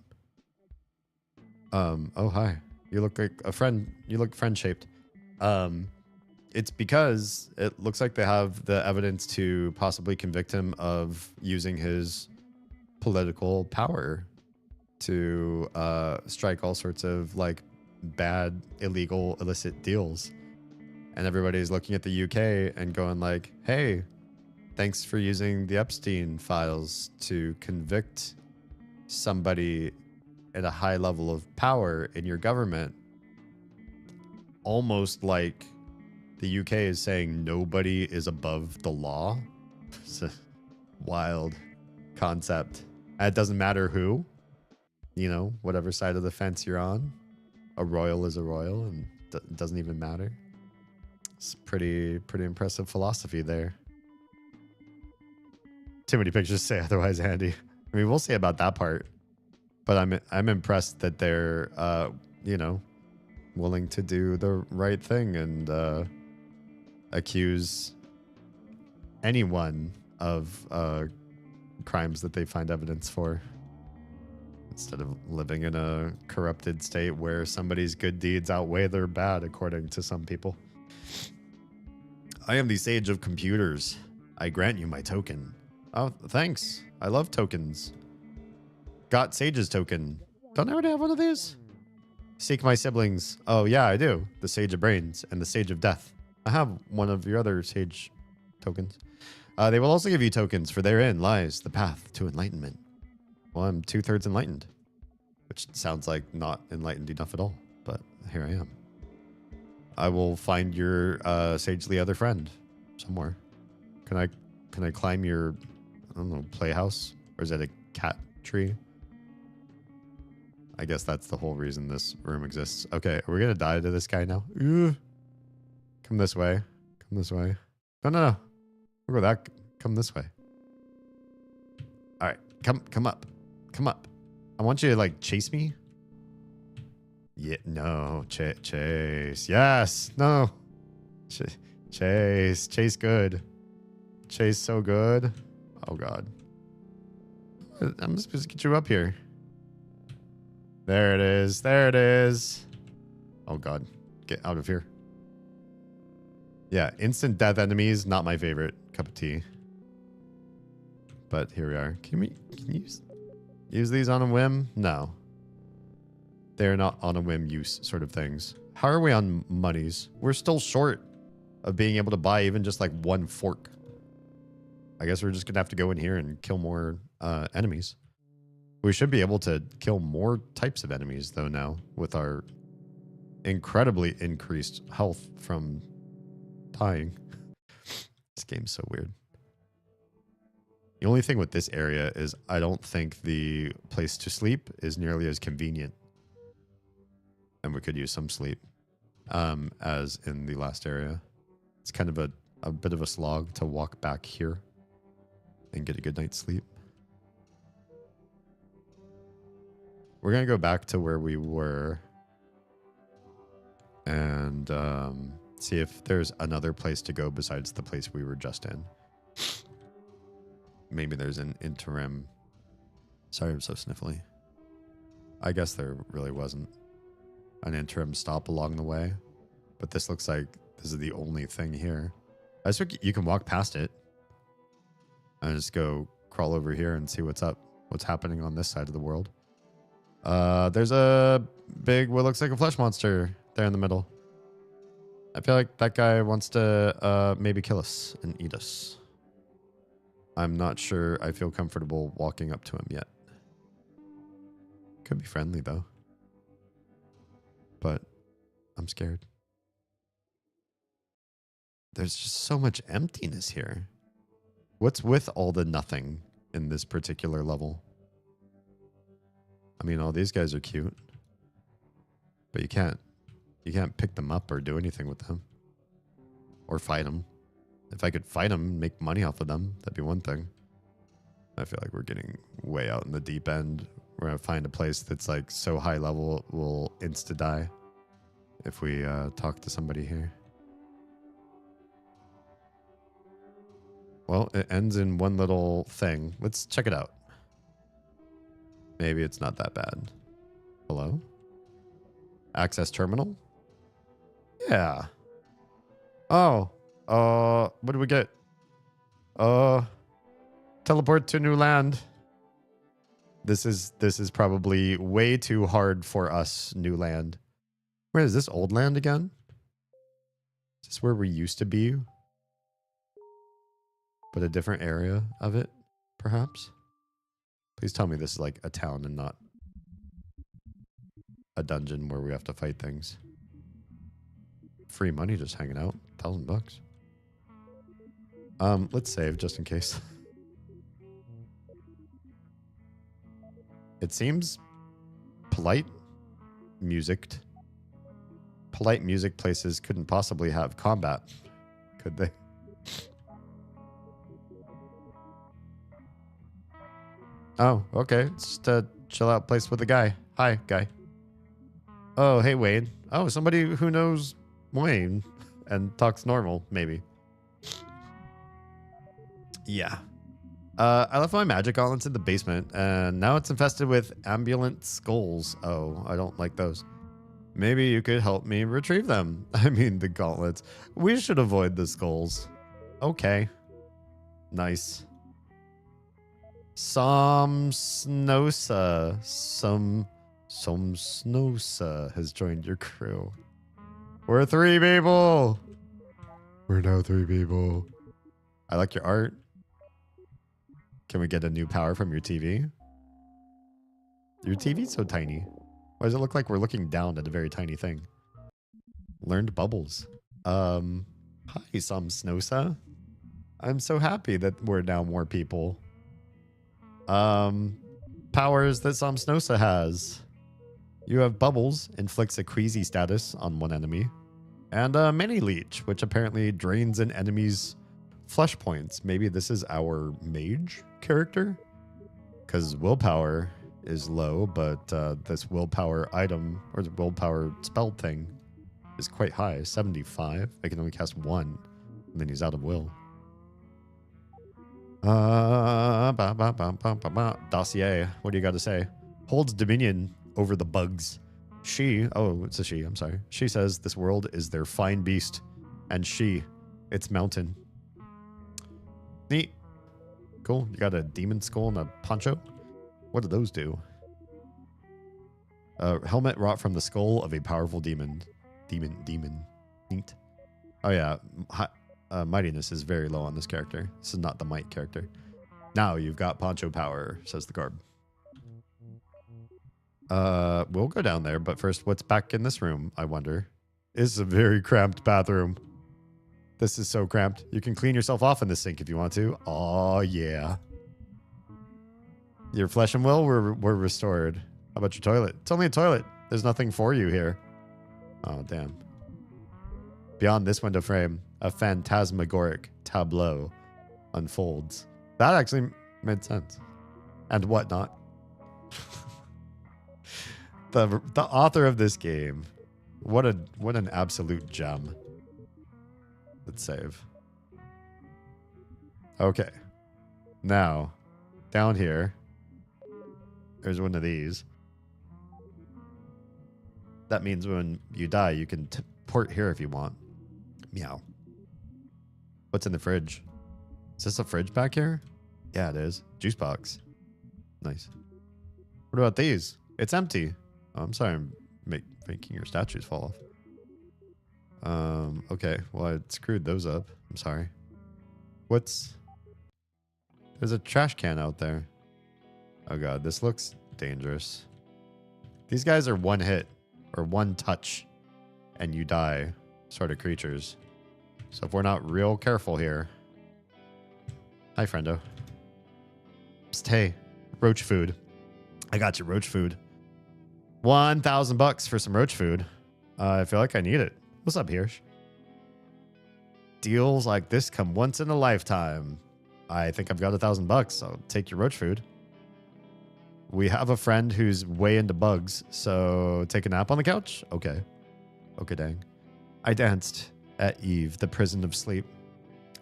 Oh hi, you look like a friend. You look friend shaped. It's because it looks like they have the evidence to possibly convict him of using his political power to strike all sorts of like bad, illegal, illicit deals. And everybody's looking at the UK and going like, hey, thanks for using the Epstein files to convict somebody at a high level of power in your government. Almost like the UK is saying nobody is above the law. It's a wild concept. And it doesn't matter who, you know, whatever side of the fence you're on. A royal is a royal, and it doesn't even matter. It's pretty impressive philosophy there. Too many pictures say otherwise, Andy. I mean, we'll see about that part. But I'm impressed that they're, you know, willing to do the right thing and accuse anyone of crimes that they find evidence for, instead of living in a corrupted state where somebody's good deeds outweigh their bad, according to some people. I am the sage of computers. I grant you my token. Oh, thanks. I love tokens. Got Sage's token. Don't I already have one of these? Seek my siblings. Oh, yeah, I do. The Sage of Brains and the Sage of Death. I have one of your other Sage tokens. They will also give you tokens, for therein lies the path to enlightenment. Well, I'm 2/3 enlightened, which sounds like not enlightened enough at all, but here I am. I will find your sagely other friend somewhere. Can I climb your, I don't know, playhouse? Or is that a cat tree? I guess that's the whole reason this room exists. Okay, are we gonna die to this guy now? Ugh. Come this way. Come this way. No. We'll go that. Come this way. All right, come up. Come up. I want you to like chase me. Yeah, no, chase. Yes, no. Chase good. Chase so good. Oh God. I'm just supposed to get you up here. There it is. There it is. Oh God, get out of here. Yeah, instant death enemies, not my favorite cup of tea. But here we are. Can you use these on a whim? No. They're not on a whim use sort of things. How are we on monies? We're still short of being able to buy even just like one fork. I guess we're just going to have to go in here and kill more enemies. We should be able to kill more types of enemies though now with our incredibly increased health from dying. This game's so weird. The only thing with this area is I don't think the place to sleep is nearly as convenient. And we could use some sleep as in the last area. It's kind of a bit of a slog to walk back here and get a good night's sleep. We're going to go back to where we were and see if there's another place to go besides the place we were just in. Maybe there's an interim. Sorry, I'm so sniffly. I guess there really wasn't an interim stop along the way, but this looks like this is the only thing here. I just think you can walk past it and just go crawl over here and see what's up, what's happening on this side of the world. There's a big, what looks like a flesh monster there in the middle. I feel like that guy wants to maybe kill us and eat us. I'm not sure I feel comfortable walking up to him yet. Could be friendly though. But I'm scared. There's just so much emptiness here. What's with all the nothing in this particular level? I mean, all these guys are cute. But you can't pick them up or do anything with them. Or fight them. If I could fight them and make money off of them, that'd be one thing. I feel like we're getting way out in the deep end. We're going to find a place that's like so high level we'll insta-die if we talk to somebody here. Well, it ends in one little thing. Let's check it out. Maybe it's not that bad. Hello? Access terminal? Yeah. Oh. What do we get? Teleport to new land. This is probably way too hard for us, new land. Where is this old land again? Is this where we used to be? But a different area of it, perhaps? Please tell me this is like a town and not a dungeon where we have to fight things. Free money just hanging out. $1,000. Let's save just in case. It seems polite musicked. Polite music places couldn't possibly have combat, could they? Oh, okay. It's just a chill out place with a guy. Hi, guy. Oh, hey, Wayne. Oh, somebody who knows Wayne and talks normal, maybe. Yeah. I left my magic gauntlets in the basement, and now it's infested with ambulant skulls. Oh, I don't like those. Maybe you could help me retrieve them. I mean, the gauntlets. We should avoid the skulls. Okay. Nice. Somsnosa. Somsnosa has joined your crew. We're 3 people. We're now 3 people. I like your art. Can we get a new power from your TV? Your TV's so tiny. Why does it look like we're looking down at a very tiny thing? Learned bubbles. Hi, Somsnosa. I'm so happy that we're now more people. Powers that Somsnosa has. You have bubbles, inflicts a queasy status on one enemy. And a mini leech, which apparently drains an enemy's flesh points. Maybe this is our mage character? Because willpower is low, but this willpower item, or the willpower spell thing, is quite high. 75. I can only cast 1, and then he's out of will. Dossier. What do you got to say? Holds dominion over the bugs. She, oh, it's a she, I'm sorry. She says this world is their fine beast, and she, its mountain. Neat. Cool. You got a demon skull and a poncho? What do those do? Helmet wrought from the skull of a powerful demon. Demon. Neat. Oh yeah. Mightiness is very low on this character. This is not the might character. Now you've got poncho power, says the garb. We'll go down there, but first, what's back in this room, I wonder? It's a very cramped bathroom. This is so cramped. You can clean yourself off in the sink if you want to. Oh, yeah. Your flesh and will were restored. How about your toilet? It's only a toilet. There's nothing for you here. Oh, damn. Beyond this window frame, a phantasmagoric tableau unfolds. That actually made sense. And whatnot. The author of this game. What an absolute gem. Let's save. Okay. Now, down here, there's one of these. That means when you die, you can port here if you want. Meow. What's in the fridge? Is this a fridge back here? Yeah, it is. Juice box. Nice. What about these? It's empty. Oh, I'm sorry I'm making your statues fall off. Okay. Well, I screwed those up. I'm sorry. There's a trash can out there. Oh god, this looks dangerous. These guys are one hit or one touch and you die sort of creatures. So if we're not real careful here. Hi, friendo. Psst, hey, roach food. I got you, roach food. $1,000 for some roach food. I feel like I need it. What's up, Hirsch? Deals like this come once in a lifetime. I think I've got $1,000. I'll take your roach food. We have a friend who's way into bugs, so take a nap on the couch? Okay. Okay, dang. I danced at Eve, the prison of sleep.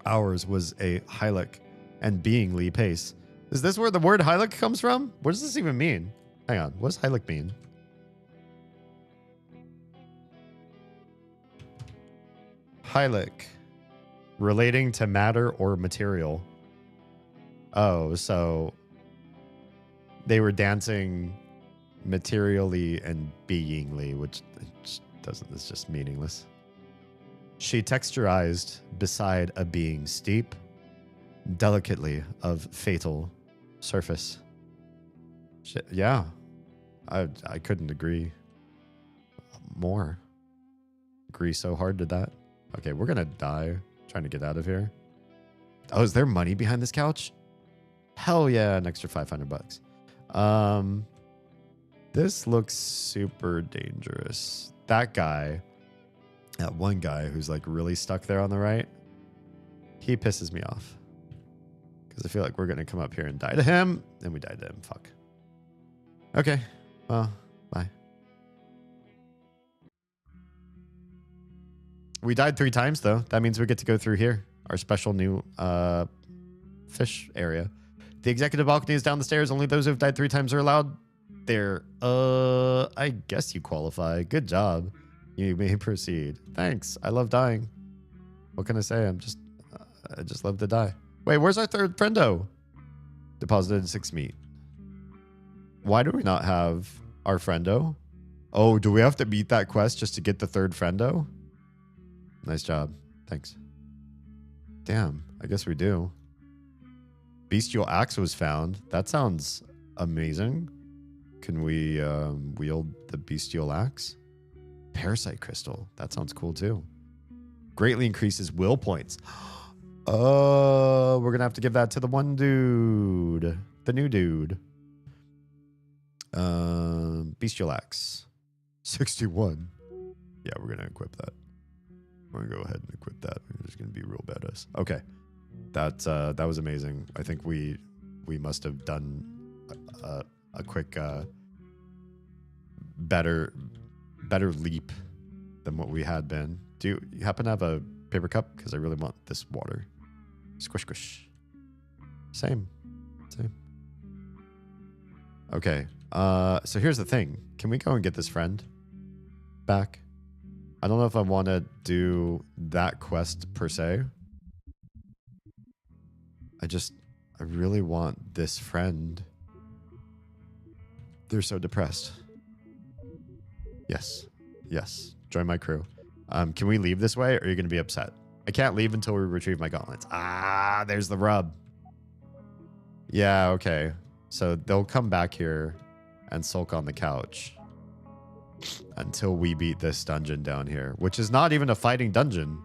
Ours was a Hylic and beingly pace. Is this where the word Hylic comes from? What does this even mean? Hang on. What does Hylic mean? Hylic. Relating to matter or material. Oh, so they were dancing materially and beingly, which it's just meaningless. She texturized beside a being steep, delicately of fatal surface. Yeah, I couldn't agree more. Agree so hard to that. Okay, we're gonna die trying to get out of here. Oh, is there money behind this couch? Hell yeah, an extra $500. This looks super dangerous. That one guy who's like really stuck there on the right, he pisses me off. Because I feel like we're going to come up here and die to him. And we died to him. Fuck. Okay. Well, bye. We died 3 times, though. That means we get to go through here. Our special new fish area. The executive balcony is down the stairs. Only those who have died 3 times are allowed there. I guess you qualify. Good job. You may proceed. Thanks. I love dying. What can I say? I just love to die. Wait, where's our third friendo? Deposited 6 meat. Why do we not have our friendo? Oh, do we have to beat that quest just to get the third friendo? Nice job. Thanks. Damn, I guess we do. Bestial axe was found. That sounds amazing. Can we wield the bestial axe? Parasite crystal. That sounds cool too. Greatly increases will points. Oh, we're gonna have to give that to the one dude. The new dude. Bestial axe. 61. Yeah, we're gonna equip that. We're gonna go ahead and equip that. We're just gonna be real badass. Okay. That was amazing. I think we must have done a quick better leap than what we had been. Do you happen to have a paper cup? Because I really want this water. Squish, squish. Same. Okay. So here's the thing. Can we go and get this friend back? I don't know if I want to do that quest per se. I really want this friend. They're so depressed. Yes. Join my crew. Can we leave this way or are you going to be upset? I can't leave until we retrieve my gauntlets. Ah, there's the rub. Yeah, okay. So they'll come back here and sulk on the couch until we beat this dungeon down here, which is not even a fighting dungeon.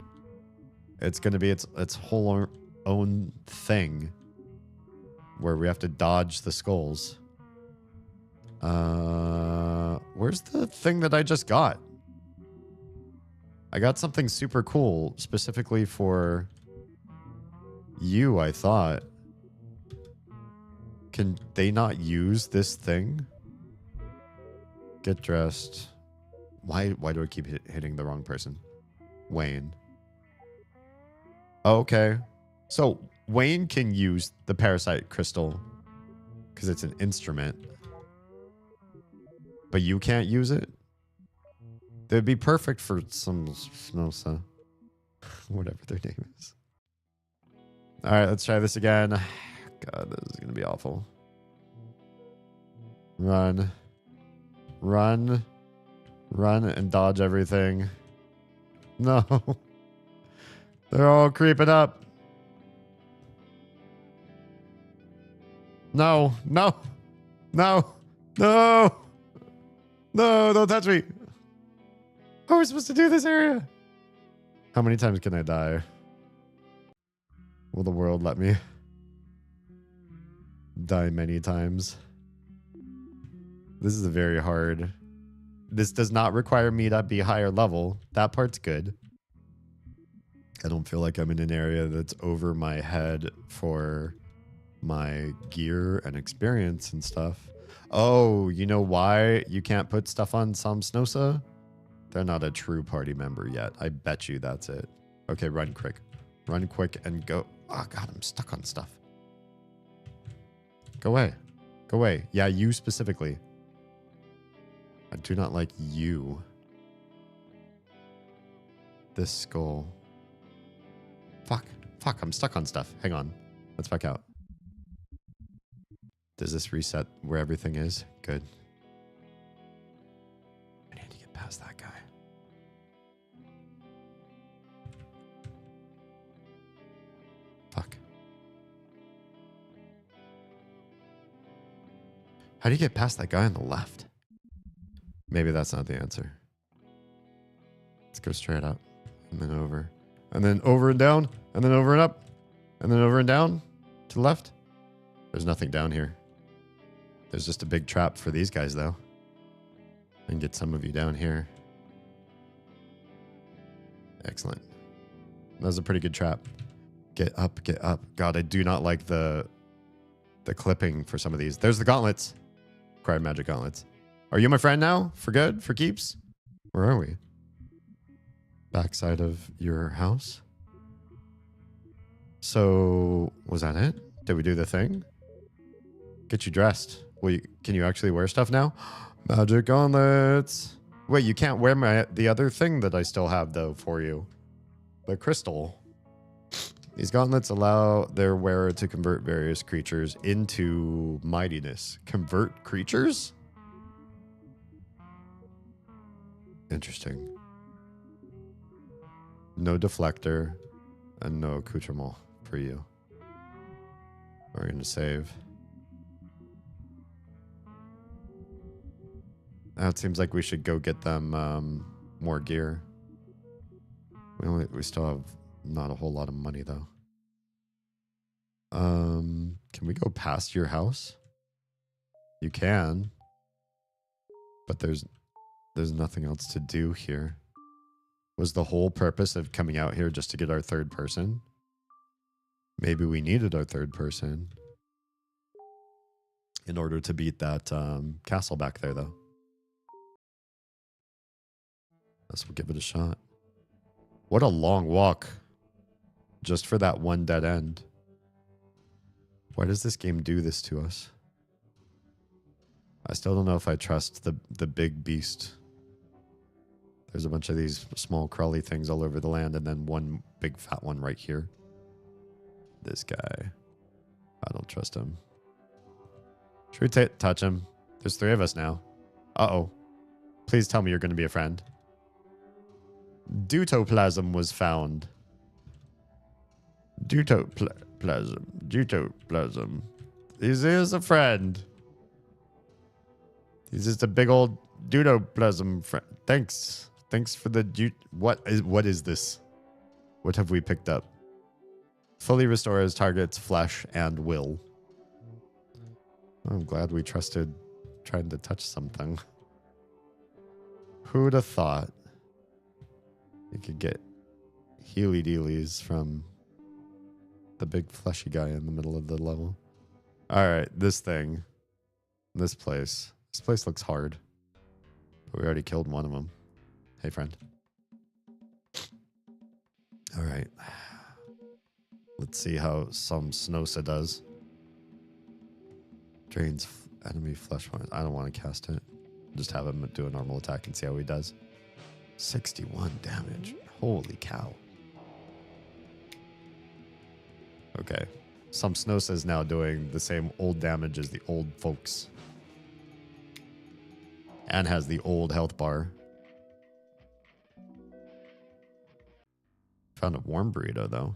It's going to be its whole own thing where we have to dodge the skulls. Where's the thing that I just got? I got something super cool specifically for you, I thought. Can they not use this thing? Get dressed. Why do I keep hitting the wrong person? Wayne. Oh, okay. So Wayne can use the parasite crystal because it's an instrument. But you can't use it? They'd be perfect for some Snosa. Whatever their name is. Alright, let's try this again. God, this is going to be awful. Run. Run and dodge everything. No. They're all creeping up. No. No, don't touch me. How are we supposed to do this area? How many times can I die? Will the world let me die many times? This is a very hard. This does not require me to be higher level. That part's good. I don't feel like I'm in an area that's over my head for my gear and experience and stuff. Oh, you know why you can't put stuff on Samsnosa? They're not a true party member yet. I bet you that's it. Okay, run quick. Run quick and go. Oh, God, I'm stuck on stuff. Go away. Go away. Yeah, you specifically. I do not like you. This skull. Fuck, I'm stuck on stuff. Hang on. Let's back out. Does this reset where everything is? Good. I need to get past that guy. Fuck. How do you get past that guy on the left? Maybe that's not the answer. Let's go straight up and then over. And then over and down. And then over and up. And then over and down. To the left. There's nothing down here. There's just a big trap for these guys, though. And get some of you down here. Excellent. That was a pretty good trap. Get up, get up. God, I do not like the clipping for some of these. There's the gauntlets. Required magic gauntlets. Are you my friend now? For good? For keeps? Where are we? backside of your house. So, was that it? Did we do the thing? Get you dressed. Can you actually wear stuff now? Magic gauntlets. Wait, you can't wear the other thing that I still have, though, for you. The crystal. These gauntlets allow their wearer to convert various creatures into mightiness. Convert creatures? Interesting. No deflector and no accoutrement for you. We're going to save. Now it seems like we should go get them more gear. We still have not a whole lot of money though. Can we go past your house? You can, but there's nothing else to do here. Was the whole purpose of coming out here just to get our third person? Maybe we needed our third person in order to beat that castle back there though. Let's give it a shot. What a long walk. Just for that one dead end. Why does this game do this to us? I still don't know if I trust the big beast. There's a bunch of these small crawly things all over the land and then one big fat one right here. This guy. I don't trust him. Should we touch him? There's 3 of us now. Uh-oh. Please tell me you're going to be a friend. Deutoplasm was found. Deutoplasm. He's a friend. He's just a big old deutoplasm friend. Thanks for the what is this? What have we picked up? Fully restores target's flesh and will. I'm glad we trusted trying to touch something. Who'd have thought you could get healy dealies from the big fleshy guy in the middle of the level? Alright, this thing. This place. This place looks hard. But we already killed one of them. Hey, friend. Alright. Let's see how some Snosa does. Drains enemy flesh points. I don't want to cast it. Just have him do a normal attack and see how he does. 61 damage. Holy cow. Okay. Some Snosa is now doing the same old damage as the old folks. And has the old health bar. Found a warm burrito, though.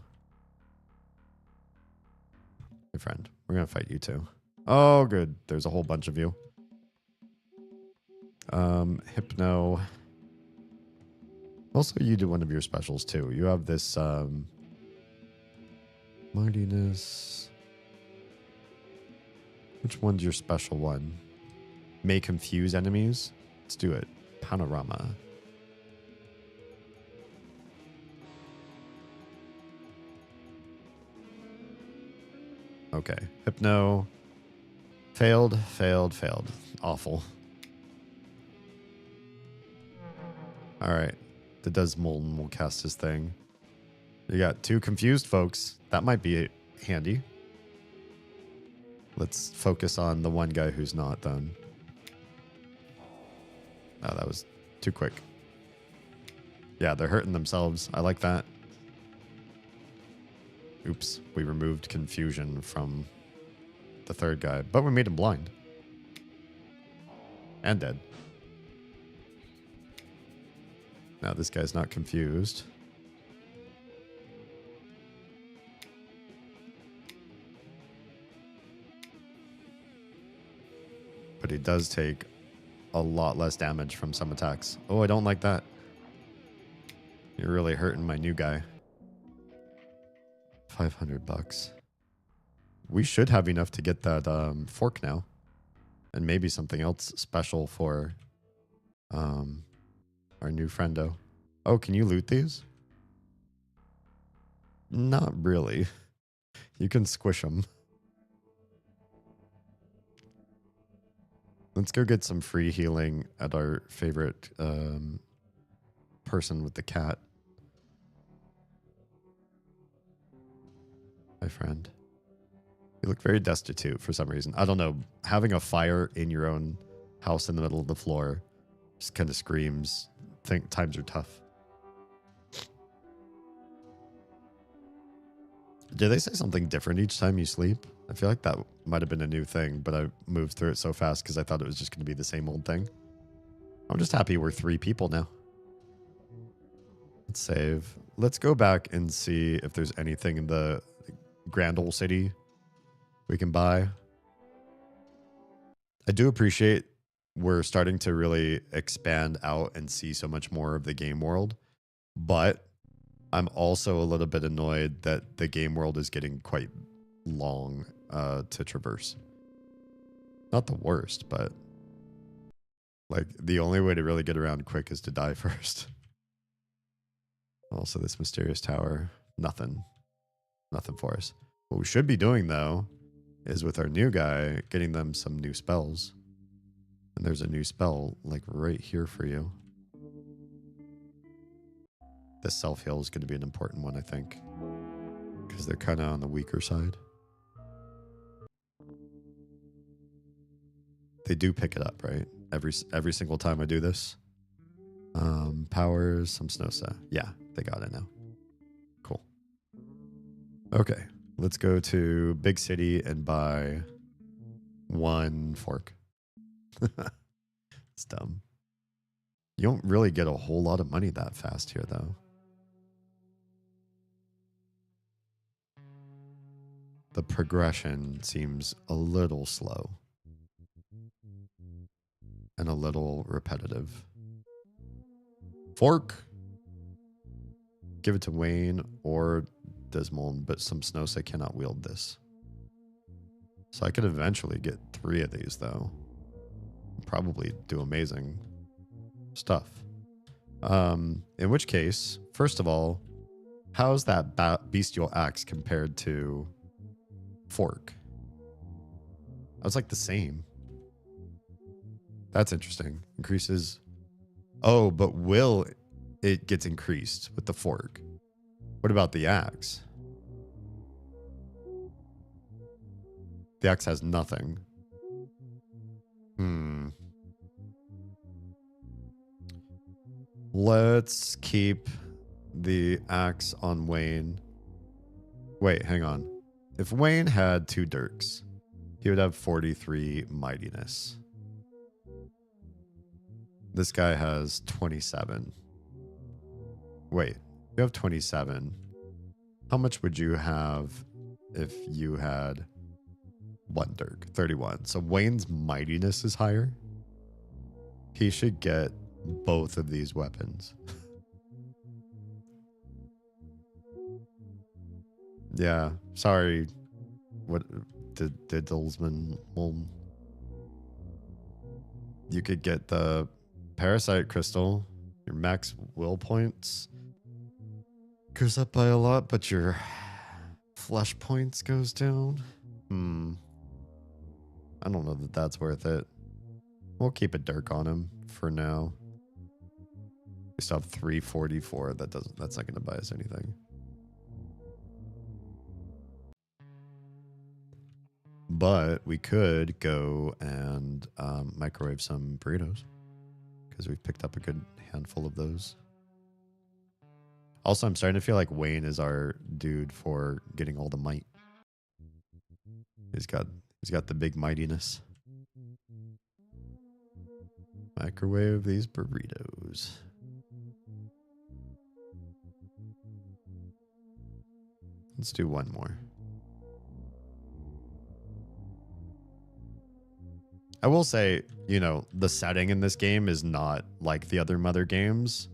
Hey, friend. We're going to fight you, too. Oh, good. There's a whole bunch of you. Hypno. Also, you do one of your specials, too. You have this, mightiness. Which one's your special one? May confuse enemies? Let's do it. Panorama. Okay. Hypno. Failed. Awful. Alright. The Desmolden will cast his thing. You got 2 confused folks. That might be handy. Let's focus on the one guy who's not then. Oh, that was too quick. Yeah, they're hurting themselves. I like that. Oops, we removed confusion from the third guy, but we made him blind. And dead. Now this guy's not confused. But he does take a lot less damage from some attacks. Oh, I don't like that. You're really hurting my new guy. $500. We should have enough to get that fork now. And maybe something else special for our new friendo. Oh, can you loot these? Not really. You can squish them. Let's go get some free healing at our favorite person with the cat. my friend. You look very destitute for some reason. I don't know. Having a fire in your own house in the middle of the floor just kind of screams, think times are tough. Did they say something different each time you sleep? I feel like that might have been a new thing, but I moved through it so fast because I thought it was just going to be the same old thing. I'm just happy we're 3 people now. Let's save. Let's go back and see if there's anything in the Grand Ole City we can buy. I do appreciate we're starting to really expand out and see so much more of the game world, but I'm also a little bit annoyed that the game world is getting quite long to traverse. Not the worst, but like the only way to really get around quick is to die first. Also, this mysterious tower, nothing for us. What we should be doing though is with our new guy, getting them some new spells. And there's a new spell like right here for you. This self-heal is going to be an important one, I think, because they're kind of on the weaker side. They do pick it up, right? Every single time I do this. Powers, some Snosa. Yeah, they got it now. Cool. Okay, let's go to Big City and buy 1 fork. It's dumb. You don't really get a whole lot of money that fast here, though. The progression seems a little slow and a little repetitive. Fork! Give it to Wayne or Dismal, but some Snosa cannot wield this. So I could eventually get 3 of these, though. Probably do amazing stuff. In which case, first of all, how's that bestial axe compared to fork? I was like the same. That's interesting. Increases. Oh, but will it gets increased with the fork? What about the axe? The axe has nothing. Let's keep the axe on Wayne. Wait, hang on. If Wayne had 2 dirks, he would have 43 mightiness. This guy has 27. Wait, you have 27. How much would you have if you had 1 dirk? 31. So Wayne's mightiness is higher. He should get both of these weapons. Yeah, sorry. What did Dillsman? Well, you could get the Parasite Crystal. Your max will points goes up by a lot, but your flesh points goes down. I don't know that that's worth it. We'll keep a dirk on him for now. We still have 344. That's not gonna buy us anything. But we could go and microwave some burritos because we've picked up a good handful of those. Also, I'm starting to feel like Wayne is our dude for getting all the might. He's got the big mightiness. Microwave these burritos. Let's do 1 more. I will say, the setting in this game is not like the other Mother games,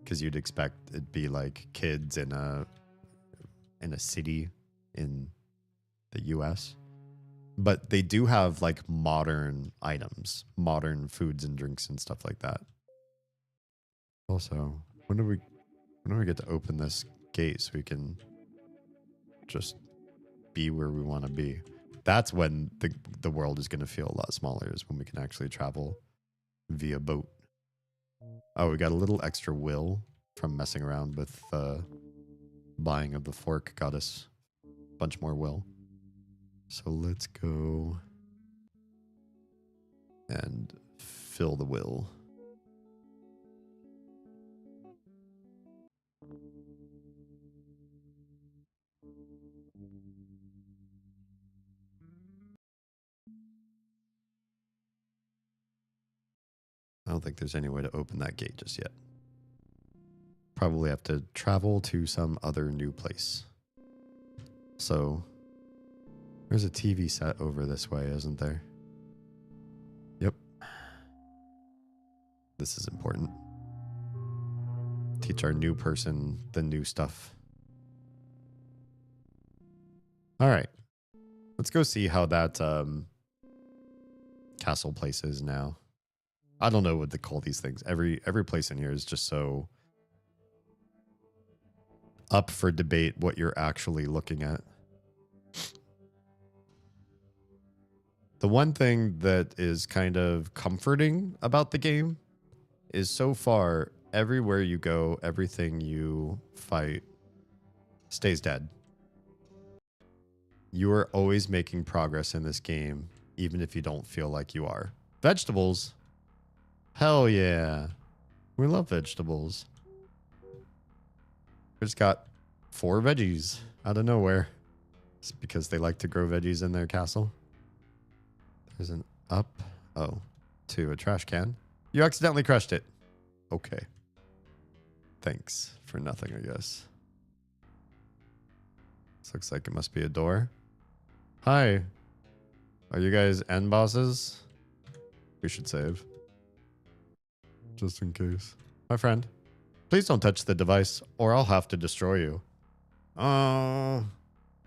because you'd expect it'd be like kids in a city in the US. But they do have like modern items, modern foods and drinks and stuff like that. Also, when do we get to open this gate so we can just be where we want to be? That's when the world is going to feel a lot smaller, is when we can actually travel via boat. Oh, we got a little extra will from messing around with buying of the fork. Got us bunch more will. So let's go and fill the will. I don't think there's any way to open that gate just yet. Probably have to travel to some other new place. So, there's a TV set over this way, isn't there? Yep. This is important. Teach our new person the new stuff. All right. Let's go see how that castle place is now. I don't know what to call these things. Every place in here is just so up for debate what you're actually looking at. The one thing that is kind of comforting about the game is so far, everywhere you go, everything you fight stays dead. You are always making progress in this game, even if you don't feel like you are. Vegetables. Hell yeah. We love vegetables. We just got 4 veggies out of nowhere. It's because they like to grow veggies in their castle. There's an up. Oh, to a trash can. You accidentally crushed it. Okay. Thanks for nothing, I guess. This looks like it must be a door. Hi. Are you guys end bosses? We should save. Just in case. My friend, please don't touch the device or I'll have to destroy you.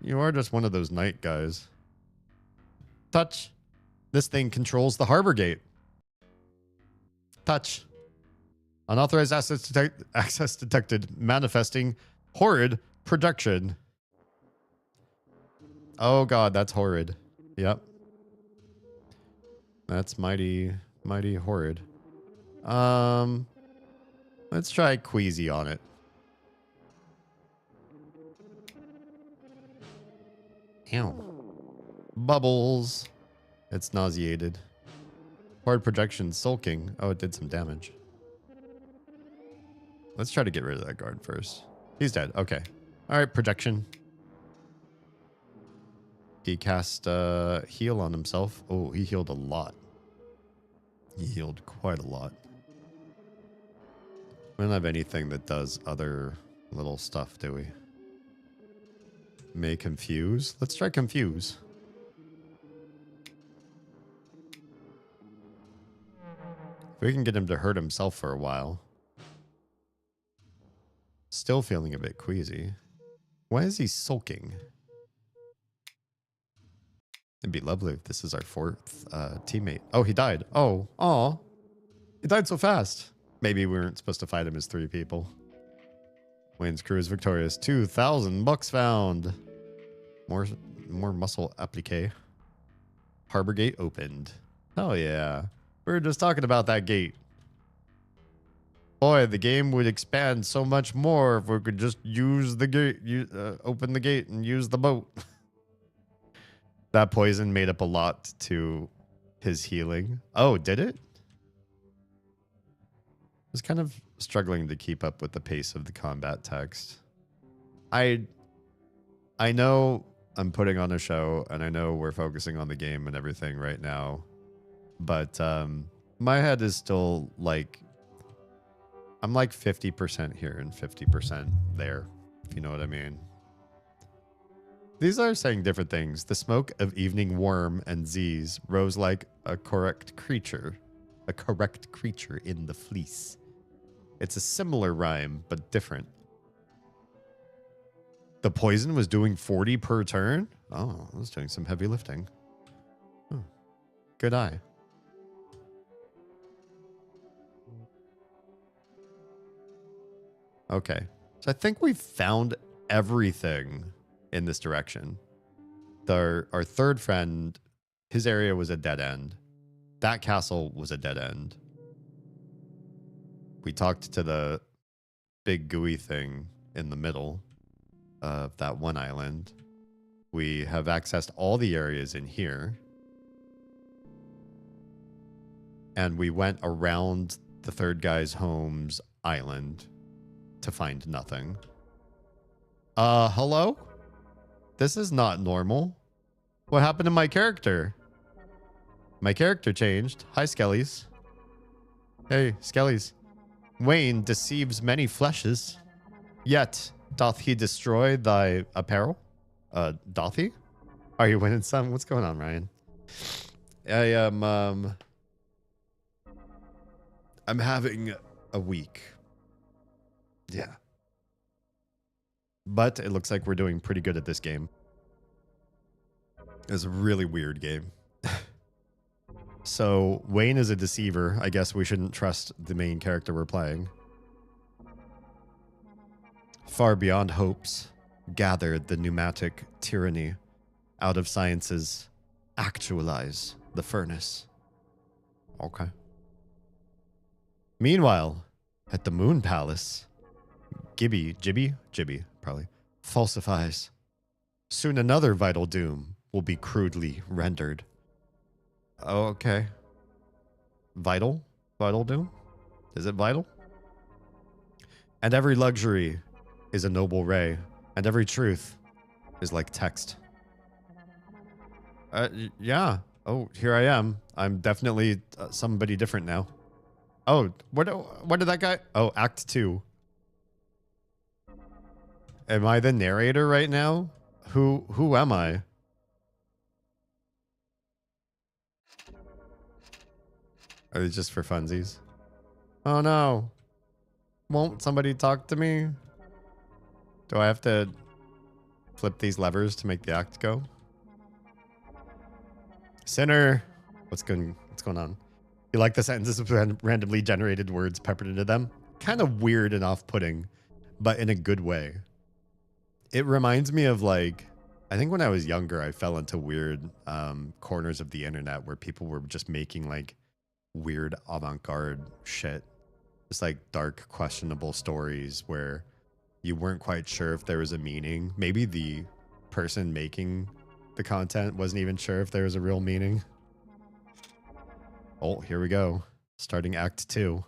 You are just one of those night guys. Touch. This thing controls the harbor gate. Touch. Unauthorized access detected. Manifesting horrid production. Oh god, that's horrid. Yep. That's mighty horrid. Let's try Queasy on it. Ew. Bubbles. It's nauseated. Hard projection sulking. Oh, it did some damage. Let's try to get rid of that guard first. He's dead. Okay. All right, projection. He cast heal on himself. Oh, he healed a lot. He healed quite a lot. We don't have anything that does other little stuff, do we? May confuse. Let's try confuse. If we can get him to hurt himself for a while. Still feeling a bit queasy. Why is he sulking? It'd be lovely if this is our 4th teammate. Oh, he died. Oh, aw. He died so fast. Maybe we weren't supposed to fight him as 3 people. Wayne's crew is victorious. 2,000 bucks found. More muscle applique. Harbor gate opened. Oh yeah. We were just talking about that gate. Boy, the game would expand so much more if we could just use the gate, open the gate and use the boat. That poison made up a lot to his healing. Oh, did it? I was kind of struggling to keep up with the pace of the combat text. I know I'm putting on a show, and I know we're focusing on the game and everything right now, but my head is still like, I'm like 50% here and 50% there, if you know what I mean. These are saying different things. The smoke of evening worm and Z's rose like a correct creature in the fleece. It's a similar rhyme, but different. The poison was doing 40 per turn? Oh, I was doing some heavy lifting. Oh, good eye. Okay, so I think we've found everything in this direction. Our 3rd friend, his area was a dead end. That castle was a dead end. We talked to the big gooey thing in the middle of that one island. We have accessed all the areas in here. And we went around the third guy's home's island to find nothing. Hello? This is not normal. What happened to my character? My character changed. Hi, Skellies. Hey, Skellies. Wayne deceives many fleshes, yet doth he destroy thy apparel? Doth he? Are you winning some? What's going on, Ryan? I am, I'm having a week. Yeah. But it looks like we're doing pretty good at this game. It's a really weird game. So, Wayne is a deceiver. I guess we shouldn't trust the main character we're playing. Far beyond hopes, gathered the pneumatic tyranny out of sciences, actualize the furnace. Okay. Meanwhile, at the Moon Palace, Gibby, probably, falsifies. Soon another vital doom will be crudely rendered. Oh, okay. Vital? Vital doom? Is it vital? And every luxury is a noble ray, and every truth is like text. Yeah. Oh, here I am. I'm definitely somebody different now. Oh, what did that guy? Oh, Act 2. Am I the narrator right now? Who am I? Are they just for funsies? Oh no. Won't somebody talk to me? Do I have to flip these levers to make the act go? Sinner. What's going on? You like the sentences with randomly generated words peppered into them? Kind of weird and off-putting, but in a good way. It reminds me of like, I think when I was younger, I fell into weird corners of the internet where people were just making like weird avant-garde shit. Just like dark, questionable stories where you weren't quite sure if there was a meaning. Maybe the person making the content wasn't even sure if there was a real meaning. Oh, here we go. Starting Act 2.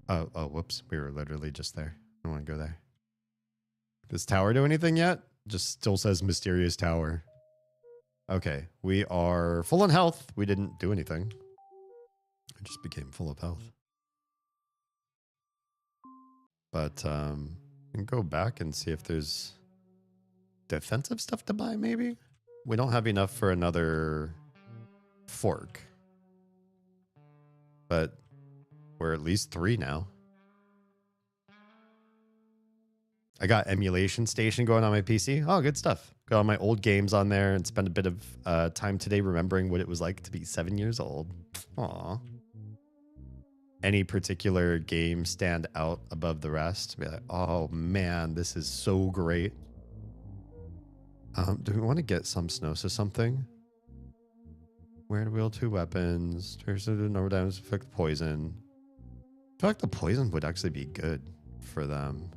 Oh, whoops. We were literally just there. I don't want to go there. Does tower do anything yet? Just still says mysterious tower. Okay, we are full on health. We didn't do anything. I just became full of health. But I can go back and see if there's defensive stuff to buy, maybe? We don't have enough for another fork. But we're at least 3 now. I got emulation station going on my PC. Oh, good stuff. Got all my old games on there and spent a bit of time today remembering what it was like to be 7 years old. Aw. Any particular game stand out above the rest? Be like, oh man, this is so great. Do we want to get some Snows or something? Where to wield 2 weapons. There's no damage affect poison. I feel like the poison would actually be good for them.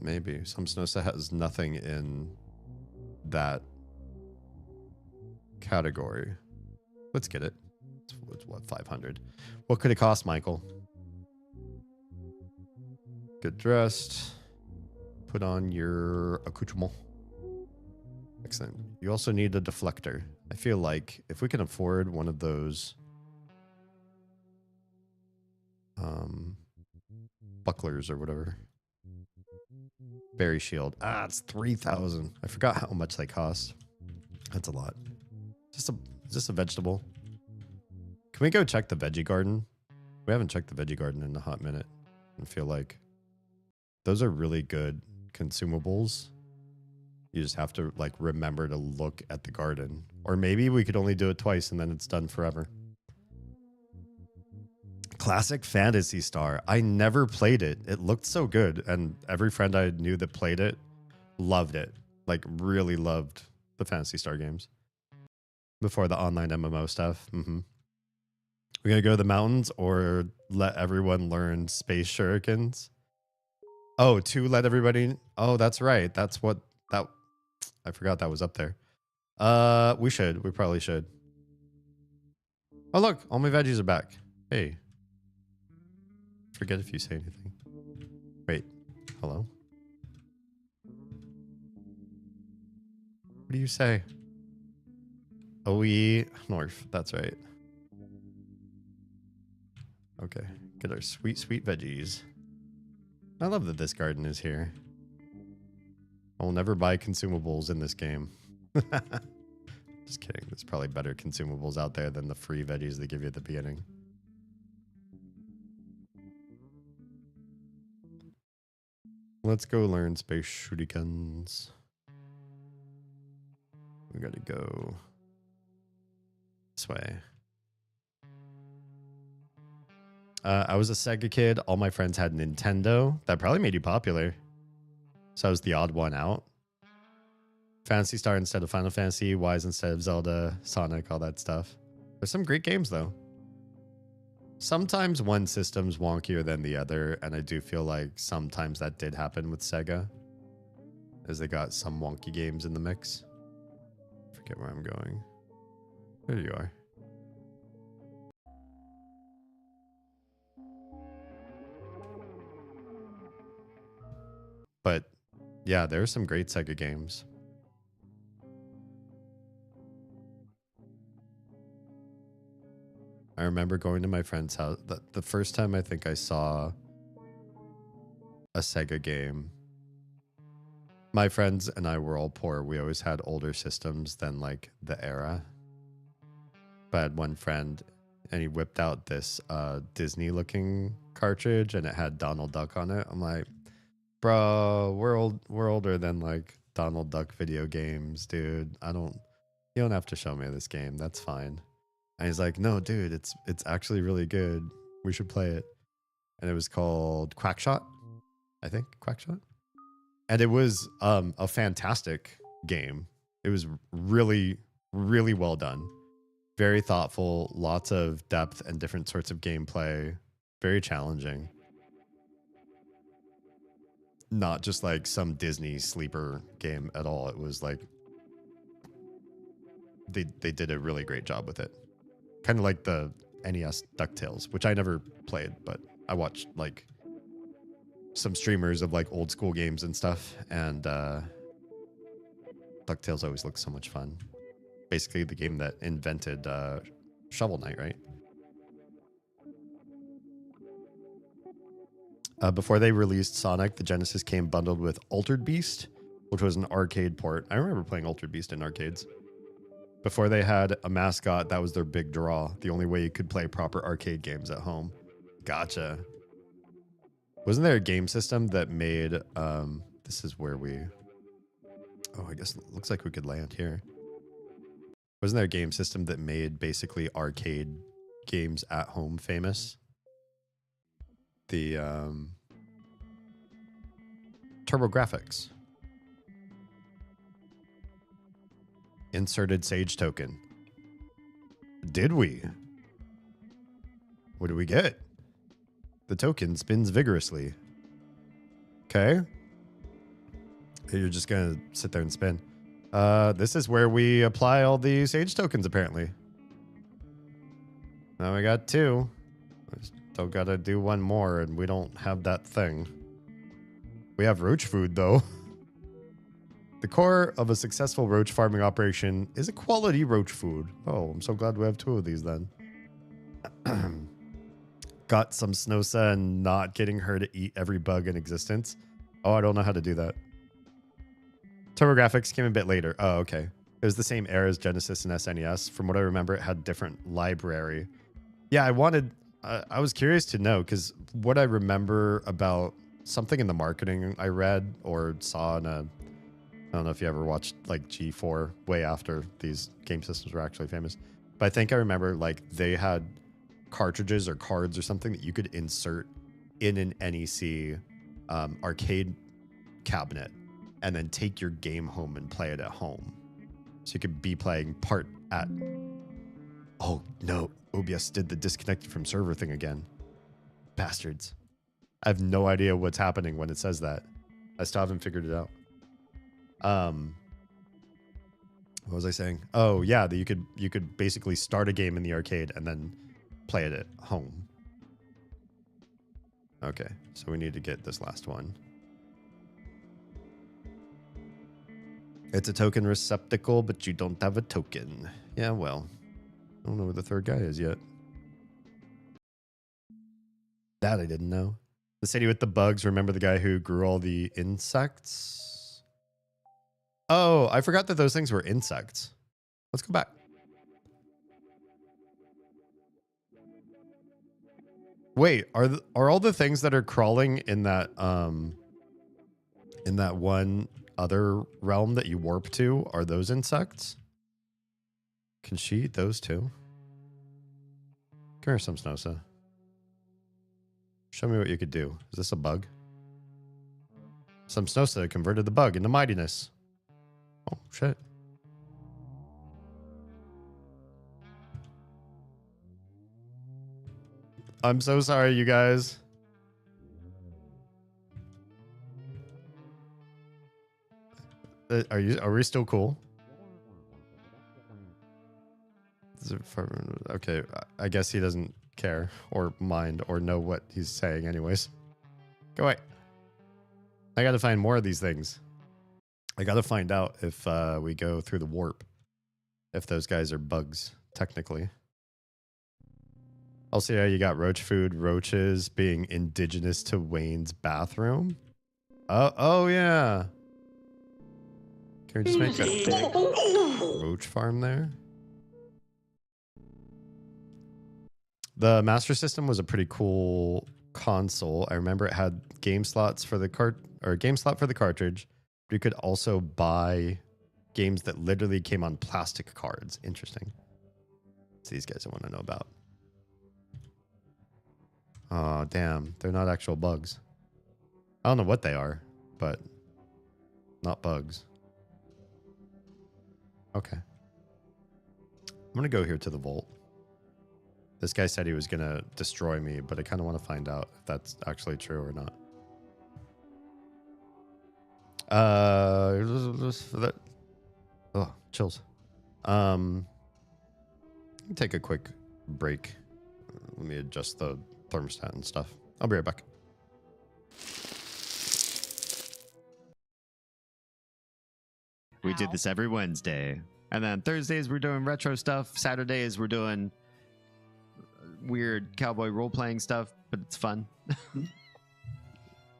Maybe. Some Snosa has nothing in that category. Let's get it. It's what, 500? What could it cost, Michael? Get dressed. Put on your accoutrement. Excellent. You also need a deflector. I feel like if we can afford one of those bucklers or whatever. Berry shield. Ah, it's 3,000. I forgot how much they cost. That's a lot. Just a vegetable. Can we go check the veggie garden? We haven't checked the veggie garden in a hot minute. I feel like those are really good consumables. You just have to like remember to look at the garden. Or maybe we could only do it twice and then it's done forever. Classic Phantasy Star. I never played it. It looked so good. And every friend I knew that played it loved it. Like really loved the Phantasy Star games. Before the online MMO stuff. We We gotta go to the mountains or let everyone learn space shurikens. Oh, to let everybody. Oh, that's right. That's what that. I forgot that was up there. We should. We probably should. Oh, look, all my veggies are back. Hey. Forget if you say anything. Wait. Hello? What do you say? OE North. That's right. Okay. Get our sweet, sweet veggies. I love that this garden is here. I will never buy consumables in this game. Just kidding. There's probably better consumables out there than the free veggies they give you at the beginning. Let's go learn space shurikens. We gotta go this way. I was a Sega kid. All my friends had Nintendo. That probably made you popular. So I was the odd one out. Phantasy Star instead of Final Fantasy, Wise instead of Zelda, Sonic, all that stuff. There's some great games though. Sometimes one system's wonkier than the other, and I do feel like sometimes that did happen with Sega, as they got some wonky games in the mix. Forget where I'm going. There you are. But yeah, there are some great Sega games. I remember going to my friend's house. The first time I think I saw a Sega game, my friends and I were all poor. We always had older systems than like the era. But I had one friend and he whipped out this Disney looking cartridge and it had Donald Duck on it. I'm like, bro, we're older than like Donald Duck video games, dude. You don't have to show me this game. That's fine. And he's like, no, dude, it's actually really good. We should play it. And it was called Quackshot, I think. Quackshot. And it was a fantastic game. It was really, really well done. Very thoughtful, lots of depth and different sorts of gameplay. Very challenging. Not just like some Disney sleeper game at all. It was like they did a really great job with it. Kind of like the NES DuckTales, which I never played, but I watched like some streamers of like old school games and stuff, and DuckTales always looks so much fun. Basically the game that invented Shovel Knight, right? Before they released Sonic, the Genesis came bundled with Altered Beast, which was an arcade port. I remember playing Altered Beast in arcades. Before they had a mascot, that was their big draw. The only way you could play proper arcade games at home. Gotcha. Wasn't there a game system that made... this is where we... Oh, I guess it looks like we could land here. Wasn't there a game system that made basically arcade games at home famous? The TurboGrafx. Inserted Sage token. Did we? What do we get? The token spins vigorously. Okay. You're just gonna sit there and spin. This is where we apply all the Sage tokens, apparently. Now we got 2. Still gotta do 1 more, and we don't have that thing. We have roach food, though. The core of a successful roach farming operation is a quality roach food. Oh, I'm so glad we have 2 of these then. Got some Snosa and not getting her to eat every bug in existence. Oh, I don't know how to do that. TurboGrafx came a bit later. Oh, okay. It was the same era as Genesis and SNES. From what I remember, it had different library. Yeah, I was curious to know, because what I remember about something in the marketing I read or saw in a... I don't know if you ever watched like G4 way after these game systems were actually famous. But I think I remember like they had cartridges or cards or something that you could insert in an NEC arcade cabinet and then take your game home and play it at home. So you could be playing part at... Oh, no. OBS did the disconnected from server thing again. Bastards. I have no idea what's happening when it says that. I still haven't figured it out. What was I saying? Oh yeah, that you could basically start a game in the arcade and then play it at home. Okay, so we need to get this last one. It's a token receptacle, but you don't have a token. Yeah, well, I don't know where the third guy is yet. That I didn't know. The city with the bugs. Remember the guy who grew all the insects? Oh, I forgot that those things were insects. Let's go back. Wait, are all the things that are crawling in that one other realm that you warp to, are those insects? Can she eat those too? Come here, some Snosa. Show me what you could do. Is this a bug? Some Snosa converted the bug into mightiness. Oh, shit. I'm so sorry, you guys. Are we still cool? Okay, I guess he doesn't care or mind or know what he's saying anyways. Go away. I gotta find more of these things. I gotta find out if we go through the warp. If those guys are bugs, technically. I'll see how you got roach food, roaches being indigenous to Wayne's bathroom. Oh yeah. Can we just make a big roach farm there? The Master System was a pretty cool console. I remember it had game slots for the game slot for the cartridge. But you could also buy games that literally came on plastic cards. Interesting. It's these guys I want to know about. Oh, damn. They're not actual bugs. I don't know what they are, but not bugs. Okay. I'm going to go here to the vault. This guy said he was going to destroy me, but I kind of want to find out if that's actually true or not. Oh, chills. Take a quick break. Let me adjust the thermostat and stuff. I'll be right back. We did this every Wednesday. And then Thursdays we're doing retro stuff. Saturdays we're doing weird cowboy role-playing stuff, but it's fun.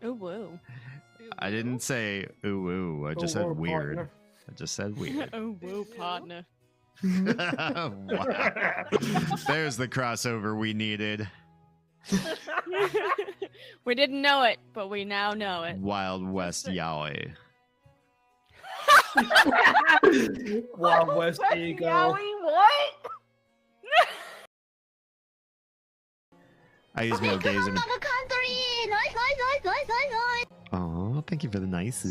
Oh, whoa. I didn't say ooh ooh. I just said weird. Partner. I just said weird. Oh, whoa, partner. Wow. There's the crossover we needed. We didn't know it, but we now know it. Wild West Yowie. Wild West Eagle. Yowie, what? I use male gaze and... Oh, thank you for the nice.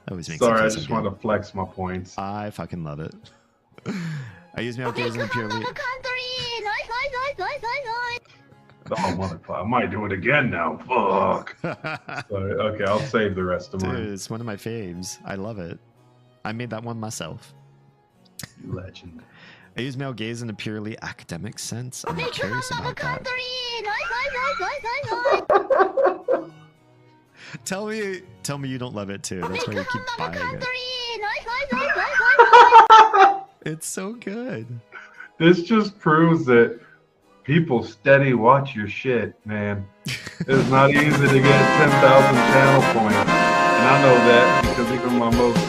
Always makes Sorry, I me feel just so want good. to flex my points. I fucking love it. I use male gaze and purely... Oh, motherfucker. I might do it again now. Fuck. Sorry. Okay, I'll save the rest of Dude, mine. it's one of my faves. I love it. I made that one myself. You legend. I use male gaze in a purely academic sense. I'm curious about that. Tell me you don't love it too. That's why you keep buying it. It's so good. This just proves that people steady watch your shit, man. It's not easy to get 10,000 channel points. And I know that because even my most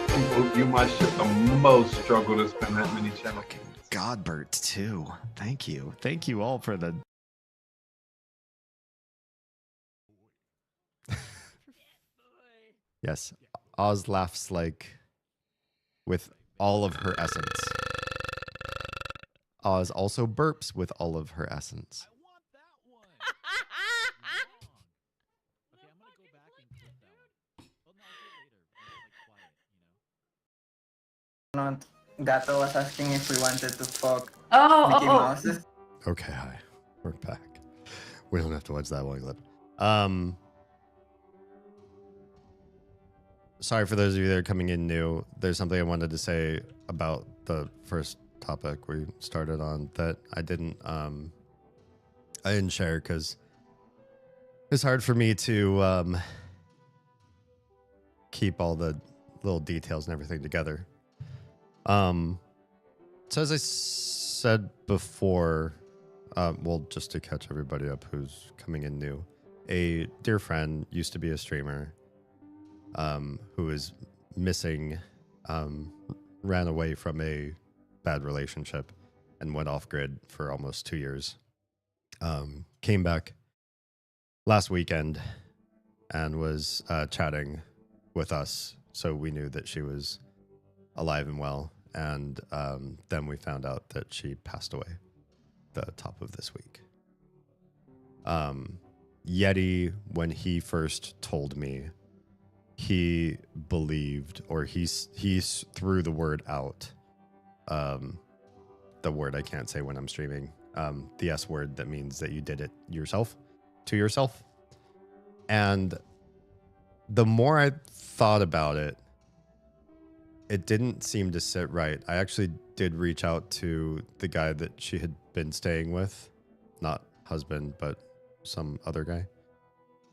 people who view my shit the most struggle to spend that many channel points. Godbert too. Thank you. Thank you all for the... Yes. Oz laughs like with all of her essence. Oz also burps with all of her essence. Gato was asking if we wanted to fuck. Mickey Oh, Mouse. Okay, hi. We're back. We don't have to watch that one clip. Sorry for those of you that are coming in new. There's something I wanted to say about the first topic we started on that I didn't share because it's hard for me to keep all the little details and everything together. So as I said before, well, just to catch everybody up who's coming in new, a dear friend used to be a streamer who is missing, ran away from a bad relationship and went off grid for almost 2 years. Came back last weekend and was chatting with us, so we knew that she was alive and well. And then we found out that she passed away the top of this week. Yeti, when he first told me, he believed, or he threw the word out, the word I can't say when I'm streaming, the S word that means that you did it yourself, to yourself. And the more I thought about it, it didn't seem to sit right. I actually did reach out to the guy that she had been staying with, not husband, but some other guy.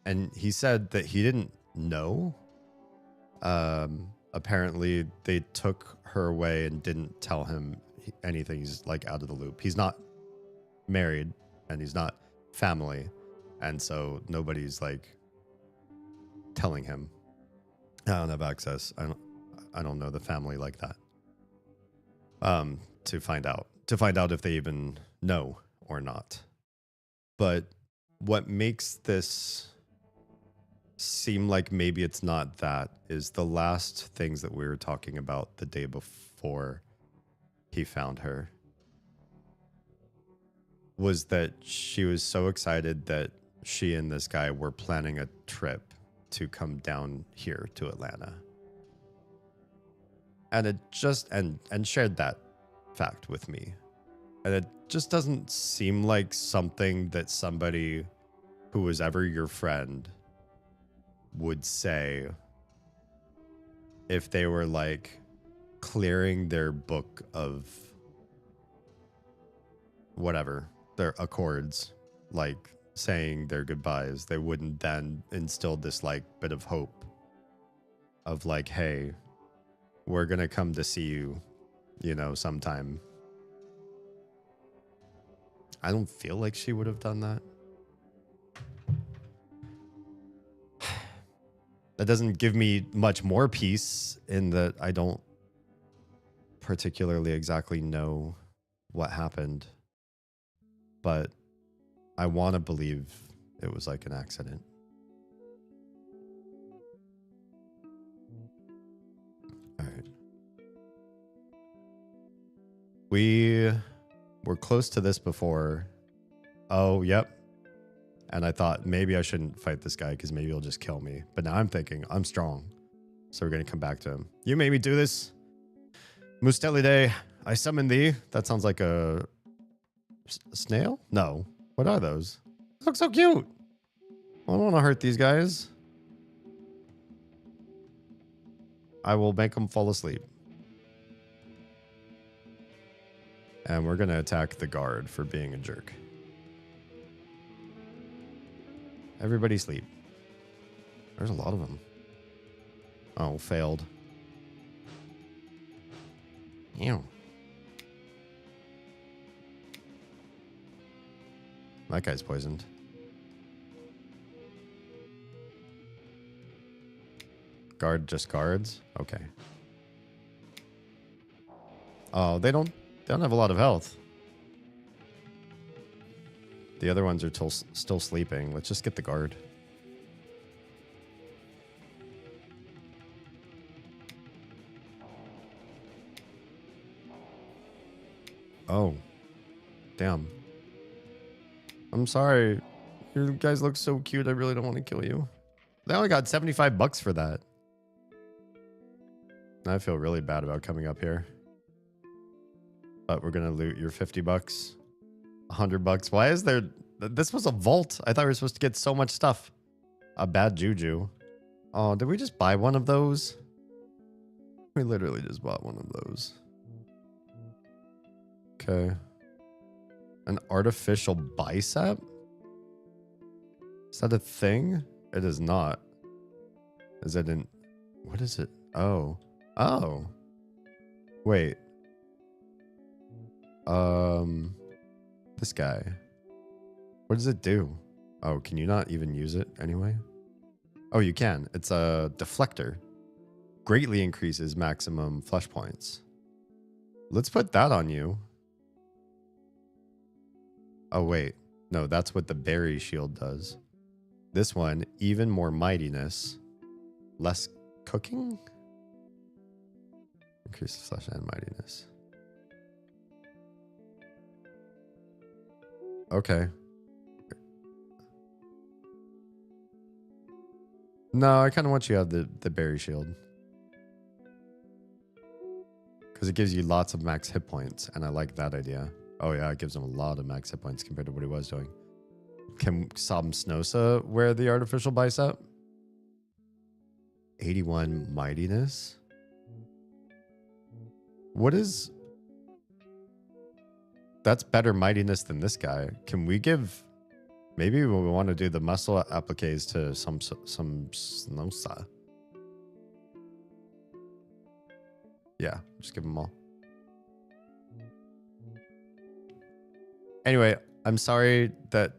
And he said that he didn't know. Apparently they took her away and didn't tell him anything. He's like out of the loop. He's not married and he's not family. And so nobody's like telling him. I don't have access. I don't know the family like that. To find out if they even know or not. But what makes this seem like maybe it's not that is the last things that we were talking about the day before he found her was that she was so excited that she and this guy were planning a trip to come down here to Atlanta. And it just and shared that fact with me. And it just doesn't seem like something that somebody who was ever your friend would say if they were like clearing their book of whatever, their accords, like saying their goodbyes. They wouldn't then instill this like bit of hope of like, hey, we're going to come to see you, sometime. I don't feel like she would have done that. That doesn't give me much more peace in that I don't particularly exactly know what happened. But I want to believe it was like an accident. All right. We were close to this before. Oh, yep. And I thought maybe I shouldn't fight this guy because maybe he'll just kill me. But now I'm thinking I'm strong. So we're going to come back to him. You made me do this. Mustelide, I summon thee. That sounds like a snail? No. What are those? They look so cute. I don't want to hurt these guys. I will make them fall asleep. And we're going to attack the guard for being a jerk. Everybody sleep. There's a lot of them. Oh, failed. Ew. That guy's poisoned. Guard just guards? Okay. Oh, they don't have a lot of health. The other ones are still sleeping. Let's just get the guard. Oh. Damn. I'm sorry. You guys look so cute. I really don't want to kill you. They only got $75 for that. I feel really bad about coming up here. but we're gonna loot your 50 bucks, $100. Why is there? This was a vault. I thought we were supposed to get so much stuff. A bad juju. Oh, did we just buy one of those? We literally just bought one of those. Okay. An artificial bicep? Is that a thing? It is not. Is it an... What is it? Oh. Oh. Wait. This guy. What does it do? Oh, can you not even use it anyway? Oh, you can. It's a deflector. Greatly increases maximum flesh points. Let's put that on you. Oh, wait. No, that's what the berry shield does. This one, even more mightiness. Less cooking? Increases flesh and mightiness. Okay. No, I kind of want you to have the berry shield. Because it gives you lots of max hit points, and I like that idea. Oh yeah, it gives him a lot of max hit points compared to what he was doing. Can Sam Snosa wear the artificial bicep? 81 mightiness? What is... That's better mightiness than this guy. Can we give... Maybe we want to do the muscle appliques to some Snosa. Yeah, just give them all. Anyway, I'm sorry that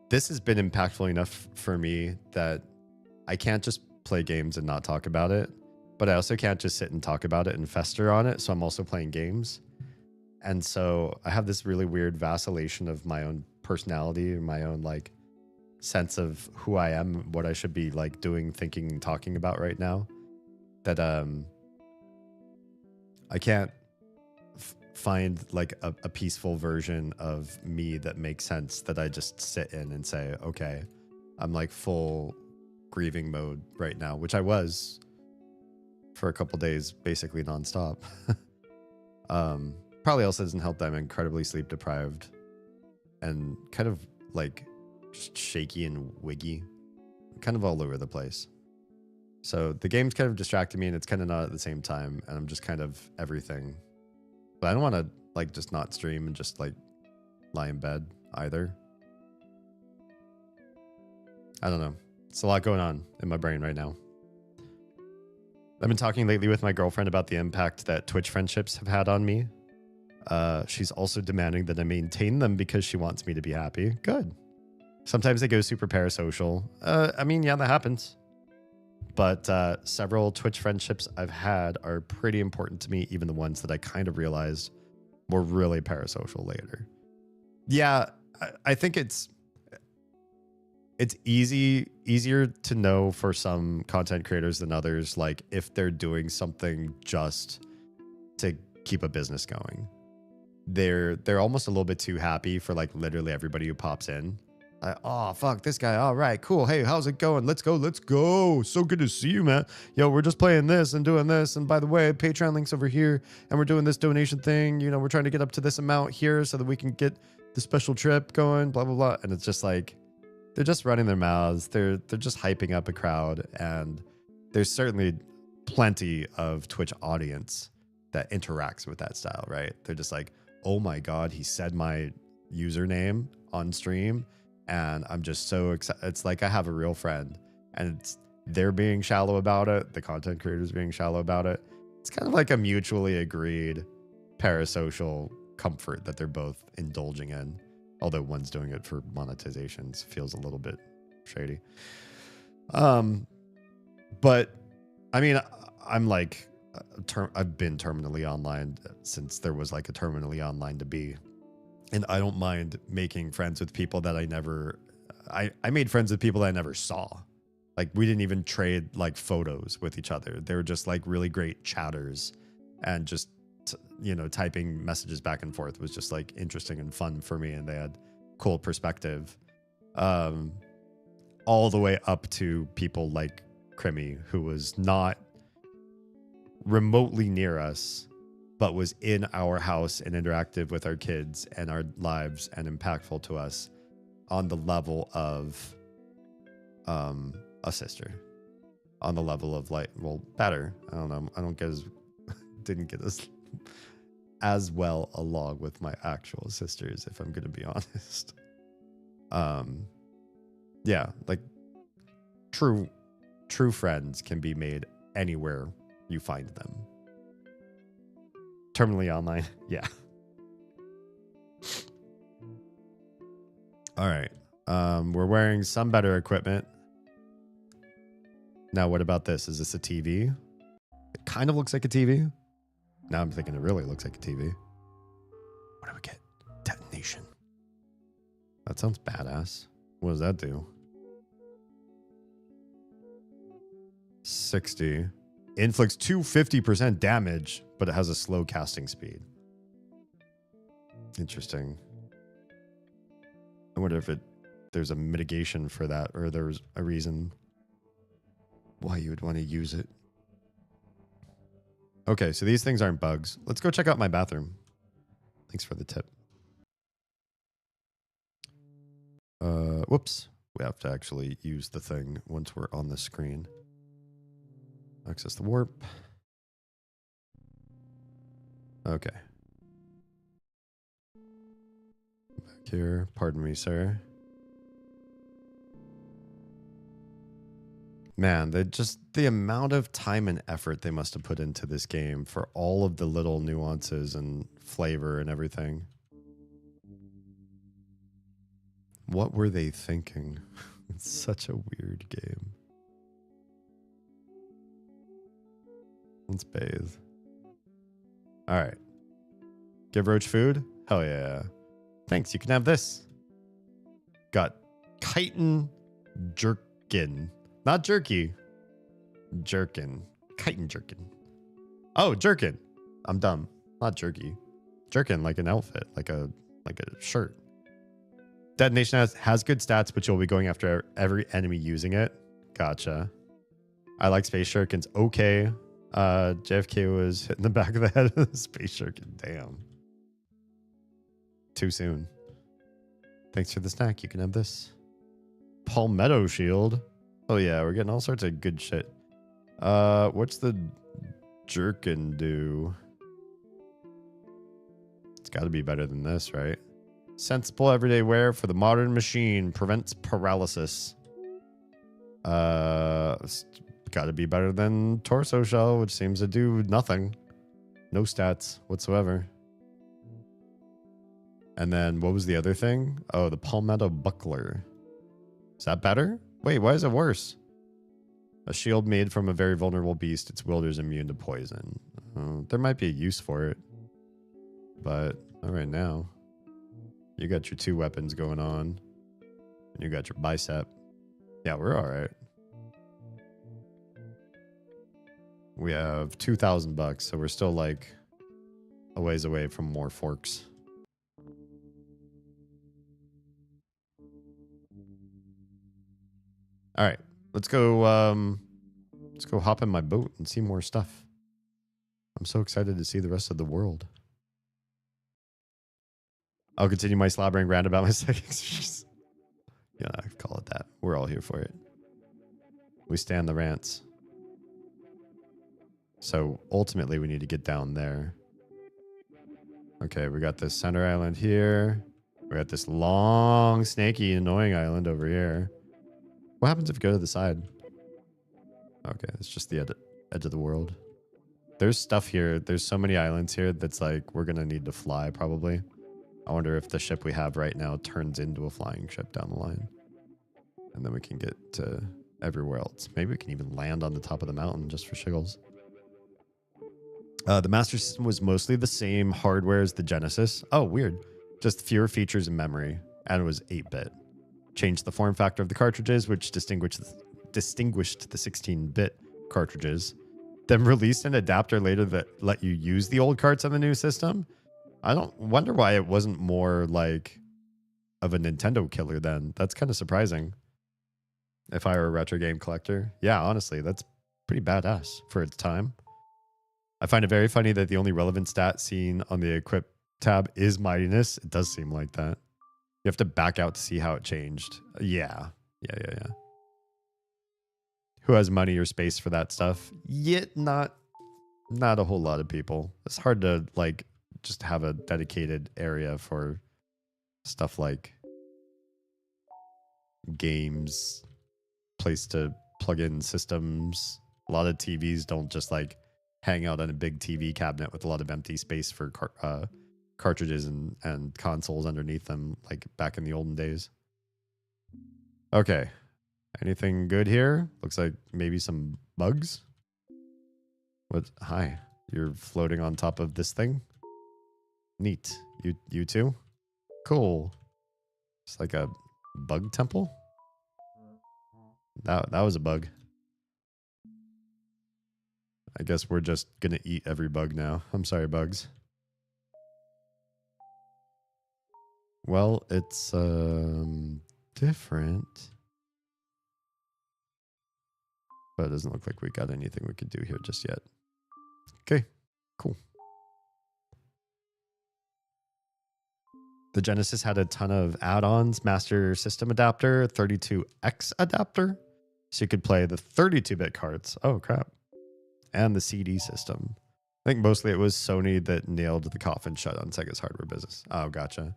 this has been impactful enough for me that I can't just play games and not talk about it, but I also can't just sit and talk about it and fester on it. So I'm also playing games. And so I have this really weird vacillation of my own personality and my own like sense of who I am, what I should be like doing, thinking, and talking about right now. That I can't find like a peaceful version of me that makes sense that I just sit in and say, okay, I'm like full grieving mode right now, which I was for a couple days, basically nonstop. Probably also doesn't help that I'm incredibly sleep deprived and kind of like just shaky and wiggy, kind of all over the place. So the game's kind of distracting me and it's kind of not at the same time. And I'm just kind of everything. But I don't want to like just not stream and just like lie in bed either. I don't know. It's a lot going on in my brain right now. I've been talking lately with my girlfriend about the impact that Twitch friendships have had on me. She's also demanding that I maintain them because she wants me to be happy. Good. Sometimes they go super parasocial. I mean, yeah, that happens. But several Twitch friendships I've had are pretty important to me, even the ones that I kind of realized were really parasocial later. Yeah, I think it's easier to know for some content creators than others, like if they're doing something just to keep a business going. They're almost a little bit too happy for like literally everybody who pops in. Oh, fuck this guy. All right, cool. Hey, how's it going? Let's go. So good to see you, man. Yo, we're just playing this and doing this. And by the way, Patreon link's over here. And we're doing this donation thing. You know, we're trying to get up to this amount here so that we can get the special trip going, blah, blah, blah. And it's just like, they're just running their mouths. They're just hyping up a crowd. And there's certainly plenty of Twitch audience that interacts with that style, right? They're just like, oh my God, he said my username on stream. And I'm just so excited. It's like I have a real friend and they're being shallow about it. The content creators being shallow about it. It's kind of like a mutually agreed parasocial comfort that they're both indulging in. Although one's doing it for monetizations, feels a little bit shady. But I mean, I'm like, I've been terminally online since there was like a terminally online to be. And I don't mind making friends with people that I made friends with people that I never saw. Like we didn't even trade like photos with each other. They were just like really great chatters and just, typing messages back and forth was just like interesting and fun for me. And they had cool perspective. All the way up to people like Crimmy, who was not remotely near us, but was in our house and interactive with our kids and our lives and impactful to us on the level of a sister. On the level of like, well, better. I don't know. I don't get as didn't get as well along with my actual sisters, if I'm gonna be honest. Yeah, like true friends can be made anywhere you find them. Terminally online, yeah. All right. We're wearing some better equipment. Now, what about this? Is this a TV? It kind of looks like a TV. Now I'm thinking it really looks like a TV. What do we get? Detonation. That sounds badass. What does that do? 60. Inflicts 250% damage, but it has a slow casting speed. Interesting. I wonder if there's a mitigation for that, or there's a reason why you would want to use it. Okay, so these things aren't bugs. Let's go check out my bathroom. Thanks for the tip. Whoops. We have to actually use the thing once we're on the screen. Access the warp. Okay. Back here. Pardon me, sir. Man, the amount of time and effort they must have put into this game for all of the little nuances and flavor and everything. What were they thinking? It's such a weird game. Let's bathe. All right. Give Roach food? Hell yeah. Thanks, you can have this. Got chitin jerkin. Not jerky. Jerkin. Chitin jerkin. Oh, jerkin. I'm dumb. Not jerky. Jerkin, like an outfit, like a shirt. Detonation has good stats, but you'll be going after every enemy using it. Gotcha. I like Space Shurikens. Okay. JFK was hitting the back of the head of the Space Shuriken. Damn. Too soon. Thanks for the snack. You can have this. Palmetto Shield. Oh yeah, we're getting all sorts of good shit. What's the jerkin do? It's got to be better than this, right? Sensible everyday wear for the modern machine. Prevents paralysis. It's got to be better than Torso Shell, which seems to do nothing. No stats whatsoever. And then what was the other thing? Oh, the Palmetto Buckler. Is that better? Wait, why is it worse? A shield made from a very vulnerable beast. Its wielder is immune to poison. There might be a use for it. But not right now. You got your two weapons going on. And you got your bicep. Yeah, we're alright. We have 2,000 bucks, so we're still like a ways away from more forks. All right, let's go hop in my boat and see more stuff. I'm so excited to see the rest of the world. I'll continue my slobbering rant about my settings. Yeah, I call it that. We're all here for it. We stand the rants. So ultimately we need to get down there. Okay, we got this center island here. We got this long, snaky, annoying island over here. What happens if you go to the side? Okay, it's just the edge of the world. There's stuff here. There's so many islands here that's like we're going to need to fly probably. I wonder if the ship we have right now turns into a flying ship down the line. And then we can get to everywhere else. Maybe we can even land on the top of the mountain just for shiggles. The Master System was mostly the same hardware as the Genesis. Oh, weird. Just fewer features and memory. And it was 8-bit. Changed the form factor of the cartridges, which distinguished the 16-bit cartridges. Then released an adapter later that let you use the old carts on the new system. I don't wonder why it wasn't more like of a Nintendo killer then. That's kind of surprising. If I were a retro game collector. Yeah, honestly, that's pretty badass for its time. I find it very funny that the only relevant stat seen on the equip tab is mightiness. It does seem like that. You have to back out to see how it changed. Yeah. Who has money or space for that stuff? Yet not a whole lot of people. It's hard to like just have a dedicated area for stuff like games, place to plug in systems. A lot of TVs don't just like hang out on a big TV cabinet with a lot of empty space for cartridges and consoles underneath them, like back in the olden days. Okay. Anything good here? Looks like maybe some bugs. What? Hi. You're floating on top of this thing? Neat. You too? Cool. It's like a bug temple? That was a bug. I guess we're just gonna eat every bug now. I'm sorry, bugs. Well, it's different. But it doesn't look like we got anything we could do here just yet. Okay, cool. The Genesis had a ton of add-ons, Master System adapter, 32X adapter. So you could play the 32-bit cards. Oh, crap. And the CD system. I think mostly it was Sony that nailed the coffin shut on Sega's hardware business. Oh, gotcha.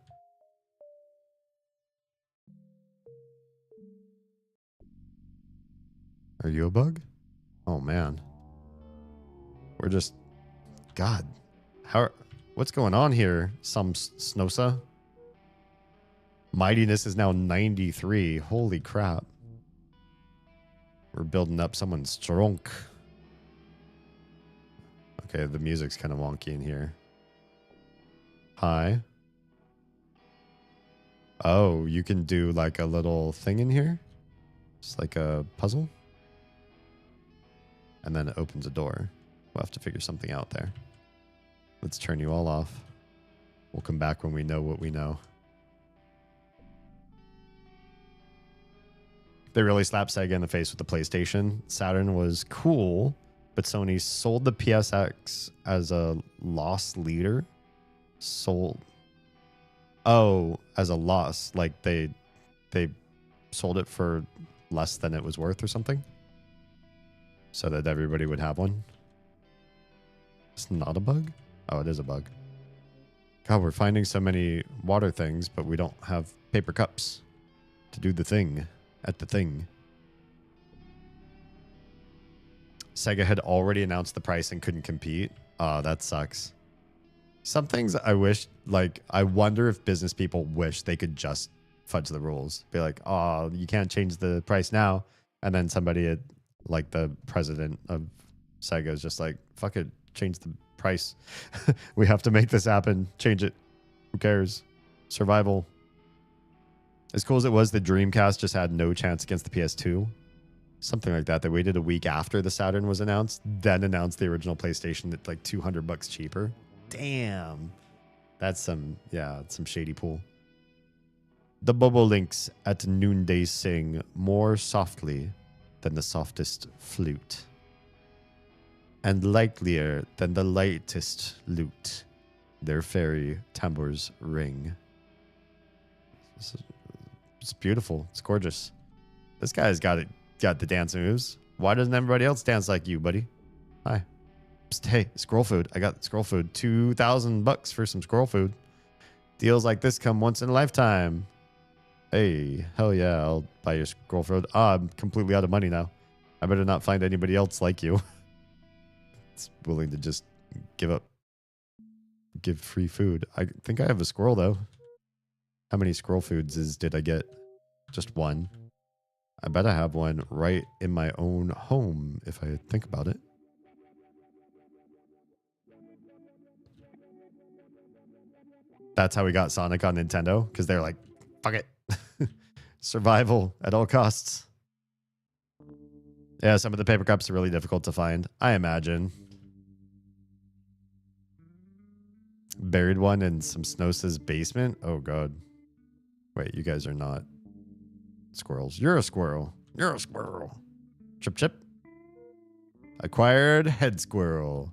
Are you a bug? Oh, man. We're just... God. What's going on here? Some Snosa? Mightiness is now 93. Holy crap. We're building up someone's trunk. Okay, the music's kind of wonky in here. Hi. Oh, you can do like a little thing in here? Just like a puzzle? And then it opens a door. We'll have to figure something out there. Let's turn you all off. We'll come back when we know what we know. They really slapped Sega in the face with the PlayStation. Saturn was cool, but Sony sold the PSX as a loss leader. Sold. Oh, as a loss. Like they sold it for less than it was worth or something. So that everybody would have one. It's not a bug? Oh, it is a bug. God, we're finding so many water things, but we don't have paper cups to do the thing at the thing. Sega had already announced the price and couldn't compete. Oh, that sucks. Some things I wish, like, I wonder if business people wish they could just fudge the rules. Be like, oh, you can't change the price now. And then somebody at, like, the president of Sega is just like, fuck it, change the price. We have to make this happen. Change it. Who cares? Survival. As cool as it was, the Dreamcast just had no chance against the PS2. Something like that. They waited a week after the Saturn was announced, then announced the original PlayStation at like $200 cheaper. Damn. That's some shady pool. The bobolinks at noonday sing more softly than the softest flute, and lightlier than the lightest lute. Their fairy tambours ring. It's beautiful. It's gorgeous. This guy's got the dance moves. Why doesn't everybody else dance like you, buddy? Hi. Psst, hey, squirrel food. I got squirrel food. $2,000 for some squirrel food. Deals like this come once in a lifetime. Hey, hell yeah, I'll buy your squirrel food. I'm completely out of money now. I better not find anybody else like you. It's willing to just give free food. I think I have a squirrel though. How many squirrel foods did I get? Just one. I bet I have one right in my own home if I think about it. That's how we got Sonic on Nintendo, because they're like, fuck it. Survival at all costs. Yeah, some of the paper cups are really difficult to find, I imagine. Buried one in some Snosa's basement? Oh, God. Wait, you guys are not squirrels. You're a squirrel. You're a squirrel. Chip, chip. Acquired head squirrel.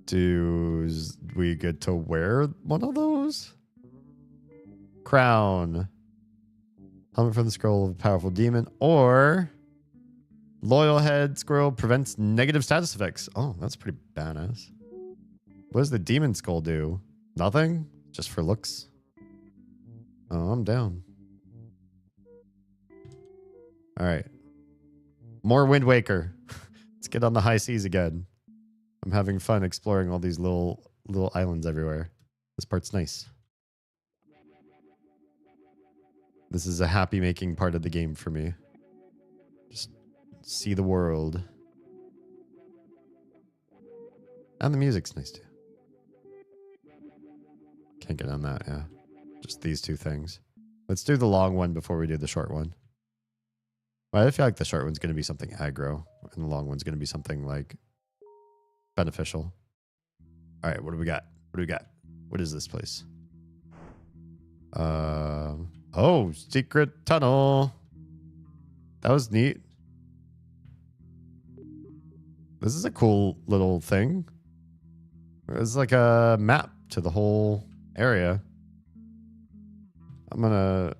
Do we get to wear one of those? Crown. Helmet from the scroll of a powerful demon. Or loyal head scroll prevents negative status effects. Oh, that's pretty badass. What does the demon skull do? Nothing? Just for looks? Oh, I'm down. All right. More Wind Waker. Let's get on the high seas again. I'm having fun exploring all these little islands everywhere. This part's nice. This is a happy making part of the game for me. Just see the world. And the music's nice too. Can't get on that, yeah. Just these two things. Let's do the long one before we do the short one. Well, I feel like the short one's going to be something aggro, and the long one's going to be something like beneficial. All right, what do we got? What do we got? What is this place? Oh, secret tunnel. That was neat. This is a cool little thing. It's like a map to the whole area. I'm gonna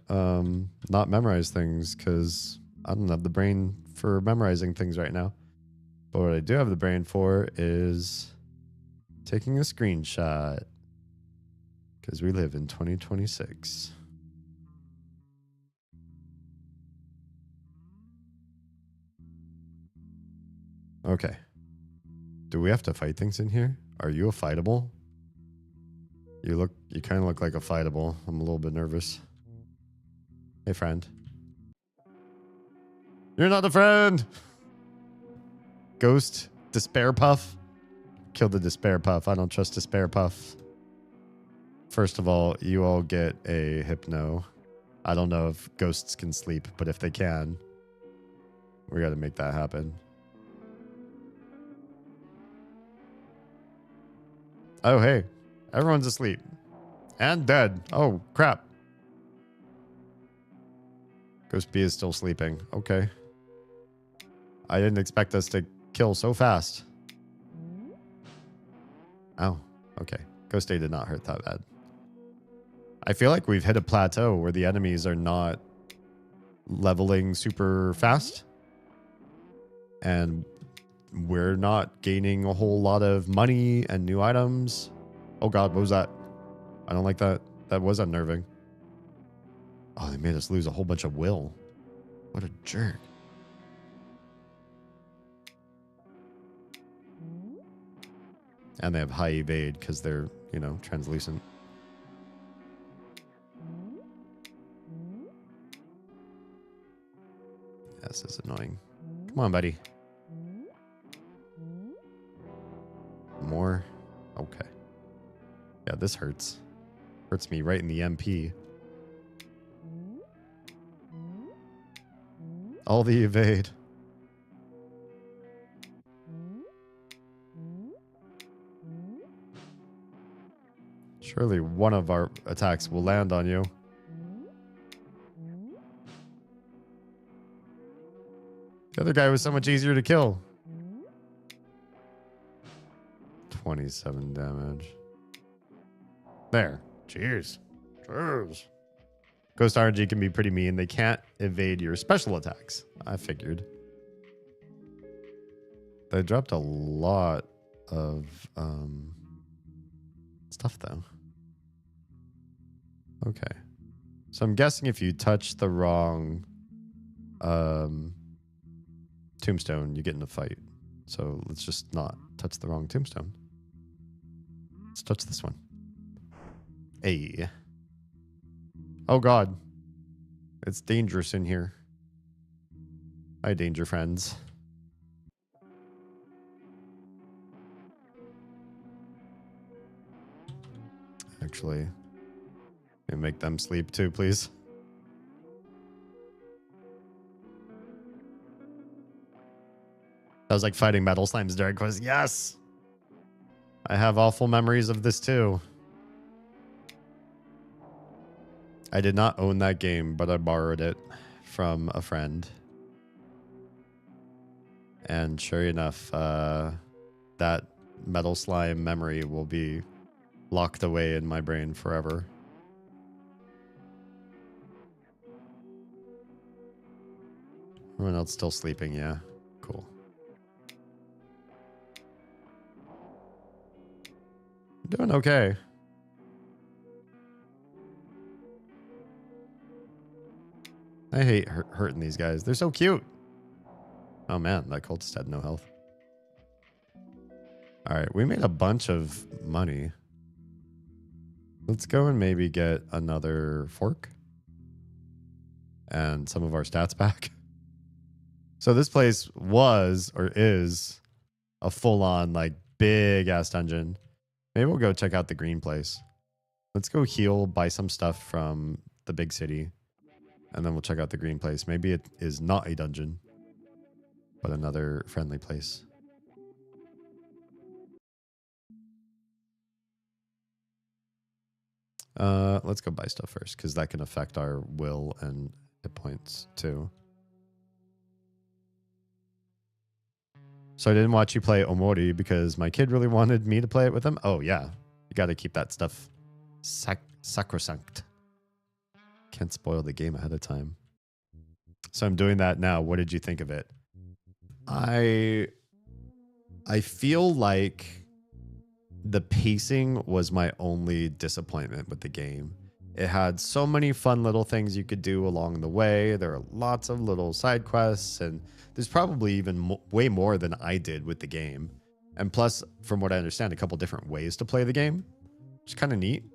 not memorize things because I don't have the brain for memorizing things right now. But what I do have the brain for is taking a screenshot because we live in 2026. Okay. Do we have to fight things in here? Are you a fightable? You kind of look like a fightable. I'm a little bit nervous. Hey, friend. You're not a friend! Ghost, Despair Puff. Kill the Despair Puff. I don't trust Despair Puff. First of all, you all get a hypno. I don't know if ghosts can sleep, but if they can, we gotta make that happen. Oh, hey. Everyone's asleep. And dead. Oh, crap. Ghost B is still sleeping. Okay. I didn't expect us to kill so fast. Oh, okay. Ghost A did not hurt that bad. I feel like we've hit a plateau where the enemies are not leveling super fast. And we're not gaining a whole lot of money and new items. Oh god, what was that? I don't like that. That was unnerving. Oh, they made us lose a whole bunch of will. What a jerk. And they have high evade because they're, you know, translucent. This is annoying. Come on, buddy. More? Okay. Yeah, this hurts. Hurts me right in the MP. All the evade. Surely one of our attacks will land on you. The other guy was so much easier to kill. 27 damage. There. Cheers. Cheers. Ghost RNG can be pretty mean. They can't evade your special attacks. I figured. They dropped a lot of stuff though. Okay. So I'm guessing if you touch the wrong tombstone, you get in a fight. So let's just not touch the wrong tombstone. Let's touch this one. Hey. Oh god. It's dangerous in here. Hi, danger friends. Actually, make them sleep too, please. That was like fighting Metal Slime's Dark Quest. Yes! I have awful memories of this too. I did not own that game, but I borrowed it from a friend. And sure enough, that metal slime memory will be locked away in my brain forever. Everyone else still sleeping, yeah. Cool. Doing okay. I hate hurting these guys. They're so cute. Oh man, that cultist had no health. All right, we made a bunch of money. Let's go and maybe get another fork and some of our stats back. So this place was or is a full-on like big ass dungeon. Maybe we'll go check out the green place. Let's go heal, buy some stuff from the big city, and then we'll check out the green place. Maybe it is not a dungeon, but another friendly place. Let's go buy stuff first, because that can affect our will and hit points too. So I didn't watch you play Omori because my kid really wanted me to play it with him. Oh yeah, you got to keep that stuff sacrosanct. Can't spoil the game ahead of time. So I'm doing that now. What did you think of it? I feel like the pacing was my only disappointment with the game. It had so many fun little things you could do along the way. There are lots of little side quests, and there's probably even way more than I did with the game. And plus, from what I understand, a couple different ways to play the game, which is kind of neat.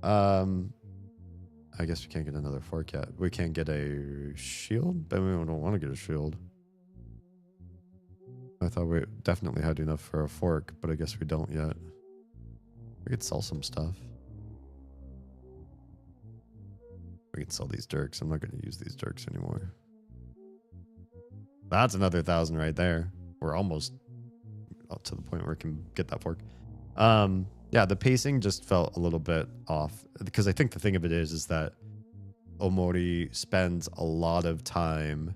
I guess we can't get another fork yet. We can't get a shield, but we don't want to get a shield. I thought we definitely had enough for a fork, but I guess we don't yet. We could sell some stuff. We could sell these dirks. I'm not going to use these dirks anymore. That's another 1,000 right there. We're almost up to the point where we can get that fork. Yeah, the pacing just felt a little bit off, because I think the thing of it is that Omori spends a lot of time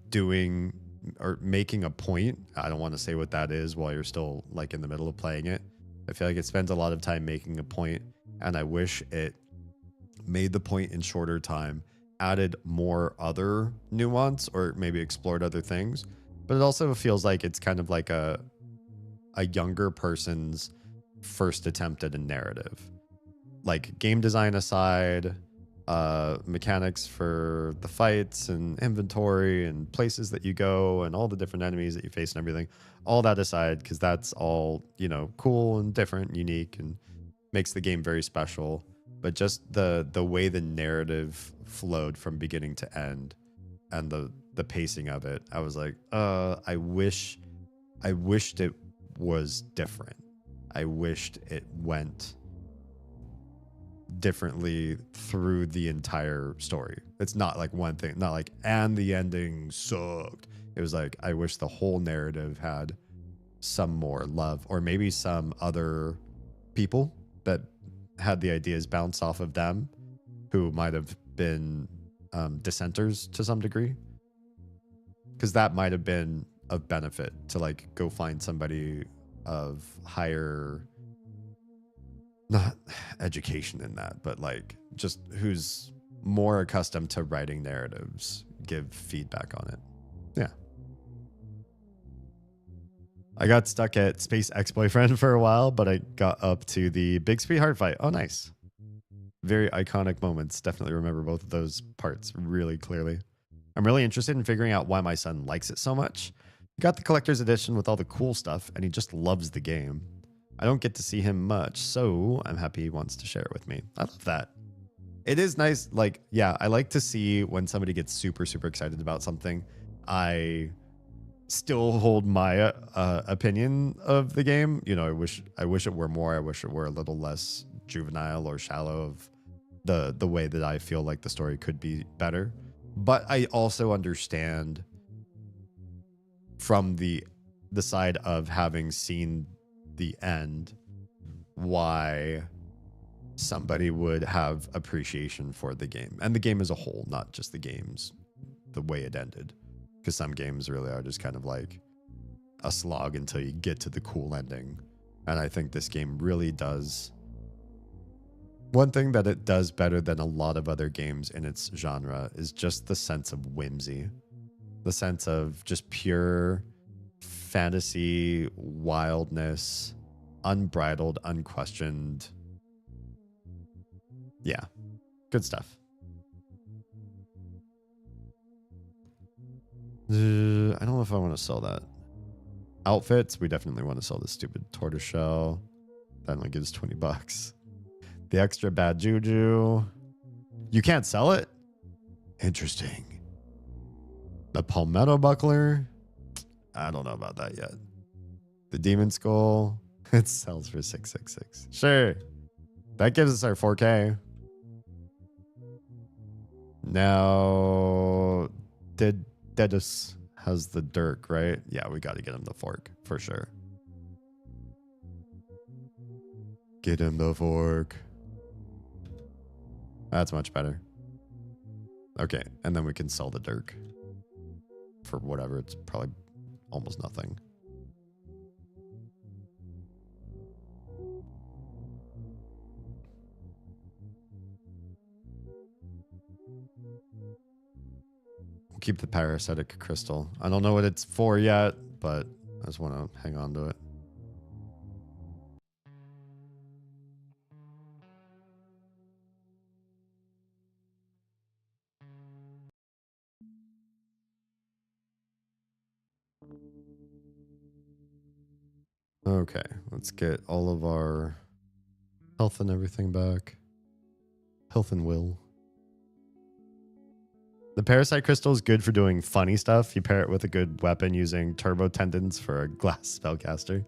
doing or making a point. I don't want to say what that is while you're still like in the middle of playing it. I feel like it spends a lot of time making a point, and I wish it made the point in shorter time, added more other nuance, or maybe explored other things. But it also feels like it's kind of like a younger person's first attempt at a narrative. Like, game design aside, mechanics for the fights and inventory and places that you go and all the different enemies that you face and everything, all that aside, because that's all, you know, cool and different and unique and makes the game very special. But just the way the narrative flowed from beginning to end and the pacing of it, I was like, I wished it was different. I wished it went differently through the entire story. It's not like one thing, not like, and the ending sucked. It was like, I wish the whole narrative had some more love, or maybe some other people that had the ideas bounce off of them who might have been dissenters to some degree, because that might have been of benefit to like go find somebody of higher, not education in that, but like just who's more accustomed to writing narratives, give feedback on it. Yeah. I got stuck at Space Ex-Boyfriend for a while, but I got up to the big sweetheart fight. Oh, nice. Very iconic moments. Definitely remember both of those parts really clearly. I'm really interested in figuring out why my son likes it so much. He got the collector's edition with all the cool stuff, and he just loves the game. I don't get to see him much, so I'm happy he wants to share it with me. I love that. It is nice. Like, yeah, I like to see when somebody gets super, super excited about something. I still hold my opinion of the game. You know, I wish it were more. I wish it were a little less juvenile or shallow of the way that I feel like the story could be better. But I also understand from the side of having seen the end why somebody would have appreciation for the game and the game as a whole, not just the way it ended. Because some games really are just kind of like, a slog until you get to the cool ending. And I think this game really does. One thing that it does better than a lot of other games in its genre is just the sense of whimsy, the sense of just pure fantasy, wildness, unbridled, unquestioned. Yeah, good stuff. I don't know if I want to sell that. Outfits, we definitely want to sell this stupid tortoiseshell. That only gives $20. The extra bad juju. You can't sell it? Interesting. The palmetto buckler. I don't know about that yet. The demon skull. It sells for $666. Sure. That gives us our 4K. Now, Dedus has the dirk, right? Yeah, we got to get him the fork for sure. Get him the fork. That's much better. Okay, and then we can sell the dirk for whatever. It's probably almost nothing. We'll keep the parasitic crystal. I don't know what it's for yet, but I just want to hang on to it. Okay, let's get all of our health and everything back. Health and will. The parasite crystal is good for doing funny stuff. You pair it with a good weapon using turbo tendons for a glass spellcaster.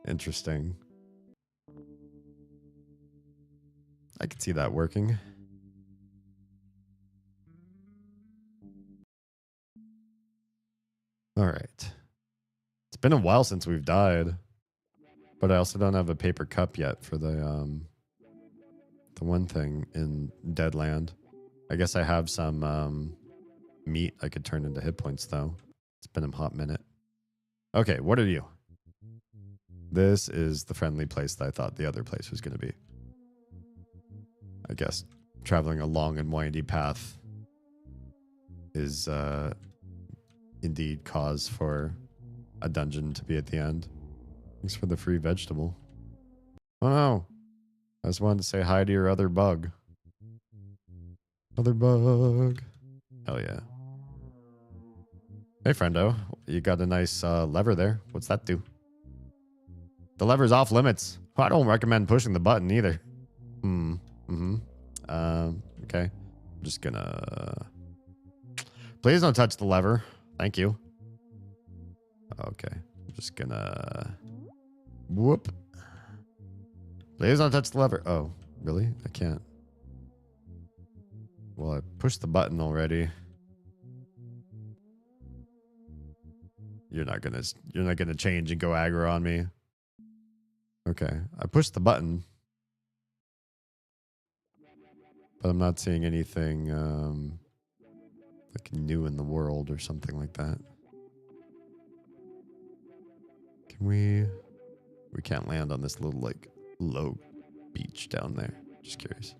Interesting. I could see that working. All right. It's been a while since we've died. But I also don't have a paper cup yet for the one thing in Deadland. I guess I have some meat I could turn into hit points, though. It's been a hot minute. Okay, what are you? This is the friendly place that I thought the other place was going to be. I guess traveling a long and windy path is indeed cause for a dungeon to be at the end. Thanks for the free vegetable. Oh no. I just wanted to say hi to your other bug. Other bug. Hell yeah. Hey friendo. You got a nice lever there. What's that do? The lever's off limits. I don't recommend pushing the button either. Okay. I'm just gonna... Please don't touch the lever. Thank you. Okay. I'm just gonna... Whoop. Please don't touch the lever. Oh, really? I can't. Well, I pushed the button already. You're not gonna change and go aggro on me. Okay. I pushed the button. But I'm not seeing anything like new in the world or something like that. Can we... We can't land on this little, like, low beach down there. Just curious.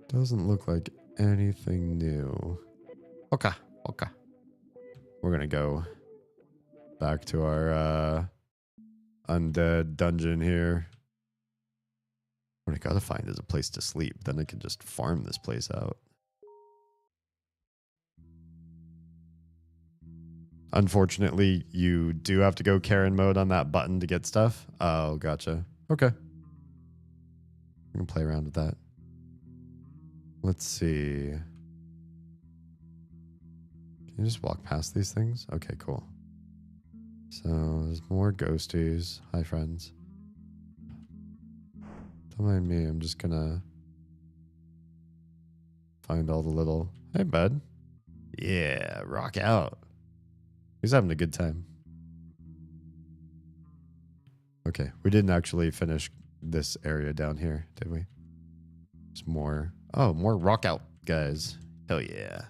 Doesn't look like anything new. Okay. Okay. We're gonna go back to our undead dungeon here. What I gotta find is a place to sleep. Then I can just farm this place out. Unfortunately, you do have to go Karen mode on that button to get stuff. Oh, gotcha. Okay. We can play around with that. Let's see. Can you just walk past these things? Okay, cool. So there's more ghosties. Hi, friends. Don't mind me. I'm just gonna find all the little... Hey, bud. Yeah, rock out. He's having a good time. Okay, we didn't actually finish this area down here, did we? There's more. Oh, more rock out guys. Hell yeah.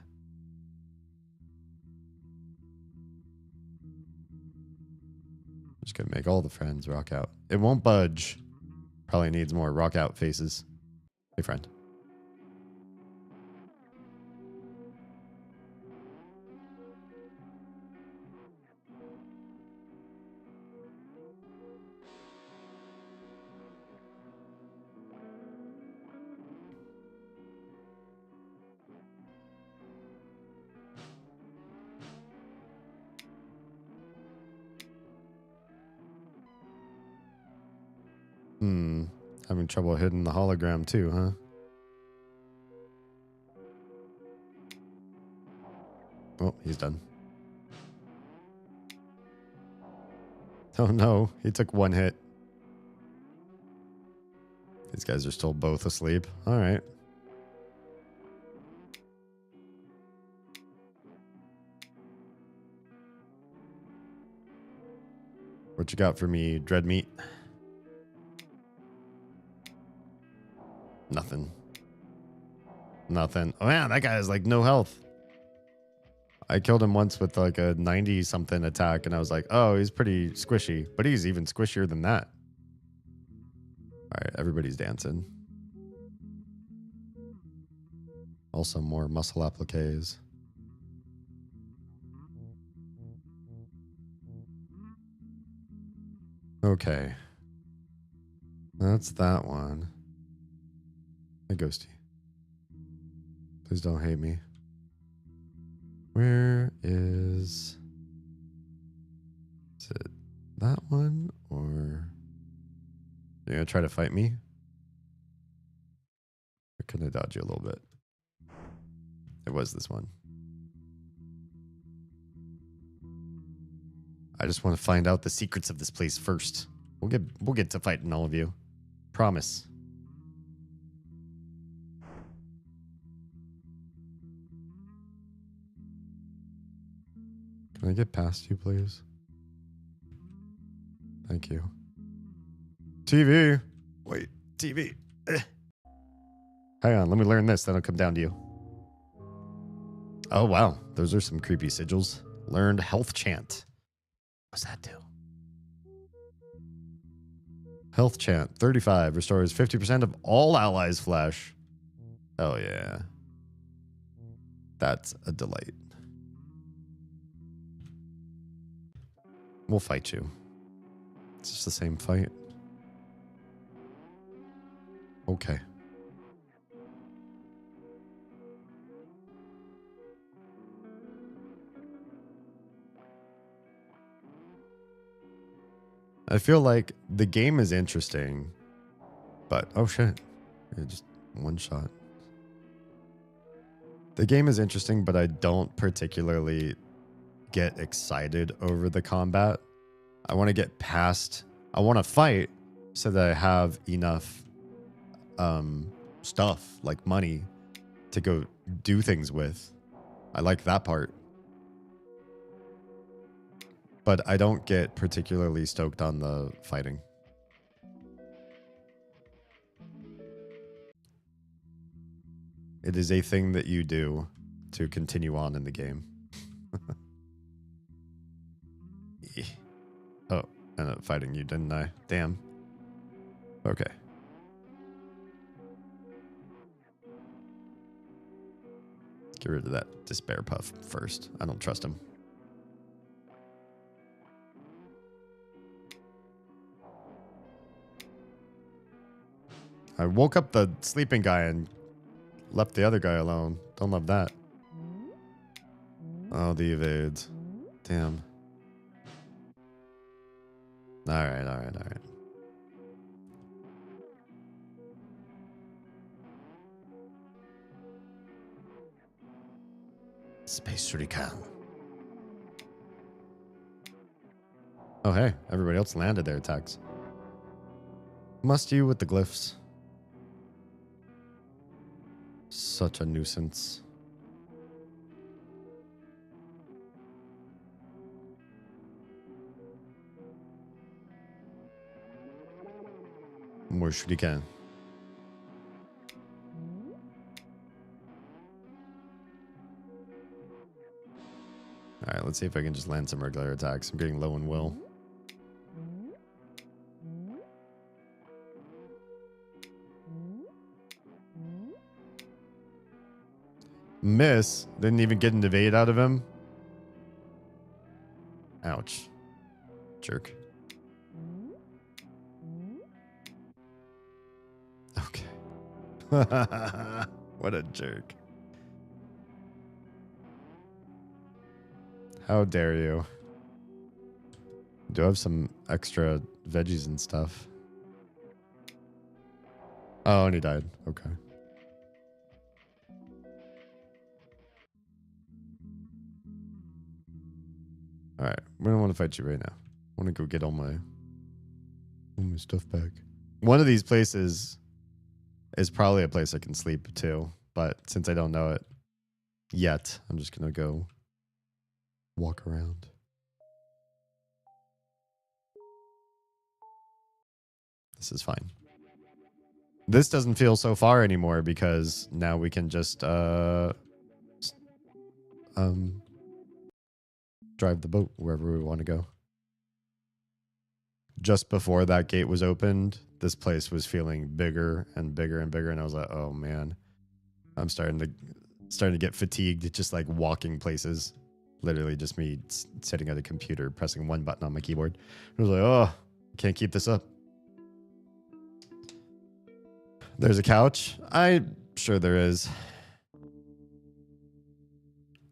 Just gonna make all the friends rock out. It won't budge. Probably needs more rock out faces. Hey, friend. Having trouble hitting the hologram too, huh? Oh, he's done. Oh no, he took one hit. These guys are still both asleep. All right. What you got for me, Dread Meat? Nothing. Nothing. Oh man, that guy has like no health. I killed him once with like a 90 something attack and I was like, oh, he's pretty squishy, but he's even squishier than that. All right, everybody's dancing. Also more muscle appliques. Okay. That's that one. Hey, Ghosty. Please don't hate me. Where is it that one or you gonna try to fight me? Or can I dodge you a little bit? It was this one. I just want to find out the secrets of this place first. We'll get to fighting all of you. Promise. Can I get past you, please? Thank you. TV. Wait, TV. Hang on, let me learn this, then I'll come down to you. Oh, wow. Those are some creepy sigils. Learned health chant. What's that do? Health chant 35 restores 50% of all allies' flesh. Oh, yeah. That's a delight. We'll fight you. It's just the same fight. Okay. I feel like the game is interesting, but oh shit. Yeah, just one shot. The game is interesting, but I don't particularly get excited over the combat. I want to get past, I want to fight so that I have enough stuff like money to go do things with. I like that part. But I don't get particularly stoked on the fighting. It is a thing that you do to continue on in the game. Oh, I ended up fighting you, didn't I? Damn. Okay. Get rid of that despair puff first. I don't trust him. I woke up the sleeping guy and left the other guy alone. Don't love that. Oh, the evades. Damn. Alright, alright, alright. Space Shuriken. Oh, hey. Everybody else landed their attacks. Must you with the glyphs. Such a nuisance. More shuriken. Alright, let's see if I can just land some regular attacks. I'm getting low in will. miss. Didn't even get an evade out of him. Ouch. Jerk. Okay. What a jerk. How dare you? Do have some extra veggies and stuff. Oh, and he died. Okay. Alright. We don't want to fight you right now. I want to go get all my stuff back. One of these places is probably a place I can sleep too. But since I don't know it yet, I'm just going to go walk around. This is fine. This doesn't feel so far anymore because now we can just drive the boat wherever we want to go. Just before that gate was opened, this place was feeling bigger and bigger and bigger, and I was like, "Oh man, I'm starting to get fatigued just like walking places." Literally just me sitting at a computer pressing one button on my keyboard. I was like, "Oh, can't keep this up." There's a couch. I'm sure there is.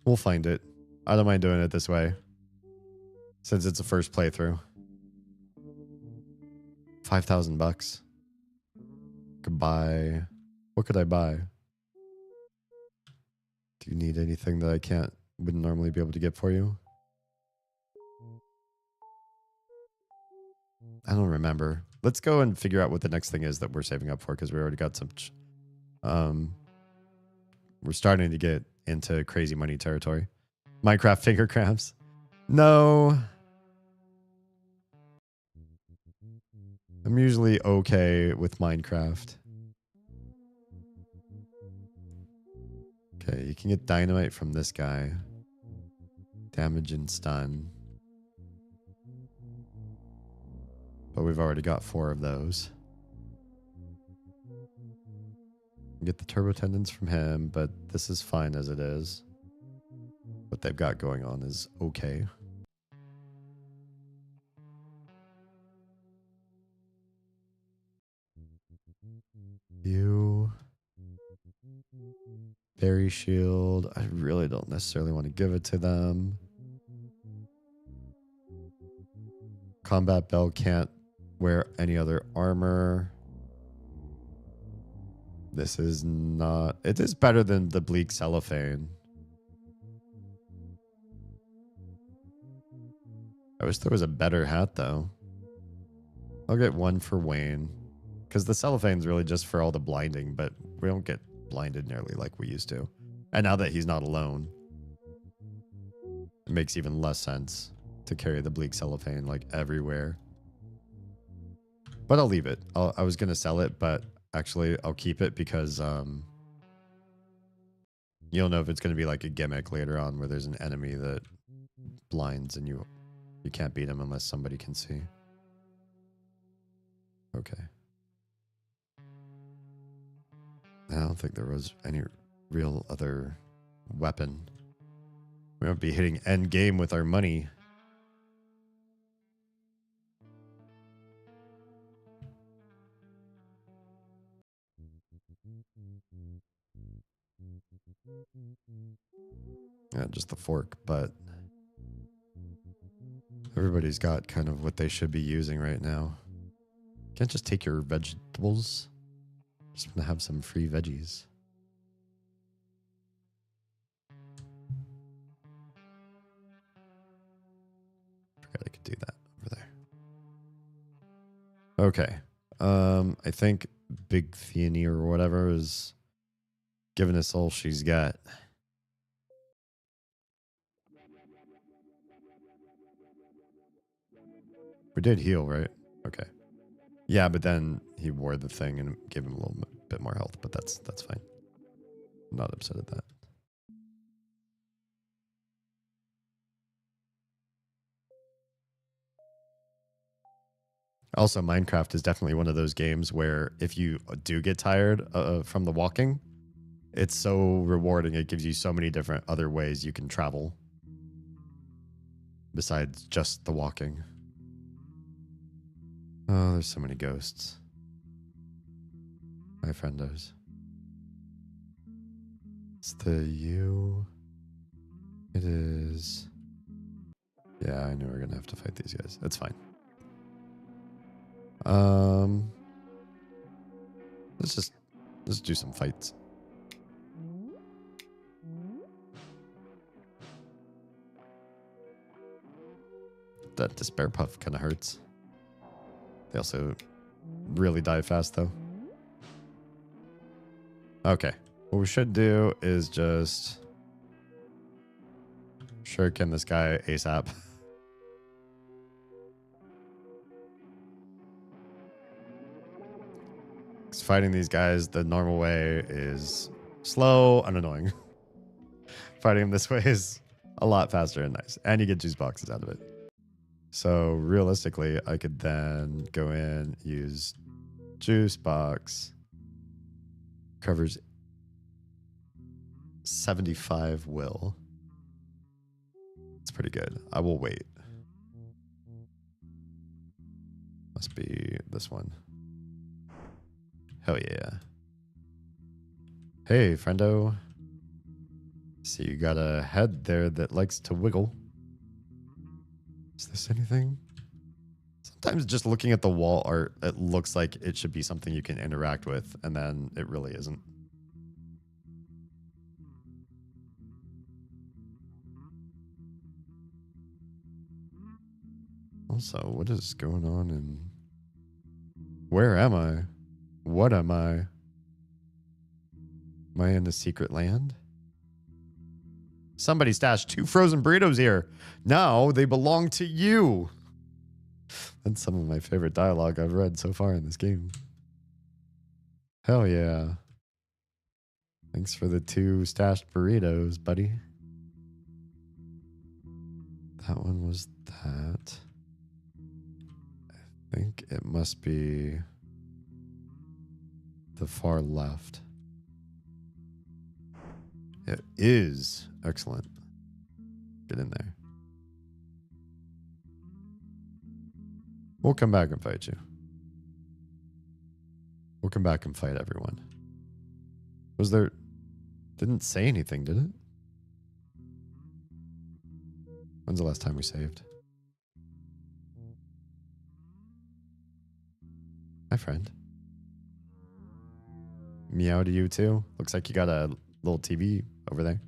We'll find it. I don't mind doing it this way. Since it's a first playthrough. $5,000. Could buy... What could I buy? Do you need anything that I wouldn't normally be able to get for you? I don't remember. Let's go and figure out what the next thing is that we're saving up for, because we already got some... we're starting to get into crazy money territory. Minecraft finger cramps. No. I'm usually okay with Minecraft. Okay, you can get dynamite from this guy. Damage and stun. But we've already got 4 of those. Get the turbo tendons from him, but this is fine as it is. What they've got going on is okay. You. Berry shield. I really don't necessarily want to give it to them. Combat bell can't wear any other armor. This is not... It is better than the bleak cellophane. I wish there was a better hat, though. I'll get one for Wayne. Because the cellophane's really just for all the blinding, but we don't get blinded nearly like we used to. And now that he's not alone, it makes even less sense to carry the bleak cellophane, like, everywhere. But I'll leave it. I was going to sell it, but... Actually, I'll keep it because you'll know if it's going to be like a gimmick later on where there's an enemy that blinds and you can't beat him unless somebody can see. Okay. I don't think there was any real other weapon. We won't be hitting end game with our money. Yeah, just the fork, but everybody's got kind of what they should be using right now. Can't just take your vegetables. Just want to have some free veggies. Forgot I could do that over there. Okay. I think Big Theony or whatever is giving us all she's got. We did heal, right? Okay. Yeah, but then he wore the thing and gave him a little bit more health, but that's fine. I'm not upset at that. Also, Minecraft is definitely one of those games where if you do get tired from the walking, It's so rewarding. It gives you so many different other ways you can travel besides just the walking. Oh, there's so many ghosts. My friendos. It's the U. It is. Yeah, I knew we were gonna have to fight these guys. It's fine. Let's do some fights. That despair puff kind of hurts. They also really die fast though. Okay. What we should do is just shuriken this guy ASAP. Because fighting these guys the normal way is slow and annoying. Fighting them this way is a lot faster and nice. And you get juice boxes out of it. So realistically, I could then go in, use juice box. Covers 75 will. It's pretty good. I will wait. Must be this one. Hell yeah. Hey, friendo. See, you got a head there that likes to wiggle. Is this anything? Sometimes just looking at the wall art, it looks like it should be something you can interact with, and then it really isn't. Also, what is going on in... Where am I? What am I? Am I in the secret land? Somebody stashed 2 frozen burritos here. Now they belong to you. That's some of my favorite dialogue I've read so far in this game. Hell yeah. Thanks for the 2 stashed burritos, buddy. That one was that. I think it must be the far left. It is. Excellent. Get in there. We'll come back and fight you. We'll come back and fight everyone. Was there... Didn't say anything, did it? When's the last time we saved? Hi, friend. Meow to you too. Looks like you got a little TV over there.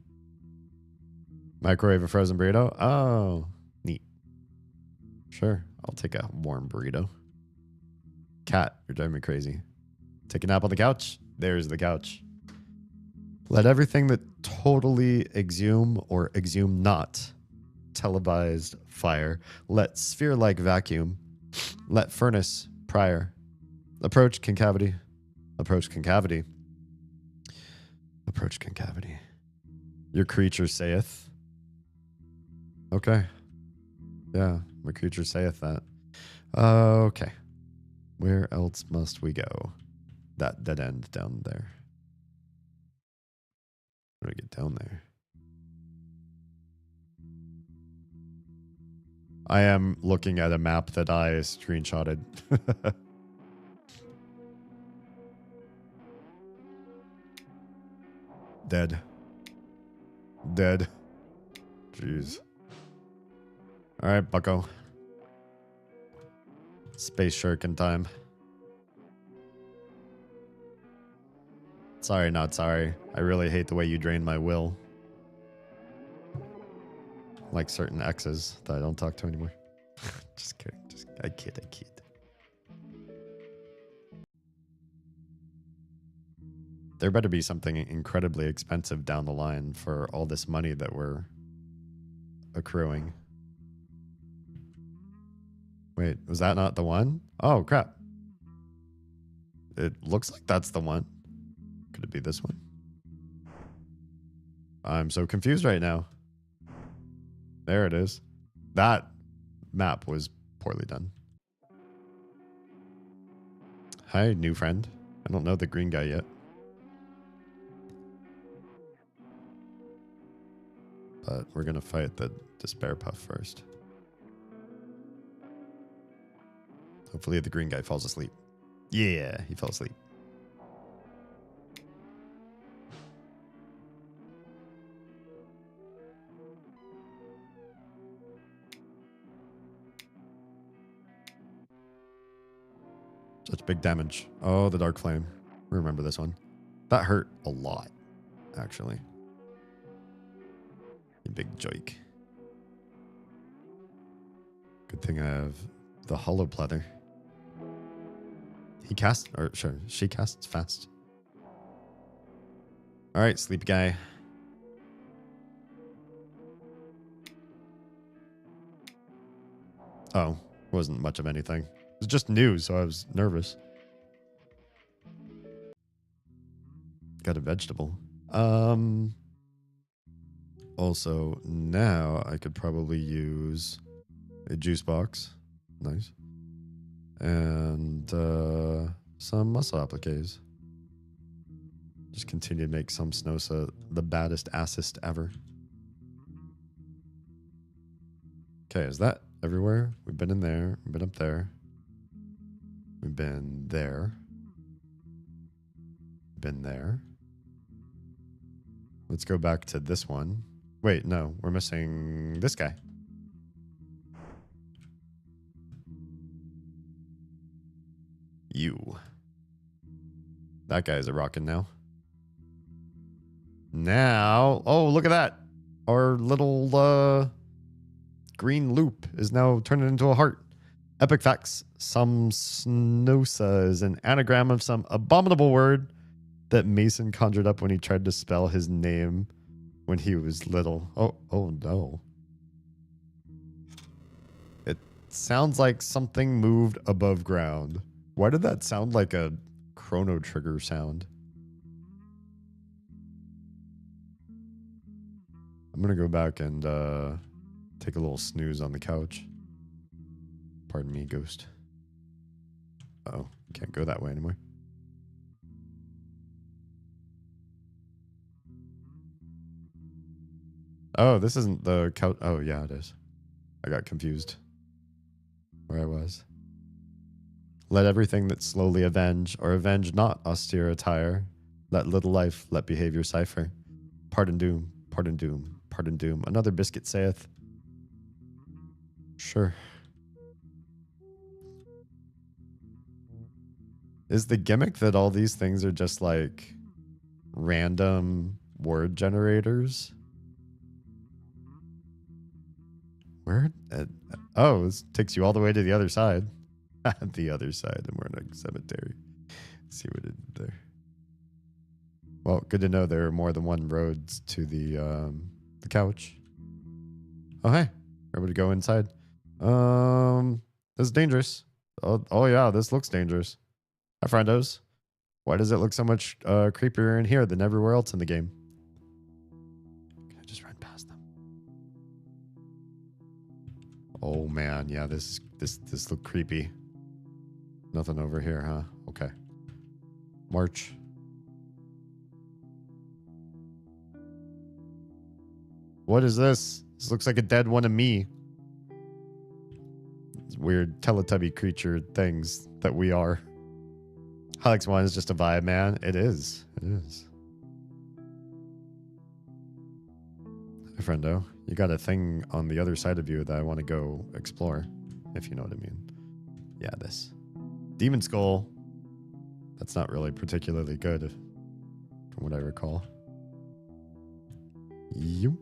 Microwave a frozen burrito? Oh, neat. Sure, I'll take a warm burrito. Cat, you're driving me crazy. Take a nap on the couch? There's the couch. Let everything that totally exhume or exhume not televised fire. Let sphere-like vacuum. Let furnace prior. Approach concavity. Approach concavity. Approach concavity. Your creature saith. Okay. Yeah, my creature saith that. Okay. Where else must we go? That dead end down there. How do we get down there? I am looking at a map that I screenshotted. Dead. Dead. Jeez. All right, bucko. Space shuriken time. Sorry, not sorry. I really hate the way you drain my will. Like certain exes that I don't talk to anymore. Just kidding. I kid. There better be something incredibly expensive down the line for all this money that we're accruing. Wait, was that not the one? Oh, crap. It looks like that's the one. Could it be this one? I'm so confused right now. There it is. That map was poorly done. Hi, new friend. I don't know the green guy yet. but we're gonna fight the despair puff first. Hopefully the green guy falls asleep. Yeah, he fell asleep. Such big damage. Oh, the dark flame. Remember this one. That hurt a lot, actually. You big joik. Good thing I have the hollow platter. He casts, or sure, she casts fast. All right, sleepy guy. Oh, wasn't much of anything. It was just news, so I was nervous. Got a vegetable. Also, now I could probably use a juice box. Nice. And some muscle appliques. Just continue to make some Snosa the baddest assist ever. Okay, is that everywhere? We've been in there. We've been up there. We've been there. Been there. Let's go back to this one. Wait, no, we're missing this guy. You. That guy's a rockin' now. Now, oh, look at that. Our little green loop is now turning into a heart. Epic facts. Some Snosa is an anagram of some abominable word that Mason conjured up when he tried to spell his name when he was little. Oh no. It sounds like something moved above ground. Why did that sound like a Chrono Trigger sound? I'm gonna go back and take a little snooze on the couch. Pardon me, ghost. Uh-oh, can't go that way anymore. Oh, this isn't the couch. Oh, yeah, it is. I got confused where I was. Let everything that slowly avenge, or avenge not austere attire. Let little life, let behavior cipher. Pardon doom, pardon doom, pardon doom. Another biscuit saith. Sure. Is the gimmick that all these things are just like random word generators? Where? Oh, this takes you all the way to the other side. The other side, and we're in a cemetery. Let's see what it did there. Well, good to know there are more than one roads to the couch. Oh, hey. Everybody go inside. This is dangerous. Oh yeah, this looks dangerous. Hi, friendos. Why does it look so much creepier in here than everywhere else in the game? Can I just run past them? Oh man, yeah, this look creepy. Nothing over here, huh? Okay. March. What is this? This looks like a dead one of me. These weird Teletubby creature things that we are. Alex one is just a vibe, man. It is. It is. Hey, friendo. You got a thing on the other side of you that I want to go explore, if you know what I mean. Yeah, this. Demon Skull. That's not really particularly good, from what I recall. You.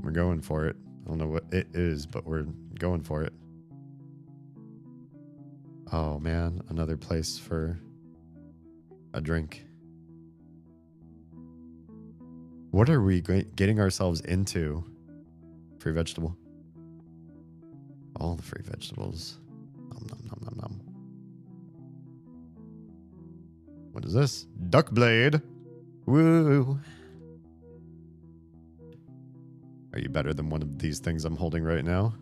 We're going for it. I don't know what it is, but we're going for it. Oh man, another place for a drink. What are we getting ourselves into? Free vegetable. All the free vegetables. Nom, nom, nom, nom, nom. What is this? Duck blade. Woo. Are you better than one of these things I'm holding right now?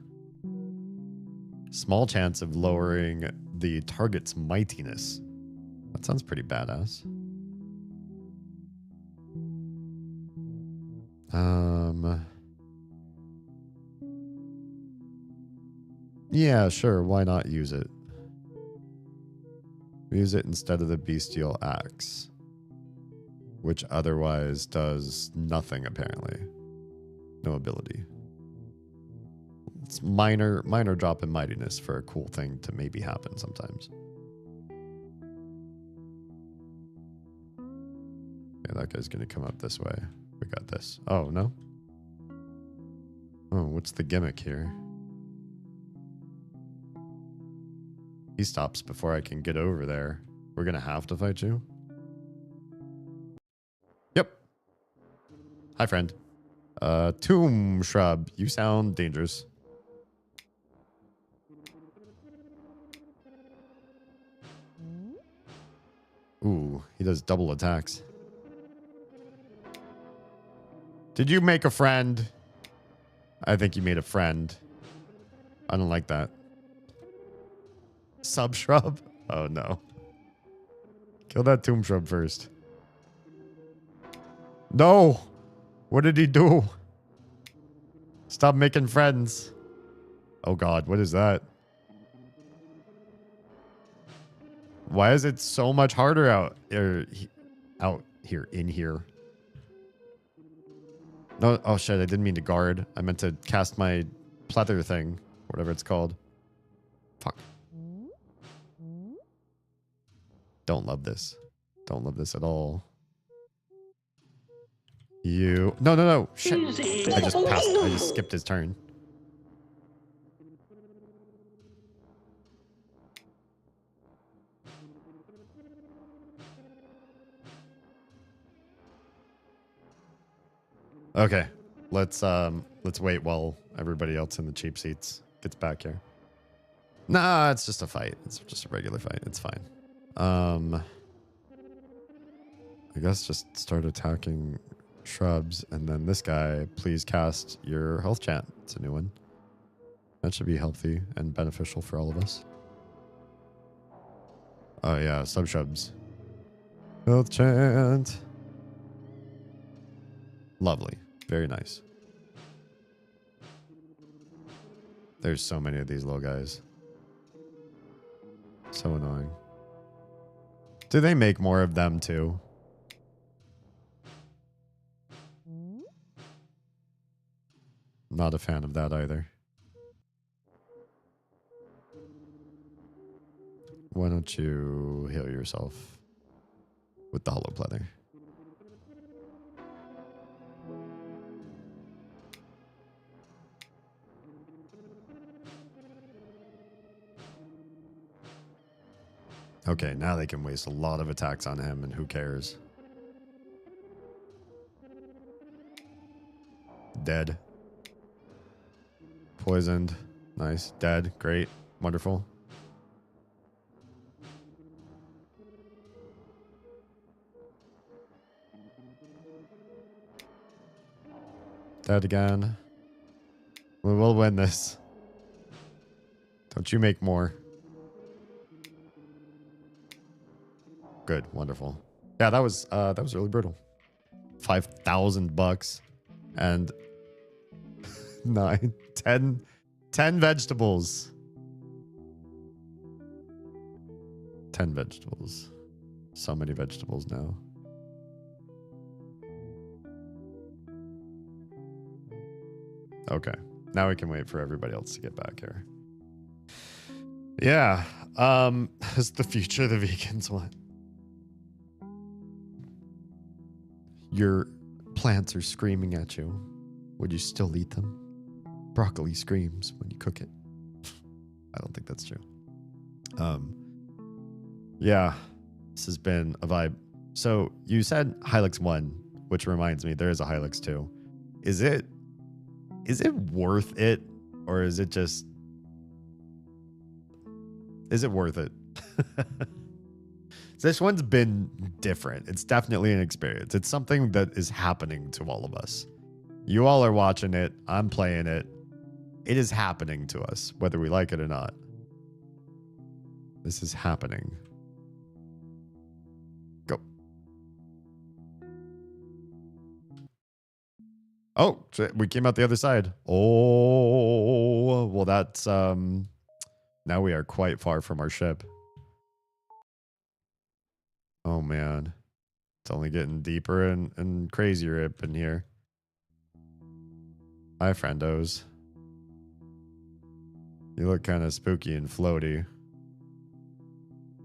Small chance of lowering the target's mightiness. That sounds pretty badass. Yeah, sure. Why not use it? Use it instead of the bestial axe, which otherwise does nothing apparently. No ability. It's minor drop in mightiness for a cool thing to maybe happen sometimes. Yeah, that guy's gonna come up this way. We got this. Oh, no? Oh, what's the gimmick here? He stops before I can get over there. We're gonna have to fight you? Yep. Hi, friend. Tomb shrub. You sound dangerous. Ooh, he does double attacks. Did you make a friend? I think you made a friend. I don't like that. Sub shrub? Oh no. Kill that tomb shrub first. No! What did he do? Stop making friends. Oh god, what is that? Why is it so much harder out here, in here? No, oh shit, I didn't mean to guard. I meant to cast my pleather thing, whatever it's called. Fuck. Don't love this. Don't love this at all. You... No. Shit. I just skipped his turn. Okay, let's wait while everybody else in the cheap seats gets back here. Nah, it's just a fight. It's just a regular fight. It's fine. I guess just start attacking shrubs, and then this guy, please cast your health chant. It's a new one. That should be healthy and beneficial for all of us. Oh yeah, sub shrubs. Health chant. Lovely. Very nice. There's so many of these little guys. So annoying. Do they make more of them too? Not a fan of that either. Why don't you heal yourself with the hollow pleather? Okay, now they can waste a lot of attacks on him, and who cares? Dead. Poisoned. Nice. Dead. Great. Wonderful. Dead again. We will win this. Don't you make more. Good. Wonderful. Yeah, that was really brutal. $5,000 and 10 vegetables. 10 vegetables. So many vegetables now. Okay. Now we can wait for everybody else to get back here. Yeah. Is the future the vegans want? Your plants are screaming at you. Would you still eat them? Broccoli screams when you cook it. I don't think that's true. Yeah, this has been a vibe. So you said Hilux 1, which reminds me there is a Hilux 2. Is it worth it, or is it just... Is it worth it? This one's been different. It's definitely an experience. It's something that is happening to all of us. You all are watching it. I'm playing it. It is happening to us, whether we like it or not. This is happening. Go. Oh, shit, we came out the other side. Oh, well, that's now we are quite far from our ship. Oh man, it's only getting deeper and crazier up in here. Hi, friendos. You look kind of spooky and floaty.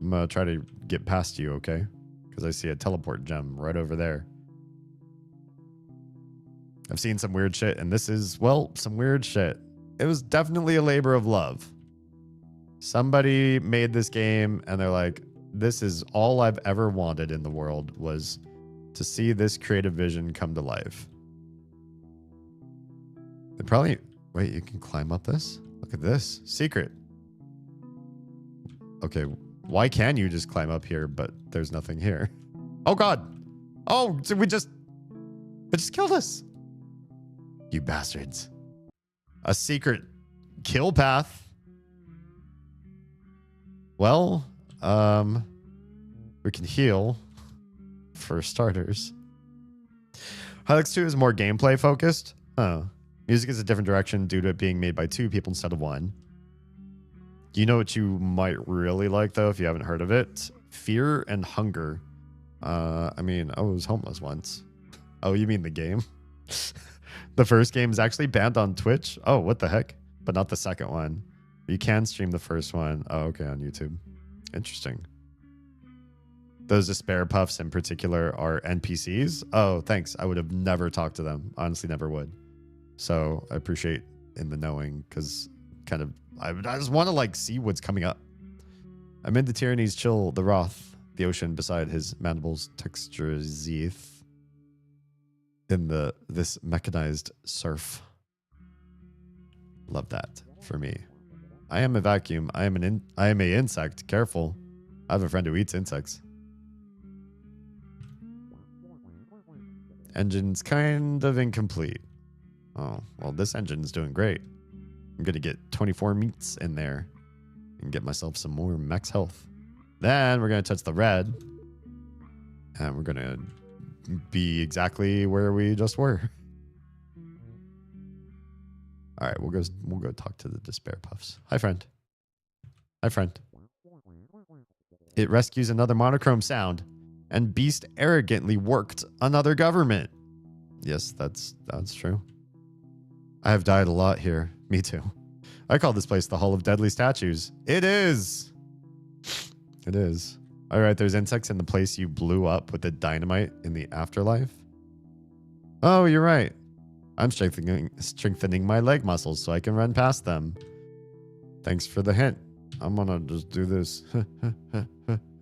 I'm gonna try to get past you, okay? Because I see a teleport gem right over there. I've seen some weird shit, and this is, well, some weird shit. It was definitely a labor of love. Somebody made this game, and they're like, this is all I've ever wanted in the world, was to see this creative vision come to life. They probably... Wait, you can climb up this? Look at this. Secret. Okay, why can you just climb up here, but there's nothing here? Oh, God. Oh, so it just killed us. You bastards. A secret kill path. Well, we can heal for starters. Hylix 2 is more gameplay focused. Oh. Music is a different direction due to it being made by 2 people instead of 1. You know what you might really like, though, if you haven't heard of it? Fear and Hunger. I mean, I was homeless once. Oh, you mean the game? The first game is actually banned on Twitch. Oh, what the heck? But not the second one. You can stream the first one. Oh, okay, on YouTube. Interesting. Those despair puffs in particular are NPCs. Oh, thanks. I would have never talked to them. Honestly, never would. So I appreciate in the knowing, because kind of I just want to like see what's coming up. Amid the tyrannies chill the wrath, the ocean beside his mandibles textureeth in this mechanized surf. Love that for me. I am a vacuum. I am a insect. Careful. I have a friend who eats insects. Engine's kind of incomplete. Oh, well, this engine's doing great. I'm going to get 24 meats in there and get myself some more max health. Then we're going to touch the red. And we're going to be exactly where we just were. All right, we'll go talk to the despair puffs. Hi, friend. Hi, friend. It rescues another monochrome sound, and Beast arrogantly worked another government. Yes, that's true. I have died a lot here. Me too. I call this place the Hall of Deadly Statues. It is. It is. All right, there's insects in the place you blew up with the dynamite in the afterlife. Oh, you're right. I'm strengthening my leg muscles so I can run past them. Thanks for the hint. I'm gonna just do this.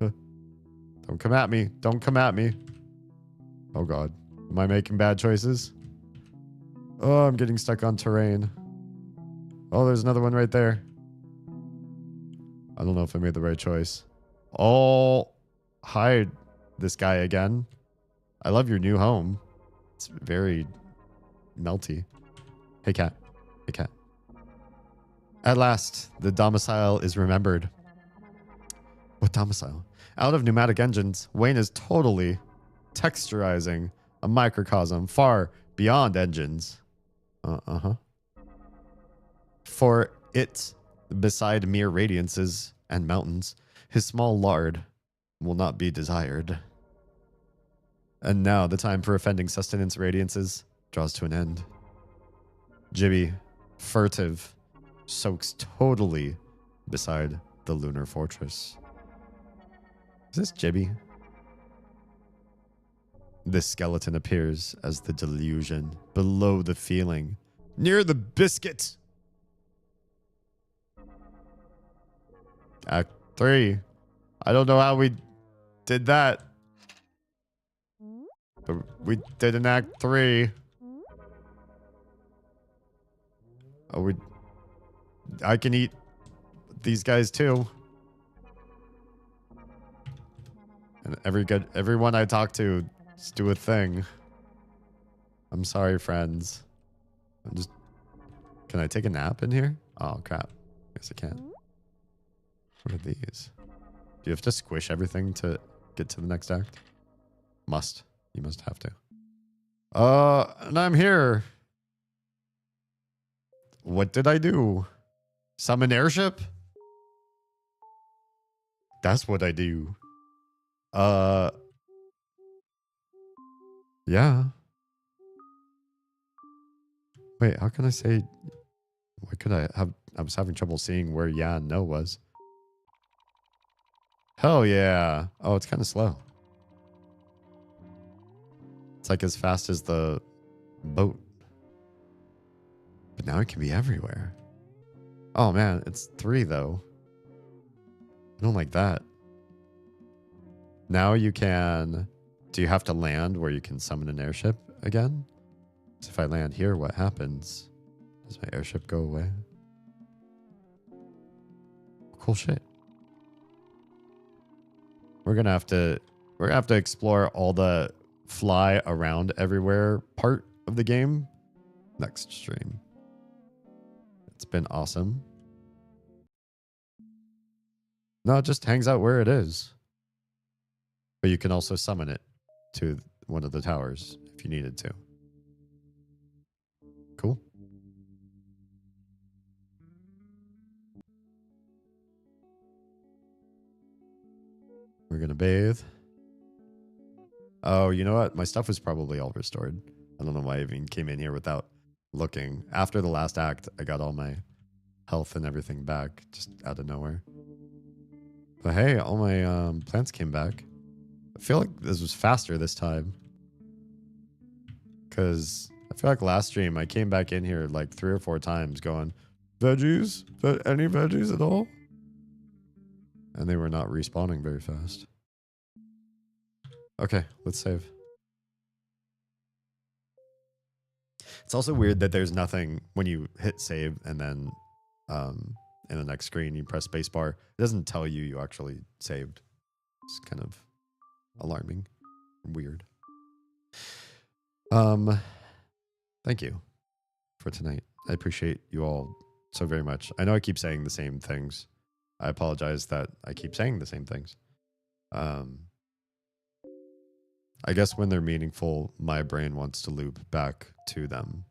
Don't come at me. Don't come at me. Oh, God. Am I making bad choices? Oh, I'm getting stuck on terrain. Oh, there's another one right there. I don't know if I made the right choice. Oh, hi, this guy again. I love your new home. It's very melty. Hey, cat. Hey, cat. At last, the domicile is remembered. What domicile? Out of pneumatic engines, Wayne is totally texturizing a microcosm far beyond engines. Uh-huh. For it, beside mere radiances and mountains, his small lard will not be desired. And now the time for offending sustenance radiances draws to an end. Jibby, furtive, soaks totally beside the lunar fortress. Is this Jibby? This skeleton appears as the delusion, below the feeling, near the biscuit. Act 3. I don't know how we did that. But we did an Act 3. Oh, I can eat these guys too. And everyone I talk to, just do a thing. I'm sorry, friends. Can I take a nap in here? Oh, crap. Guess I can't. What are these? Do you have to squish everything to get to the next act? Must. You must have to. And I'm here. What did I do? Summon airship? That's what I do. Yeah. Wait, how can I say... What could I have? I was having trouble seeing where yeah and no was. Hell yeah. Oh, it's kind of slow. It's like as fast as the boat. But now it can be everywhere. Oh man, it's 3 though. I don't like that. Now you can... Do you have to land where you can summon an airship again? So if I land here, what happens? Does my airship go away? Cool shit. We're gonna have to explore all the fly around everywhere part of the game next stream. It's been awesome. No, it just hangs out where it is. But you can also summon it to one of the towers if you needed to. Cool. We're gonna bathe. Oh, you know what? My stuff was probably all restored. I don't know why I even came in here without looking. After the last act, I got all my health and everything back just out of nowhere. But hey, all my plants came back. I feel like this was faster this time. Because I feel like last stream I came back in here like 3 or 4 times going, veggies? Any veggies at all? And they were not respawning very fast. Okay, let's save. It's also weird that there's nothing when you hit save and then in the next screen you press spacebar. It doesn't tell you you actually saved. It's kind of alarming. Weird. Thank you for tonight. I appreciate you all so very much. I know I keep saying the same things. I apologize that I keep saying the same things. I guess when they're meaningful, my brain wants to loop back to them.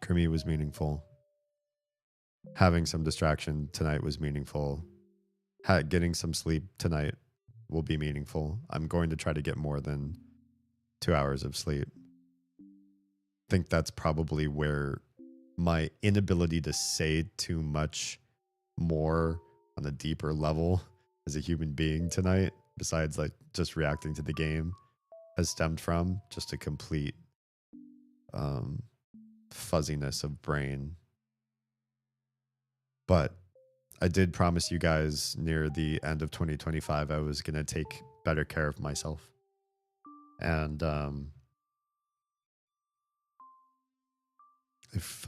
Krimi was meaningful. Having some distraction tonight was meaningful. Getting some sleep tonight will be meaningful. I'm going to try to get more than 2 hours of sleep. I think that's probably where my inability to say too much more on a deeper level as a human being tonight, besides like just reacting to the game, has stemmed from just a complete fuzziness of brain. But I did promise you guys near the end of 2025 I was going to take better care of myself. And if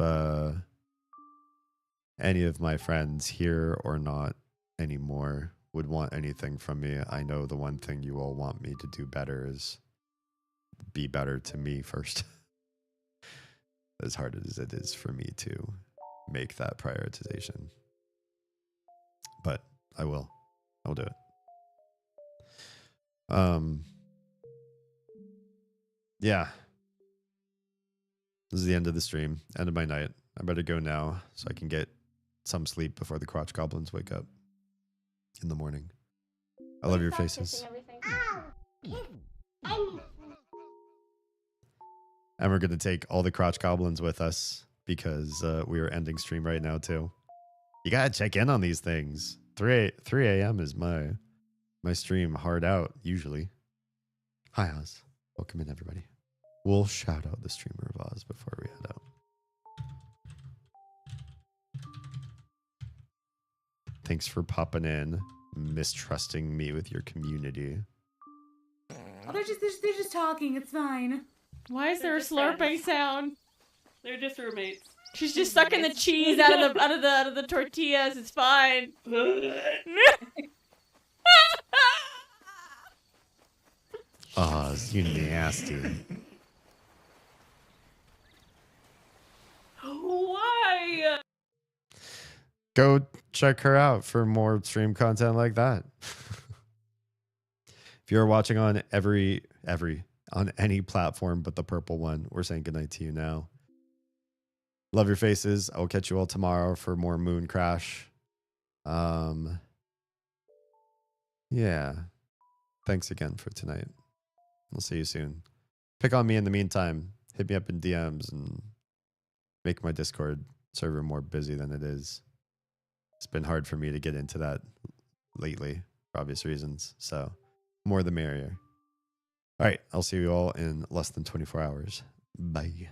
any of my friends here or not anymore would want anything from me, I know the one thing you all want me to do better is be better to me first. As hard as it is for me to make that prioritization. But I will. I'll do it. Yeah. This is the end of the stream. End of my night. I better go now so I can get some sleep before the crotch goblins wake up in the morning. I love your faces. And we're going to take all the crotch goblins with us because we are ending stream right now too. You got to check in on these things. 3 a.m. is my stream hard out usually. Hi Oz. Welcome in everybody. We'll shout out the streamer of Oz before we head out. Thanks for popping in, mistrusting me with your community. Oh, they're just talking. It's fine. Why is there a slurping sound? They're just roommates. She's just sucking the cheese out of the tortillas. It's fine. Oz, you nasty. Why? Go check her out for more stream content like that. If you're watching on on any platform but the purple one, we're saying goodnight to you now. Love your faces. I will catch you all tomorrow for more Moon Crash. Yeah. Thanks again for tonight. We'll see you soon. Pick on me in the meantime. Hit me up in DMs and make my Discord server more busy than it is. It's been hard for me to get into that lately for obvious reasons. So more the merrier. All right. I'll see you all in less than 24 hours. Bye.